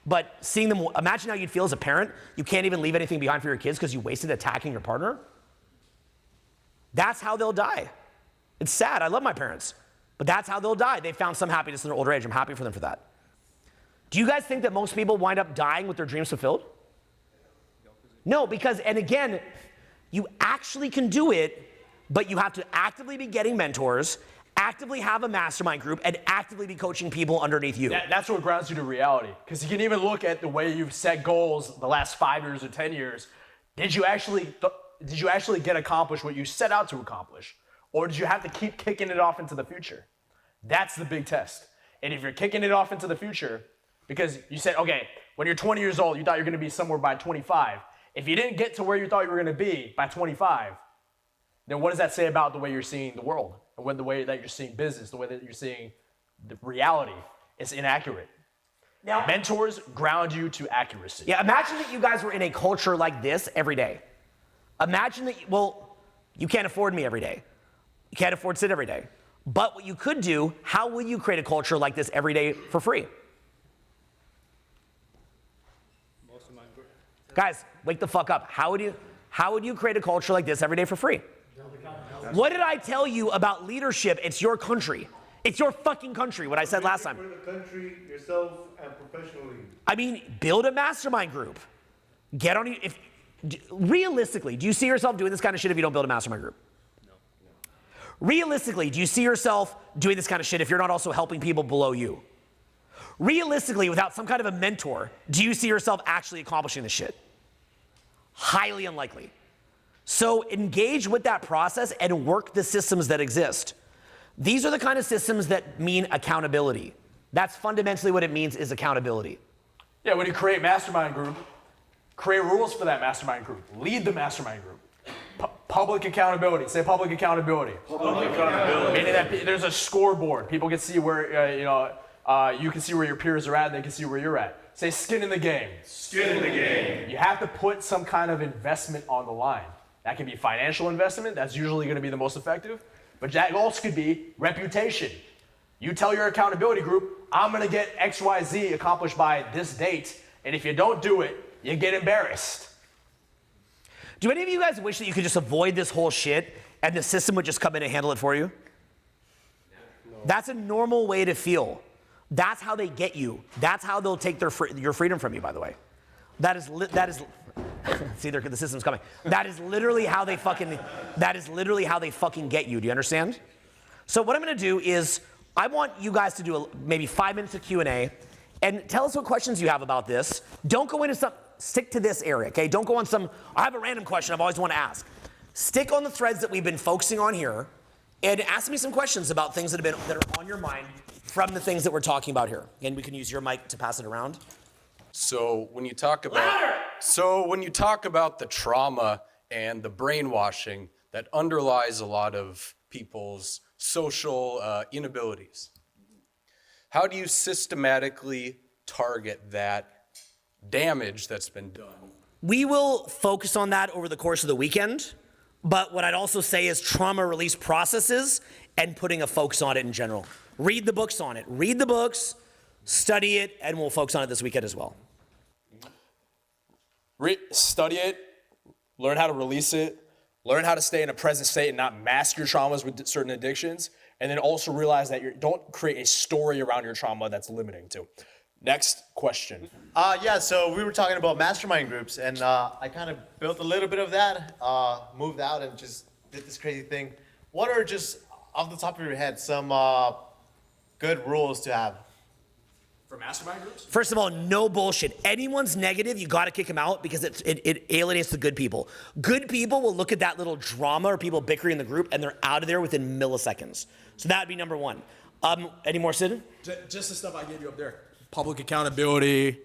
But seeing them, imagine how you'd feel as a parent. You can't even leave anything behind for your kids because you wasted attacking your partner. That's how they'll die. It's sad. I love my parents. But that's how they'll die. They found some happiness in their older age. I'm happy for them for that. Do you guys think that most people wind up dying with their dreams fulfilled? No, because, and again, you actually can do it, but you have to actively be getting mentors, actively have a mastermind group, and actively be coaching people underneath you. That's what grounds you to reality. Because you can even look at the way you've set goals the last 5 years or 10 years. Did you actually get accomplished what you set out to accomplish? Or did you have to keep kicking it off into the future? That's the big test. And if you're kicking it off into the future, because you said, okay, when you're 20 years old, you thought you were going to be somewhere by 25. If you didn't get to where you thought you were going to be by 25, then what does that say about the way you're seeing the world? And the way that you're seeing business, the way that you're seeing the reality? It's inaccurate. Now, mentors ground you to accuracy. Yeah, imagine that you guys were in a culture like this every day. Imagine that, you can't afford me every day. You can't afford Sid every day. But what you could do, how will you create a culture like this every day for free? Guys, wake the fuck up. How would you create a culture like this every day for free? What did I tell you about leadership? It's your country. It's your fucking country, what I said last time. For the country, yourself, and professionally. I mean, build a mastermind group. Get on, realistically, do you see yourself doing this kind of shit if you don't build a mastermind group? No. Realistically, do you see yourself doing this kind of shit if you're not also helping people below you? Realistically, without some kind of a mentor, do you see yourself actually accomplishing this shit? Highly unlikely. So engage with that process and work the systems that exist. These are the kind of systems that mean accountability. That's fundamentally what it means, is accountability. Yeah, when you create mastermind group, create rules for that mastermind group. Lead the mastermind group. Public accountability. Say public accountability. Public accountability. Meaning that there's a scoreboard. People can see where, You can see where your peers are at, and they can see where you're at. Say skin in the game. Skin in the game. You have to put some kind of investment on the line. That can be financial investment. That's usually going to be the most effective. But that also could be reputation. You tell your accountability group, I'm going to get XYZ accomplished by this date, and if you don't do it, you get embarrassed. Do any of you guys wish that you could just avoid this whole shit and the system would just come in and handle it for you? No. That's a normal way to feel. That's how they get you. That's how they'll take your freedom from you, by the way. See, the system's coming. That is literally how they fucking get you. Do you understand? So what I'm going to do is I want you guys to do maybe 5 minutes of Q&A and tell us what questions you have about this. Don't go into stick to this area, okay? Don't go on I have a random question I've always wanted to ask. Stick on the threads that we've been focusing on here and ask me some questions about things that are on your mind from the things that we're talking about here. And we can use your mic to pass it around. So when you talk about the trauma and the brainwashing that underlies a lot of people's social inabilities, how do you systematically target that damage that's been done? We will focus on that over the course of the weekend, but what I'd also say is trauma release processes and putting a focus on it in general. Read the books on it. Read the books, study it, and we'll focus on it this weekend as well. Study it, learn how to release it, learn how to stay in a present state and not mask your traumas with certain addictions, and then also realize that you don't create a story around your trauma that's limiting too. Next question. Yeah, so we were talking about mastermind groups, and I kind of built a little bit of that, moved out and just did this crazy thing. What are just, off the top of your head, some good rules to have? For mastermind groups? First of all, no bullshit. Anyone's negative, you gotta kick them out because it alienates the good people. Good people will look at that little drama or people bickering in the group and they're out of there within milliseconds. So that would be number one. Any more, Sid? Just the stuff I gave you up there. Public accountability,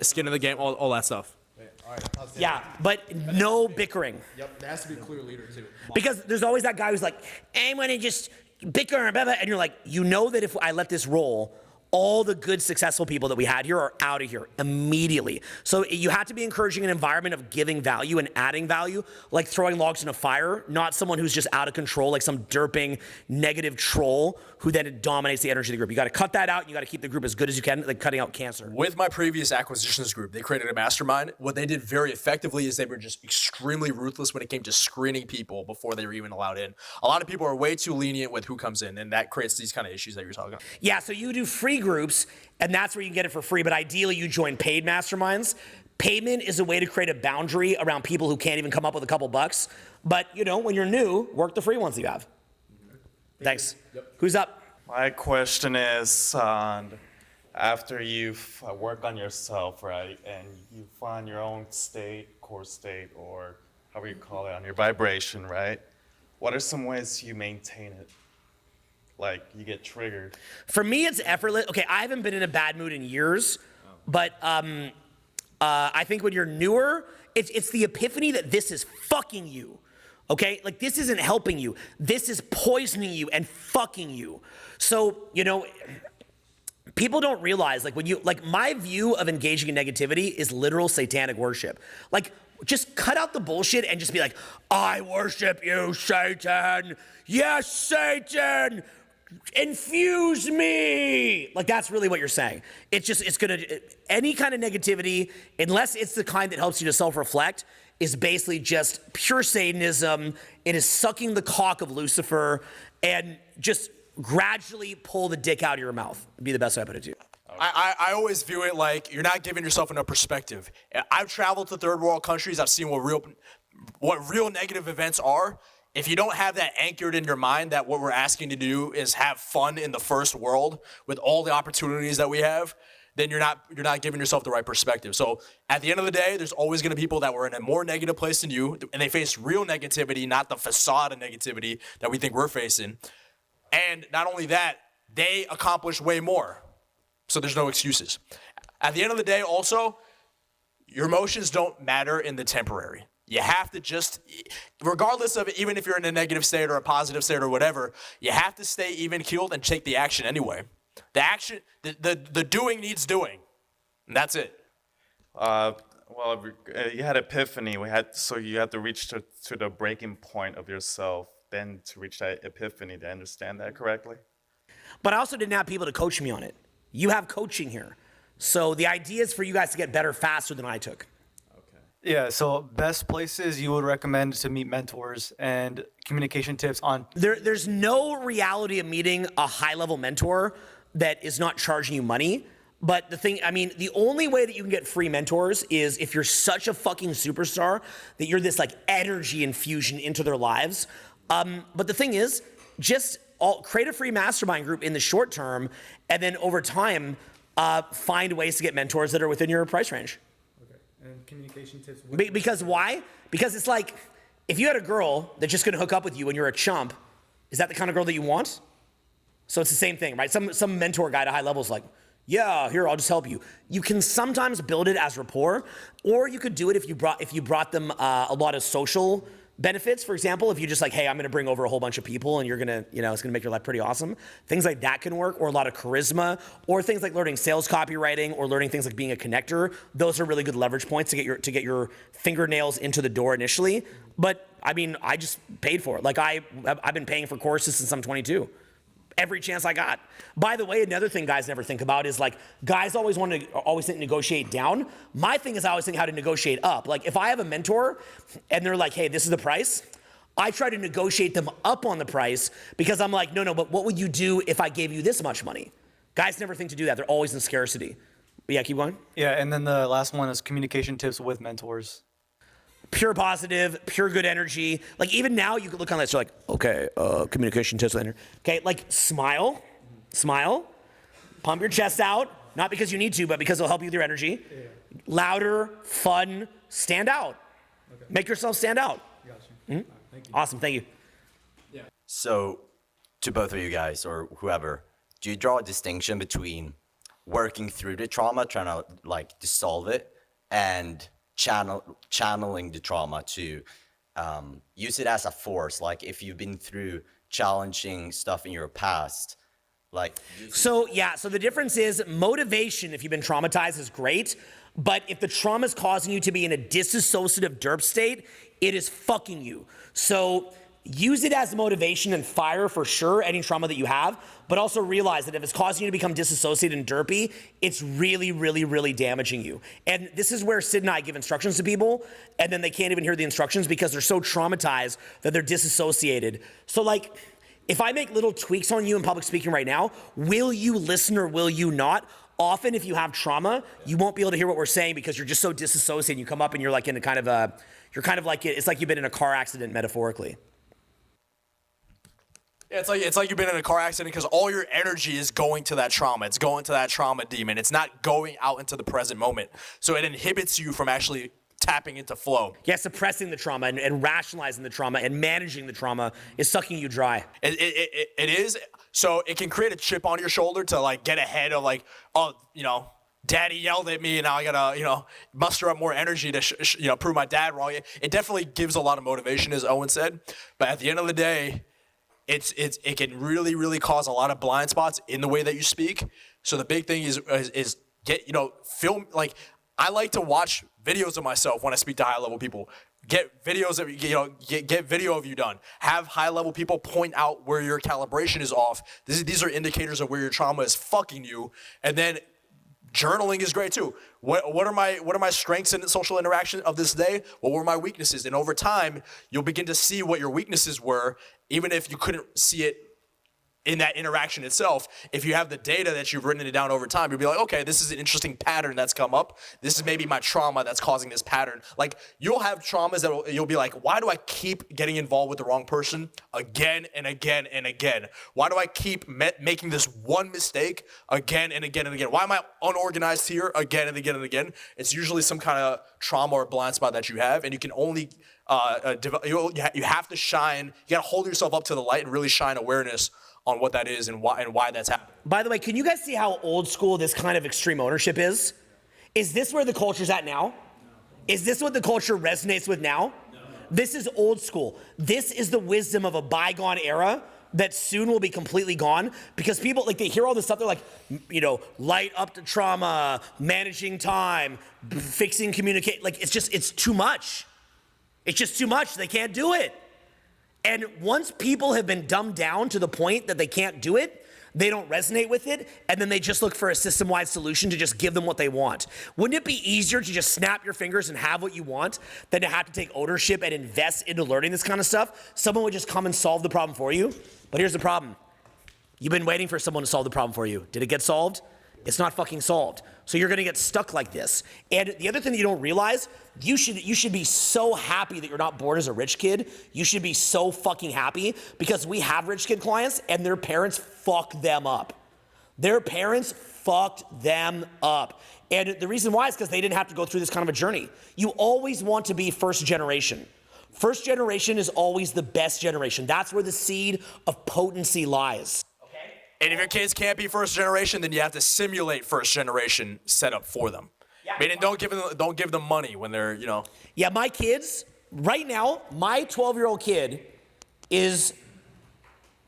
skin in the game, all that stuff. All right. Yeah, but no bickering. Yep, there has to be a clear leader too. Because there's always that guy who's like, I want to just bicker and blah, blah, and you're like, you know that if I let this roll, all the good, successful people that we had here are out of here immediately. So you have to be encouraging an environment of giving value and adding value, like throwing logs in a fire, not someone who's just out of control, like some derping negative troll who then dominates the energy of the group. You got to cut that out. And you got to keep the group as good as you can, like cutting out cancer. With my previous acquisitions group, they created a mastermind. What they did very effectively is they were just extremely ruthless when it came to screening people before they were even allowed in. A lot of people are way too lenient with who comes in, and that creates these kind of issues that you're talking about. Yeah, so you do free groups, and that's where you can get it for free, but ideally you join paid masterminds. Payment is a way to create a boundary around people who can't even come up with a couple bucks. But, you know, when you're new, work the free ones you have. Thanks. Yep. Who's up? My question is, after you've worked on yourself, right, and you find your own state, core state, or however you call it, on your vibration, right, what are some ways you maintain it? Like, you get triggered. For me, it's effortless. Okay, I haven't been in a bad mood in years, but I think when you're newer, it's the epiphany that this is fucking you. Okay, like this isn't helping you. This is poisoning you and fucking you. So, you know, people don't realize, like my view of engaging in negativity is literal satanic worship. Like, just cut out the bullshit and just be like, I worship you, Satan. Yes, Satan. Infuse me. Like, that's really what you're saying. It's gonna, any kind of negativity, unless it's the kind that helps you to self-reflect, is basically just pure Satanism. It is sucking the cock of Lucifer and just gradually pull the dick out of your mouth. Would be the best way I put it to you. I always view it like you're not giving yourself enough perspective. I've traveled to third world countries. I've seen what real negative events are. If you don't have that anchored in your mind that what we're asking to do is have fun in the first world with all the opportunities that we have, then you're not giving yourself the right perspective. So at the end of the day, there's always going to be people that were in a more negative place than you, and they face real negativity, not the facade of negativity that we think we're facing. And not only that, they accomplish way more. So there's no excuses. At the end of the day, also, your emotions don't matter in the temporary. You have to just, regardless of it, even if you're in a negative state or a positive state or whatever, you have to stay even keeled and take the action anyway. The doing needs doing. And that's it. Well, you had epiphany. So you had to reach to the breaking point of yourself, then to reach that epiphany. To understand that correctly? But I also didn't have people to coach me on it. You have coaching here. So the idea is for you guys to get better faster than I took. Yeah, so best places you would recommend to meet mentors and communication tips on. There's no reality of meeting a high-level mentor that is not charging you money. But the only way that you can get free mentors is if you're such a fucking superstar that you're this like energy infusion into their lives. But the thing is, just create a free mastermind group in the short term, and then over time, find ways to get mentors that are within your price range. Okay. And communication tips. Because why? Because it's like, if you had a girl that's just gonna hook up with you and you're a chump, is that the kind of girl that you want? So it's the same thing, right? Some mentor guy at a high level is like, yeah, here, I'll just help you. You can sometimes build it as rapport, or you could do it if you brought them a lot of social benefits. For example, if you just like, hey, I'm gonna bring over a whole bunch of people and you're gonna, it's gonna make your life pretty awesome. Things like that can work, or a lot of charisma, or things like learning sales copywriting, or learning things like being a connector. Those are really good leverage points to get your fingernails into the door initially. But I mean, I just paid for it. Like I've been paying for courses since I'm 22. Every chance I got. By the way, another thing guys never think about is like, guys always think negotiate down. My thing is I always think how to negotiate up. Like if I have a mentor and they're like, hey, this is the price, I try to negotiate them up on the price because I'm like, no, but what would you do if I gave you this much money? Guys never think to do that. They're always in scarcity. But yeah, keep going. Yeah, and then the last one is communication tips with mentors. Pure positive, pure good energy. Like even now you could look on this, you're like, okay, communication tips with energy. Okay, like smile, pump your chest out, not because you need to, but because it'll help you with your energy. Yeah. Louder, fun, stand out. Okay. Make yourself stand out. Got you. Mm-hmm. Thank you. Awesome, thank you. Yeah. So, to both of you guys or whoever, do you draw a distinction between working through the trauma, trying to like dissolve it, and channeling the trauma to use it as a force? Like if you've been through challenging stuff in your past, like so the difference is motivation, if you've been traumatized, is great, but if the trauma is causing you to be in a disassociative derp state, it is fucking you. So use it as motivation and fire for sure, any trauma that you have, but also realize that if it's causing you to become disassociated and derpy, it's really, really, really damaging you. And this is where Sid and I give instructions to people, and then they can't even hear the instructions because they're so traumatized that they're disassociated. So like, if I make little tweaks on you in public speaking right now, will you listen or will you not? Often if you have trauma, you won't be able to hear what we're saying because you're just so disassociated. You come up and you're like in a kind of it's like you've been in a car accident metaphorically. It's like you've been in a car accident because all your energy is going to that trauma. It's going to that trauma demon. It's not going out into the present moment. So it inhibits you from actually tapping into flow. Yeah, suppressing the trauma and rationalizing the trauma and managing the trauma is sucking you dry. It is. So it can create a chip on your shoulder to like get ahead of like, oh, daddy yelled at me and now I gotta, muster up more energy to, prove my dad wrong. It definitely gives a lot of motivation, as Owen said. But at the end of the day, it can really, really cause a lot of blind spots in the way that you speak. So the big thing is get, film, like I like to watch videos of myself when I speak to high level people. Get videos of, get video of you done. Have high level people point out where your calibration is off. These are indicators of where your trauma is fucking you. And then journaling is great too. What are my strengths in social interaction of this day? What were my weaknesses? And over time, you'll begin to see what your weaknesses were, even if you couldn't see it in that interaction itself. If you have the data that you've written it down over time, you'll be like, okay, this is an interesting pattern that's come up. This is maybe my trauma that's causing this pattern. Like you'll have traumas that you'll be like, why do I keep getting involved with the wrong person again and again and again? Why do I keep making this one mistake again and again and again? Why am I unorganized here again and again and again? It's usually some kind of trauma or blind spot that you have, and you can only you have to shine. You got to hold yourself up to the light and really shine awareness on what that is and why that's happening. By the way, can you guys see how old school this kind of extreme ownership is? Is this where the culture's at now? No. Is this what the culture resonates with now? No. This is old school. This is the wisdom of a bygone era that soon will be completely gone because people, like, they hear all this stuff. They're like, light up the trauma, managing time, fixing communicate. Like, it's too much. It's just too much. They can't do it. And once people have been dumbed down to the point that they can't do it, they don't resonate with it, and then they just look for a system-wide solution to just give them what they want. Wouldn't it be easier to just snap your fingers and have what you want than to have to take ownership and invest into learning this kind of stuff? Someone would just come and solve the problem for you. But here's the problem. You've been waiting for someone to solve the problem for you. Did it get solved? It's not fucking solved. So you're gonna get stuck like this. And the other thing that you don't realize, you should be so happy that you're not born as a rich kid. You should be so fucking happy because we have rich kid clients and their parents fuck them up. Their parents fucked them up. And the reason why is because they didn't have to go through this kind of a journey. You always want to be first generation. First generation is always the best generation. That's where the seed of potency lies. And if your kids can't be first generation, then you have to simulate first generation setup for them. Yeah. Meaning don't give them money when they're, Yeah, my kids, right now, my 12-year-old kid is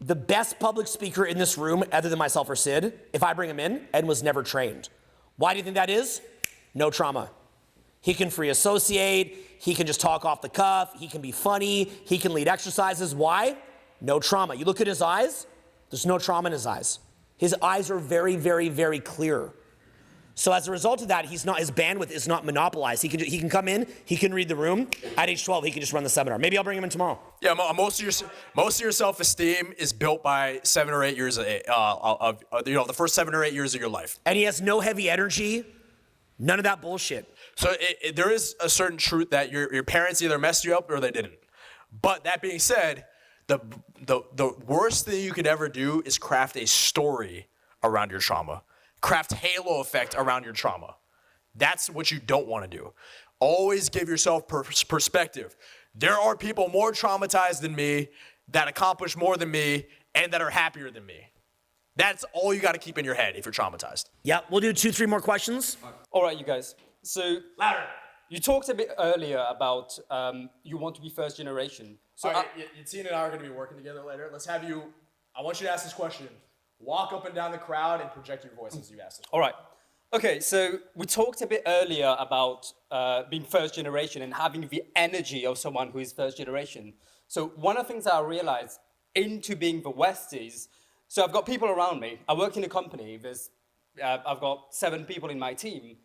the best public speaker in this room other than myself or Sid, if I bring him in, and was never trained. Why do you think that is? No trauma. He can free associate, he can just talk off the cuff, he can be funny, he can lead exercises. Why? No trauma. You look at his eyes, there's no trauma in his eyes. His eyes are very, very, very clear. So as a result of that, his bandwidth is not monopolized. He can come in, he can read the room. At age 12, he can just run the seminar. Maybe I'll bring him in tomorrow. Yeah, most of your self-esteem is built by 7 or 8 years of the first 7 or 8 years of your life. And he has no heavy energy, none of that bullshit. So there is a certain truth that your parents either messed you up or they didn't. But that being said, the worst thing you could ever do is craft a story around your trauma. Craft halo effect around your trauma. That's what you don't want to do. Always give yourself perspective. There are people more traumatized than me, that accomplish more than me, and that are happier than me. That's all you got to keep in your head if you're traumatized. Yeah, we'll do 2-3 more questions. All right, you guys. So louder. You talked a bit earlier about you want to be first generation. So all right, Tina and I are going to be working together later. I want you to ask this question. Walk up and down the crowd and project your voice as you ask this question. All right. Okay, so we talked a bit earlier about being first generation and having the energy of someone who is first generation. So one of the things that I realized into being the West is, so I've got people around me. I work in a company. I've got 7 people in my team.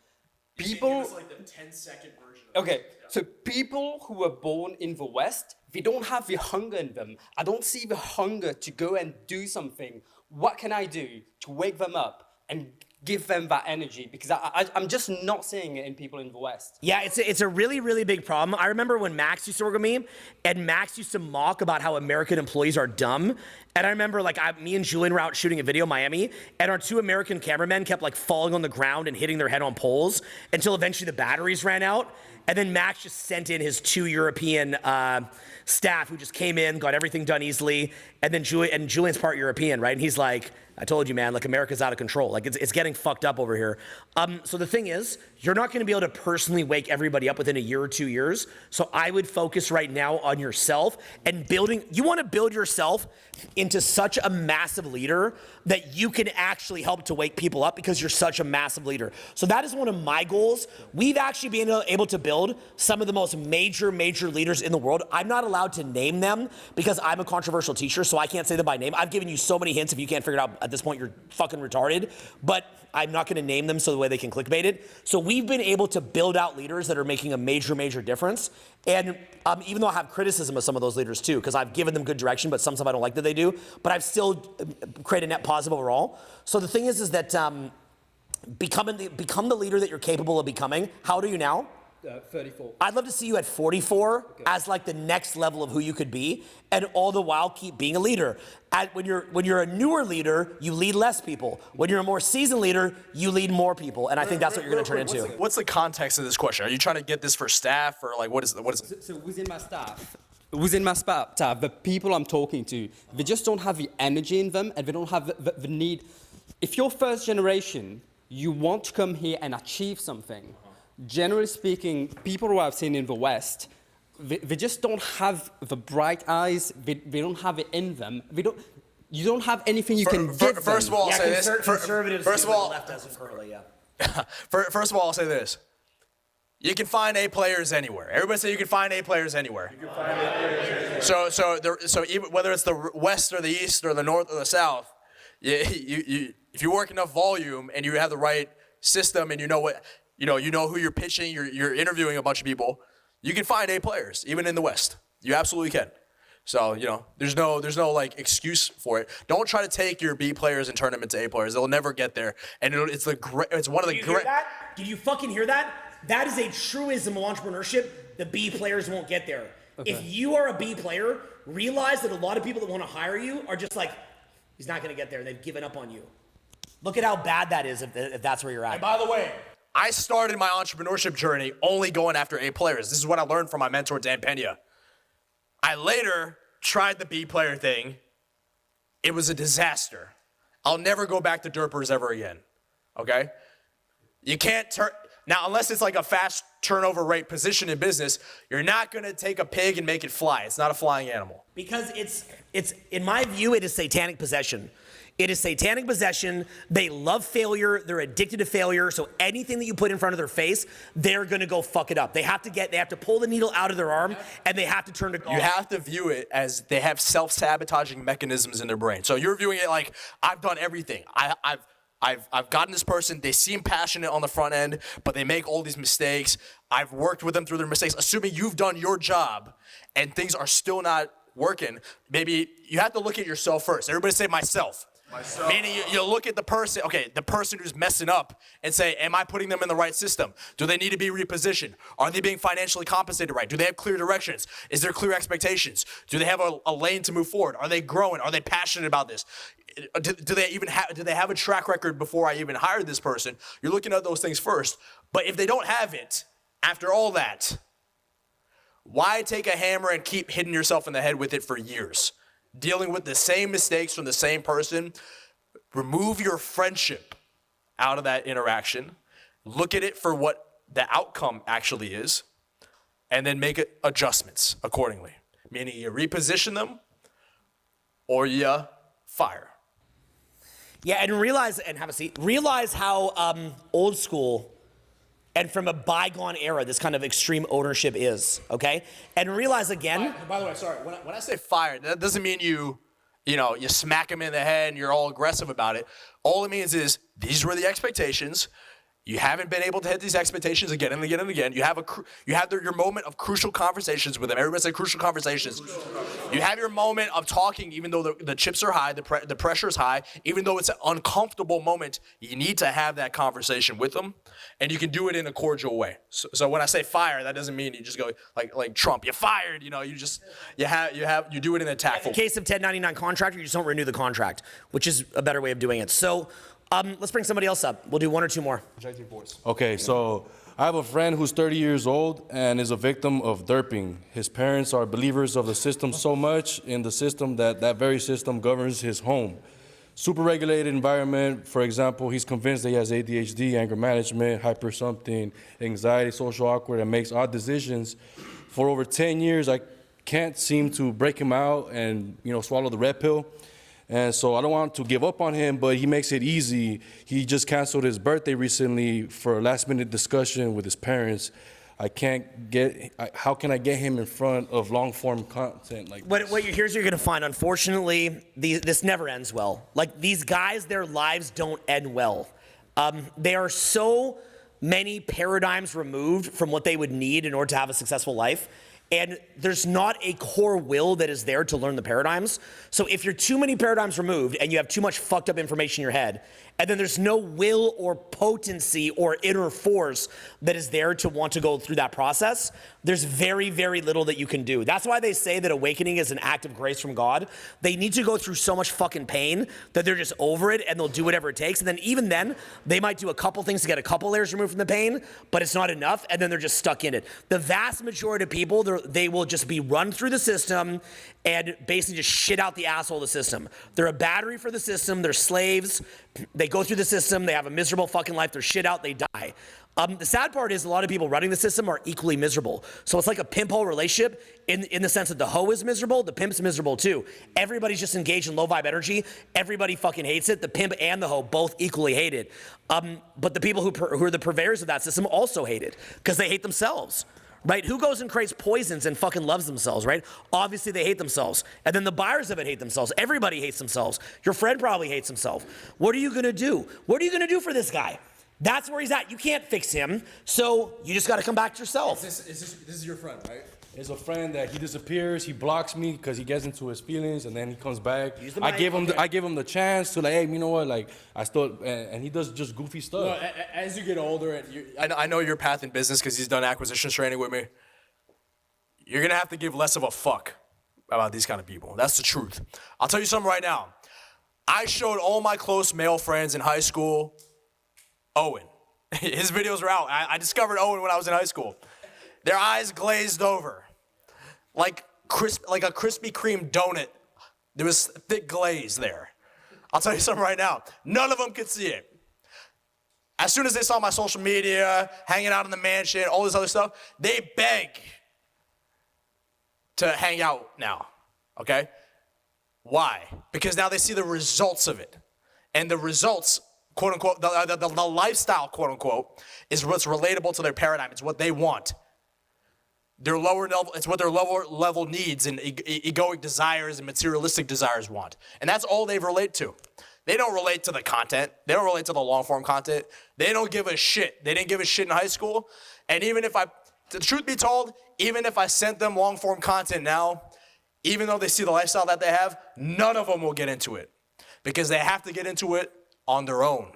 Give us like the 10-second version of Okay, so people who were born in the West, they don't have the hunger in them. I don't see the hunger to go and do something. What can I do to wake them up and give them that energy? Because I'm just not seeing it in people in the West. Yeah, it's a really, really big problem. I remember when Max used to work with me, and Max used to mock about how American employees are dumb. And I remember, me and Julian were out shooting a video in Miami, and our 2 American cameramen kept, falling on the ground and hitting their head on poles until eventually the batteries ran out. And then Max just sent in his 2 European staff who just came in, got everything done easily. And then Julian's part European, right? And he's like, I told you, man, America's out of control. It's getting fucked up over here. So the thing is, you're not gonna be able to personally wake everybody up within a year or 2 years. So I would focus right now on yourself and you wanna build yourself into such a massive leader that you can actually help to wake people up because you're such a massive leader. So that is one of my goals. We've actually been able to build some of the most major leaders in the world. I'm not allowed to name them because I'm a controversial teacher, so I can't say them by name. I've given you so many hints. If you can't figure it out at this point, you're fucking retarded. But I'm not gonna name them so the way they can clickbait it. So we've been able to build out leaders that are making a major difference. And even though I have criticism of some of those leaders too, because I've given them good direction, but some stuff I don't like that they do, but I've still created a net positive overall. So the thing is that become the leader that you're capable of becoming. How old are you now? 34. I'd love to see you at 44 as the next level of who you could be, and all the while keep being a leader. When you're a newer leader, you lead less people. When you're a more seasoned leader, you lead more people, and I think that's what you're going to turn into. What's the context of this question? Are you trying to get this for staff, or what is it? So within my staff, the people I'm talking to, they just don't have the energy in them, and they don't have the need. If you're first generation, you want to come here and achieve something. Generally speaking, people who I've seen in the West, they just don't have the bright eyes. They don't have it in them. You don't have anything you can give them. First of all, I'll say this. Conservatives First do of what all, the left doesn't currently, yeah. First of all, I'll say this. You can find A players anywhere. Everybody say you can find A players anywhere. You can find A players anywhere. So even whether it's the west or the east or the north or the south, if you work enough volume and you have the right system and you know who you're pitching, you're interviewing a bunch of people, you can find A players even in the west. You absolutely can. So, there's no like excuse for it. Don't try to take your B players and turn them into A players. They'll never get there. And it's one of the great. Did you fucking hear that? That is a truism of entrepreneurship. The B players won't get there. Okay. If you are a B player, realize that a lot of people that want to hire you are just like, he's not going to get there. They've given up on you. Look at how bad that is if that's where you're at. And by the way, I started my entrepreneurship journey only going after A players. This is what I learned from my mentor, Dan Pena. I later tried the B player thing. It was a disaster. I'll never go back to Derpers ever again. Okay? You can't turn. Now, unless it's like a fast turnover rate position in business, you're not going to take a pig and make it fly. It's not a flying animal. Because it's in my view, it is satanic possession. It is satanic possession. They love failure. They're addicted to failure. So anything that you put in front of their face, they're going to go fuck it up. They have to pull the needle out of their arm and they have to turn to God. You have to view it as they have self-sabotaging mechanisms in their brain. So you're viewing it like, I've done everything. I've gotten this person, they seem passionate on the front end, but they make all these mistakes. I've worked with them through their mistakes. Assuming you've done your job and things are still not working, maybe you have to look at yourself first. Everybody say myself. Meaning you look at the person who's messing up and say, am I putting them in the right system? Do they need to be repositioned? Are they being financially compensated right? Do they have clear directions? Is there clear expectations? Do they have a lane to move forward? Are they growing? Are they passionate about this? Do they have a track record before I even hired this person? You're looking at those things first. But if they don't have it, after all that, why take a hammer and keep hitting yourself in the head with it for years? Dealing with the same mistakes from the same person. Remove your friendship out of that interaction. Look at it for what the outcome actually is, and then make adjustments accordingly. Meaning you reposition them or you fire. Yeah, and realize how old school and from a bygone era this kind of extreme ownership is, okay? And realize again. By the way, sorry, when I say fire, that doesn't mean you smack them in the head and you're all aggressive about it. All it means is these were the expectations. You haven't been able to hit these expectations again and again and again. You have your moment of crucial conversations with them. Everybody say crucial conversations. You have your moment of talking, even though the chips are high, the pressure is high, even though it's an uncomfortable moment. You need to have that conversation with them, and you can do it in a cordial way. So when I say fire, that doesn't mean you just go like Trump. You're fired. You do it in a tactful. In the case of 1099 contractor, you just don't renew the contract, which is a better way of doing it. So. Let's bring somebody else up. We'll do one or two more. Okay, so I have a friend who's 30 years old and is a victim of derping. His parents are believers of the system so much in the system that very system governs his home. Super regulated environment. For example, he's convinced that he has ADHD, anger management, hyper something, anxiety, social awkward, and makes odd decisions. For over 10 years, I can't seem to break him out and swallow the red pill. And so I don't want to give up on him, but he makes it easy. He just canceled his birthday recently for a last-minute discussion with his parents. How can I get him in front of long-form content like this? Here's what you're gonna find. Unfortunately, this never ends well. Like these guys, their lives don't end well. They are so many paradigms removed from what they would need in order to have a successful life. And there's not a core will that is there to learn the paradigms. So if you're too many paradigms removed and you have too much fucked up information in your head, and then there's no will or potency or inner force that is there to want to go through that process, there's very, very little that you can do. That's why they say that awakening is an act of grace from God. They need to go through so much fucking pain that they're just over it and they'll do whatever it takes. And then even then, they might do a couple things to get a couple layers removed from the pain, but it's not enough, and then they're just stuck in it. The vast majority of people, they will just be run through the system and basically just shit out the asshole of the system. They're a battery for the system. They're slaves. They go through the system. They have a miserable fucking life. They're shit out. They die. The sad part is a lot of people running the system are equally miserable. So it's like a pimp-hoe relationship in the sense that the hoe is miserable, the pimp's miserable too. Everybody's just engaged in low vibe energy. Everybody fucking hates it. The pimp and the hoe both equally hate it. But the people who are the purveyors of that system also hate it because they hate themselves. Right? Who goes and creates poisons and fucking loves themselves, right? Obviously they hate themselves. And then the buyers of it hate themselves. Everybody hates themselves. Your friend probably hates himself. What are you gonna do? What are you gonna do for this guy? That's where he's at. You can't fix him, so you just gotta come back to yourself. This is your friend, right? It's a friend that he disappears, he blocks me because he gets into his feelings, and then he comes back. I give him the chance to like, hey, you know what? Like, I still, and he does just goofy stuff. No, as you get older, and I know your path in business because he's done acquisitions training with me. You're gonna have to give less of a fuck about these kind of people. That's the truth. I'll tell you something right now. I showed all my close male friends in high school Owen. His videos are out. I discovered Owen when I was in high school. Their eyes glazed over, like a Krispy Kreme donut. There was thick glaze there. I'll tell you something right now. None of them could see it. As soon as they saw my social media, hanging out in the mansion, all this other stuff, they beg to hang out now, okay? Why? Because now they see the results of it. And the results, quote unquote, the lifestyle, quote unquote, is what's relatable to their paradigm. It's what they want. Their lower level, it's what their lower level needs and egoic desires and materialistic desires want. And that's all they relate to. They don't relate to the content. They don't relate to the long form content. They don't give a shit. They didn't give a shit in high school. And even if the truth be told, even if I sent them long form content now, even though they see the lifestyle that they have, none of them will get into it because they have to get into it on their own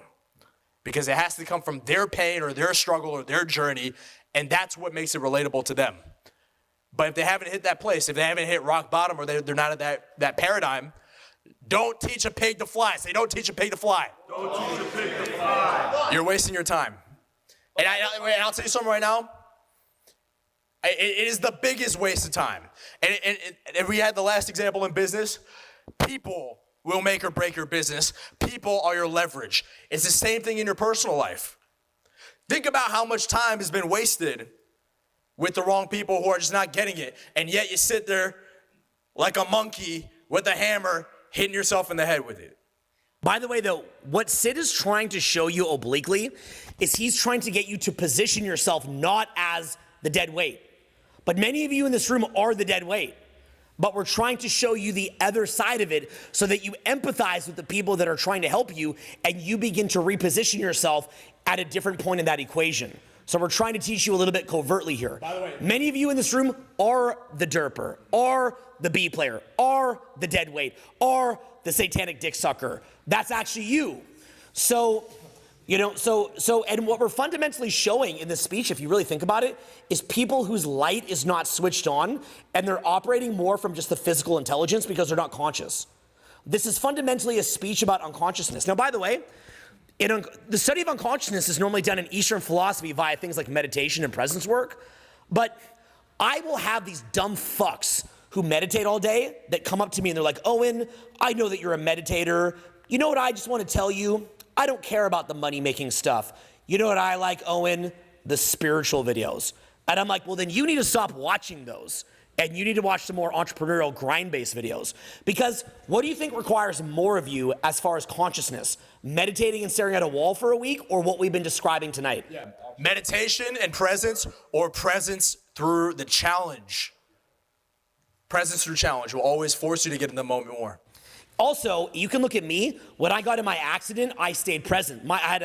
because it has to come from their pain or their struggle or their journey. And that's what makes it relatable to them. But if they haven't hit that place, if they haven't hit rock bottom or they're not at that paradigm, don't teach a pig to fly. Say, don't teach a pig to fly. Don't teach a pig to fly. You're wasting your time. And I'll tell you something right now. It is the biggest waste of time. And we had the last example in business. People will make or break your business. People are your leverage. It's the same thing in your personal life. Think about how much time has been wasted with the wrong people who are just not getting it. And yet you sit there like a monkey with a hammer hitting yourself in the head with it. By the way, though, what Sid is trying to show you obliquely is he's trying to get you to position yourself not as the dead weight. But many of you in this room are the dead weight. But we're trying to show you the other side of it so that you empathize with the people that are trying to help you and you begin to reposition yourself at a different point in that equation. So we're trying to teach you a little bit covertly here. By the way, many of you in this room are the derper, are the B player, are the dead weight, are the satanic dick sucker. That's actually you. So, and what we're fundamentally showing in this speech, if you really think about it, is people whose light is not switched on and they're operating more from just the physical intelligence because they're not conscious. This is fundamentally a speech about unconsciousness. Now, by the way, the study of unconsciousness is normally done in Eastern philosophy via things like meditation and presence work, but I will have these dumb fucks who meditate all day that come up to me and they're like, Owen, I know that you're a meditator. You know what I just want to tell you? I don't care about the money-making stuff. You know what I like, Owen? The spiritual videos. And I'm like, well, then you need to stop watching those. And you need to watch some more entrepreneurial grind-based videos. Because what do you think requires more of you as far as consciousness? Meditating and staring at a wall for a week or what we've been describing tonight? Yeah. Meditation and presence or presence through the challenge. Presence through challenge will always force you to get in the moment more. Also, you can look at me. When I got in my accident, I stayed present. I had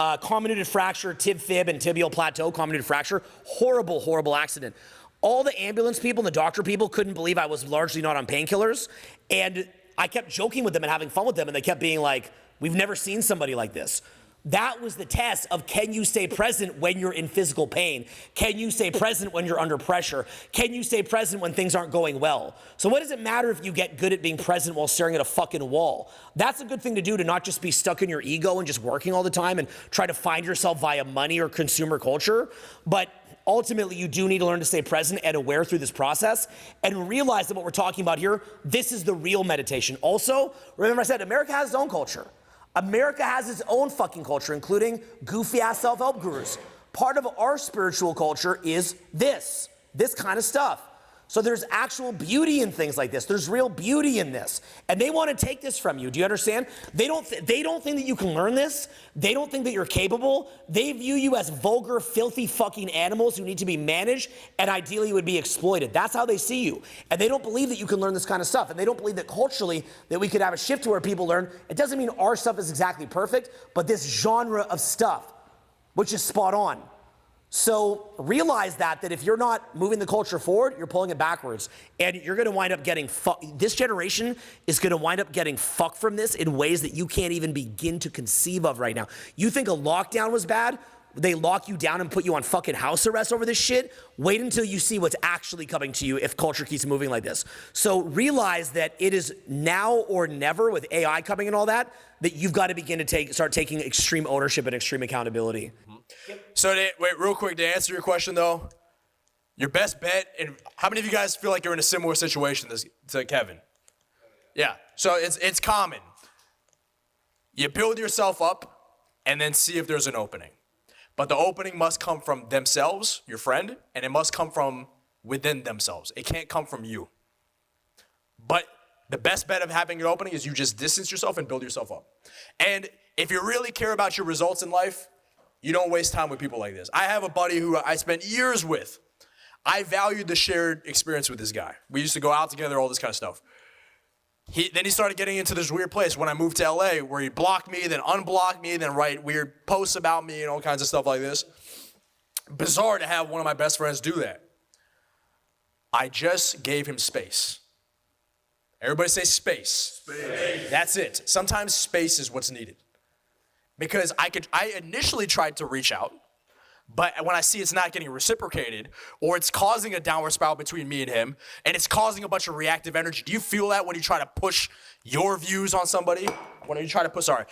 a comminuted fracture, tib fib, and tibial plateau, comminuted fracture. Horrible, horrible accident. All the ambulance people and the doctor people couldn't believe I was largely not on painkillers. And I kept joking with them and having fun with them, and they kept being like, we've never seen somebody like this. That was the test of can you stay present when you're in physical pain? Can you stay present when you're under pressure? Can you stay present when things aren't going well? So what does it matter if you get good at being present while staring at a fucking wall? That's a good thing to do, to not just be stuck in your ego and just working all the time and try to find yourself via money or consumer culture. But ultimately, you do need to learn to stay present and aware through this process and realize that what we're talking about here, this is the real meditation. Also, remember I said America has its own culture. America has its own fucking culture, including goofy-ass self-help gurus. part of our spiritual culture is this kind of stuff. So there's actual beauty in things like this. There's real beauty in this. And they want to take this from you. Do you understand? They don't think that you can learn this. They don't think that you're capable. They view you as vulgar, filthy fucking animals who need to be managed and ideally would be exploited. That's how they see you. And they don't believe that you can learn this kind of stuff. And they don't believe that culturally that we could have a shift to where people learn. It doesn't mean our stuff is exactly perfect, but this genre of stuff, which is spot on. So realize that if you're not moving the culture forward, you're pulling it backwards. And you're gonna wind up getting this generation is gonna wind up getting fucked from this in ways that you can't even begin to conceive of right now. You think a lockdown was bad? They lock you down and put you on fucking house arrest over this shit? Wait until you see what's actually coming to you if culture keeps moving like this. So realize that it is now or never with AI coming and all that you've got to begin to start taking extreme ownership and extreme accountability. So wait, real quick, to answer your question though, your best bet, and how many of you guys feel like you're in a similar situation to Kevin? Yeah, so it's common. You build yourself up and then see if there's an opening. But the opening must come from themselves, your friend, and it must come from within themselves. It can't come from you. But the best bet of having an opening is you just distance yourself and build yourself up. And if you really care about your results in life, you don't waste time with people like this. I have a buddy who I spent years with. I valued the shared experience with this guy. We used to go out together, all this kind of stuff. Then he started getting into this weird place when I moved to LA where he blocked me, then unblocked me, then write weird posts about me and all kinds of stuff like this. Bizarre to have one of my best friends do that. I just gave him space. Everybody say space. Space. That's it. Sometimes space is what's needed. Because I initially tried to reach out, but when I see it's not getting reciprocated, or it's causing a downward spiral between me and him, and it's causing a bunch of reactive energy. Do you feel that when you try to push your views on somebody? When you try to push, I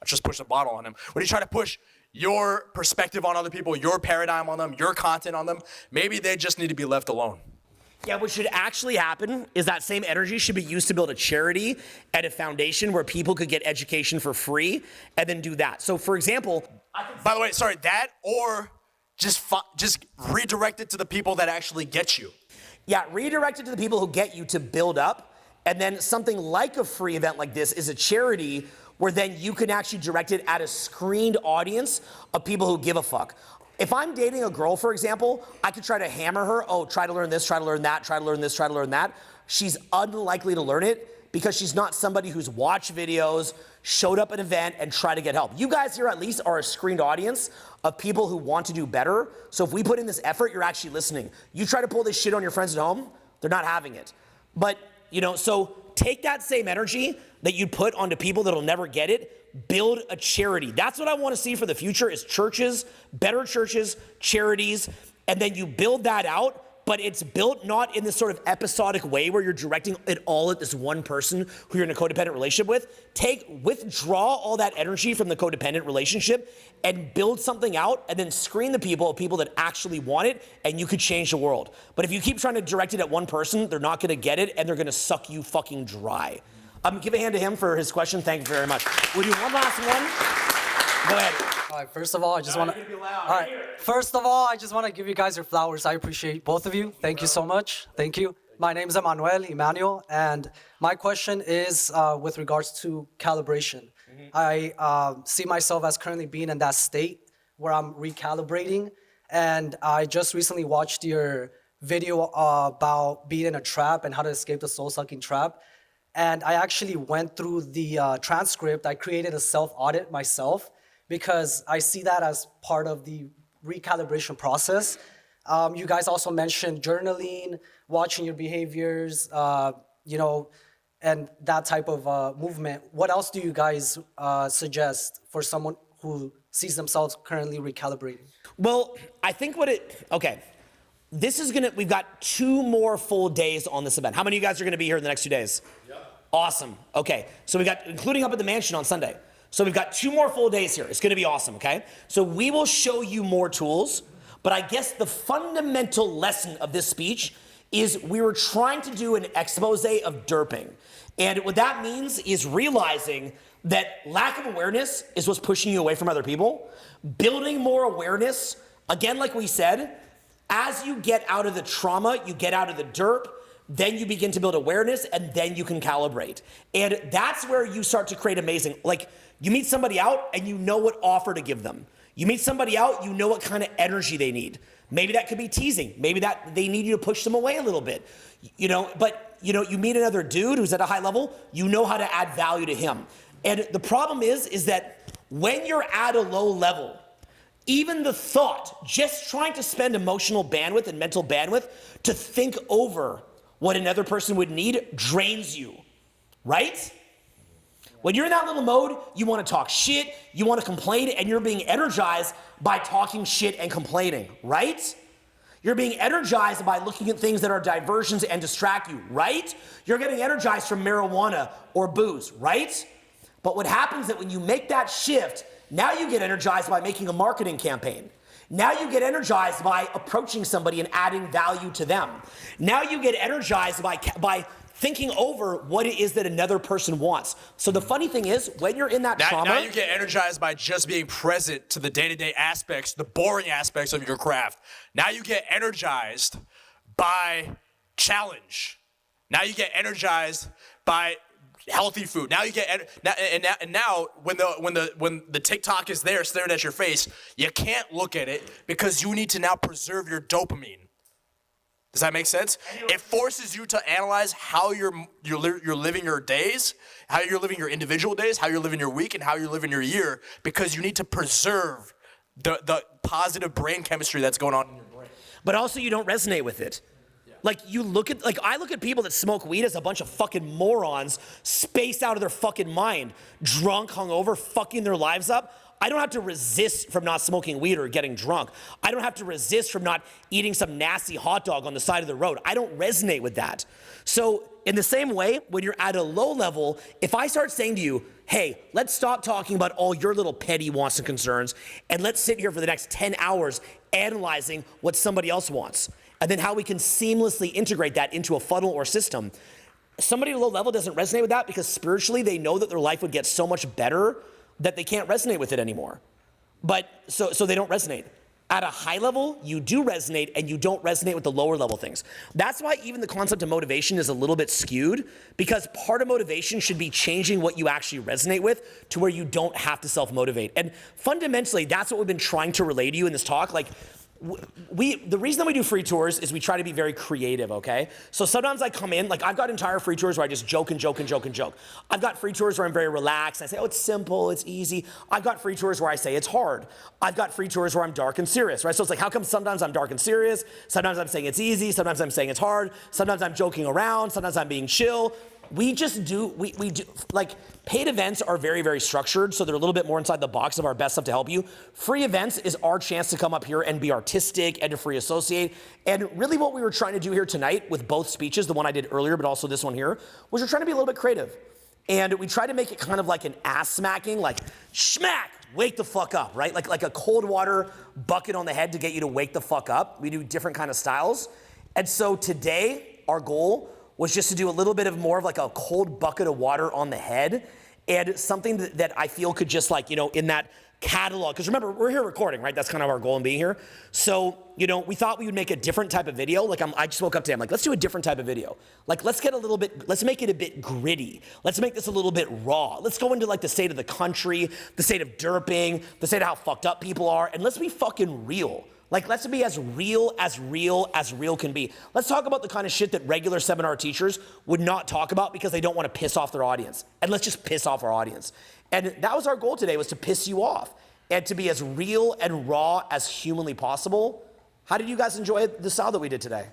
just pushed a bottle on him. When you try to push your perspective on other people, your paradigm on them, your content on them, maybe they just need to be left alone. Yeah, what should actually happen is that same energy should be used to build a charity and a foundation where people could get education for free and then do that. So for example, by the way, sorry, that or just redirect it to the people that actually get you. Yeah, redirect it to the people who get you to build up. And then something like a free event like this is a charity where then you can actually direct it at a screened audience of people who give a fuck. If I'm dating a girl, for example, I could try to hammer her, try to learn this, try to learn that, try to learn this, try to learn that. She's unlikely to learn it because she's not somebody who's watched videos, showed up at an event, and tried to get help. You guys here at least are a screened audience of people who want to do better. So if we put in this effort, you're actually listening. You try to pull this shit on your friends at home, they're not having it. But, so take that same energy that you put onto people that'll never get it, build a charity. That's what I want to see for the future is churches, better churches, charities, and then you build that out, but it's built not in this sort of episodic way where you're directing it all at this one person who you're in a codependent relationship with. Withdraw all that energy from the codependent relationship and build something out and then screen the people that actually want it, and you could change the world. But if you keep trying to direct it at one person, they're not gonna get it and they're gonna suck you fucking dry. Give a hand to him for his question. Thank you very much. We'll do one last one. Go ahead. All right, first of all, I just want to give you guys your flowers. I appreciate both of you. Thank you so much. Thank you. My name is Emmanuel, and my question is with regards to calibration. I see myself as currently being in that state where I'm recalibrating, and I just recently watched your video about being in a trap and how to escape the soul-sucking trap. And I actually went through the transcript. I created a self-audit myself because I see that as part of the recalibration process. You guys also mentioned journaling, watching your behaviors, and that type of movement. What else do you guys suggest for someone who sees themselves currently recalibrating? Well, I think we've got 2 more full days on this event. How many of you guys are gonna be here in the next 2 days? Yep. Awesome, okay. So we got, including up at the mansion on Sunday. So we've got 2 more full days here. It's gonna be awesome, okay? So we will show you more tools, but I guess the fundamental lesson of this speech is we were trying to do an expose of derping. And what that means is realizing that lack of awareness is what's pushing you away from other people. Building more awareness, again, like we said, as you get out of the trauma, you get out of the derp, then you begin to build awareness, and then you can calibrate. And that's where you start to create amazing, like you meet somebody out and you know what offer to give them. You meet somebody out, you know what kind of energy they need. Maybe that could be teasing. Maybe that they need you to push them away a little bit. But you meet another dude who's at a high level, you know how to add value to him. And the problem is that when you're at a low level, even the thought, just trying to spend emotional bandwidth and mental bandwidth to think over what another person would need drains you, right? When you're in that little mode, you want to talk shit, you want to complain, and you're being energized by talking shit and complaining, right? You're being energized by looking at things that are diversions and distract you, right? You're getting energized from marijuana or booze, right? But what happens is that when you make that shift, now you get energized by making a marketing campaign. Now you get energized by approaching somebody and adding value to them. Now you get energized by thinking over what it is that another person wants. So the funny thing is, when you're in that trauma... Now you get energized by just being present to the day-to-day aspects, the boring aspects of your craft. Now you get energized by challenge. Now you get energized by healthy food. Now you get now when the TikTok is there staring at your face, you can't look at it because you need to now preserve your dopamine. Does that make sense? It forces you to analyze how you're living your days, how you're living your individual days, how you're living your week, and how you're living your year, because you need to preserve the positive brain chemistry that's going on in your brain. But also you don't resonate with it. Like I look at people that smoke weed as a bunch of fucking morons, spaced out of their fucking mind, drunk, hungover, fucking their lives up. I don't have to resist from not smoking weed or getting drunk. I don't have to resist from not eating some nasty hot dog on the side of the road. I don't resonate with that. So in the same way, when you're at a low level, if I start saying to you, hey, let's stop talking about all your little petty wants and concerns, and let's sit here for the next 10 hours analyzing what somebody else wants, and then how we can seamlessly integrate that into a funnel or system. Somebody at a low level doesn't resonate with that because spiritually they know that their life would get so much better that they can't resonate with it anymore. But so they don't resonate. At a high level, you do resonate, and you don't resonate with the lower level things. That's why even the concept of motivation is a little bit skewed, because part of motivation should be changing what you actually resonate with to where you don't have to self-motivate. And fundamentally, that's what we've been trying to relay to you in this talk. Like, the reason that we do free tours is we try to be very creative, okay? So sometimes I come in, like I've got entire free tours where I just joke and joke and joke and joke. I've got free tours where I'm very relaxed. I say, oh, it's simple, it's easy. I've got free tours where I say it's hard. I've got free tours where I'm dark and serious, right? So it's like, how come sometimes I'm dark and serious? Sometimes I'm saying it's easy. Sometimes I'm saying it's hard. Sometimes I'm joking around. Sometimes I'm being chill. We do, like, paid events are very, very structured, so they're a little bit more inside the box of our best stuff to help you. Free events is our chance to come up here and be artistic and to free associate. And really what we were trying to do here tonight with both speeches, the one I did earlier, but also this one here, was we're trying to be a little bit creative. And we try to make it kind of like an ass smacking, like, smack, wake the fuck up, right? Like a cold water bucket on the head to get you to wake the fuck up. We do different kind of styles. And so today, our goal was just to do a little bit of more of like a cold bucket of water on the head, and something that I feel could just, like, in that catalog, because remember, we're here recording, right? That's kind of our goal in being here. So, we thought we would make a different type of video. Like I just woke up today, I'm like, let's do a different type of video. Like, let's make it a bit gritty. Let's make this a little bit raw. Let's go into like the state of the country, the state of derping, the state of how fucked up people are, and let's be fucking real. Like, let's be as real can be. Let's talk about the kind of shit that regular seminar teachers would not talk about because they don't want to piss off their audience. And let's just piss off our audience. And that was our goal today, was to piss you off and to be as real and raw as humanly possible. How did you guys enjoy the style that we did today?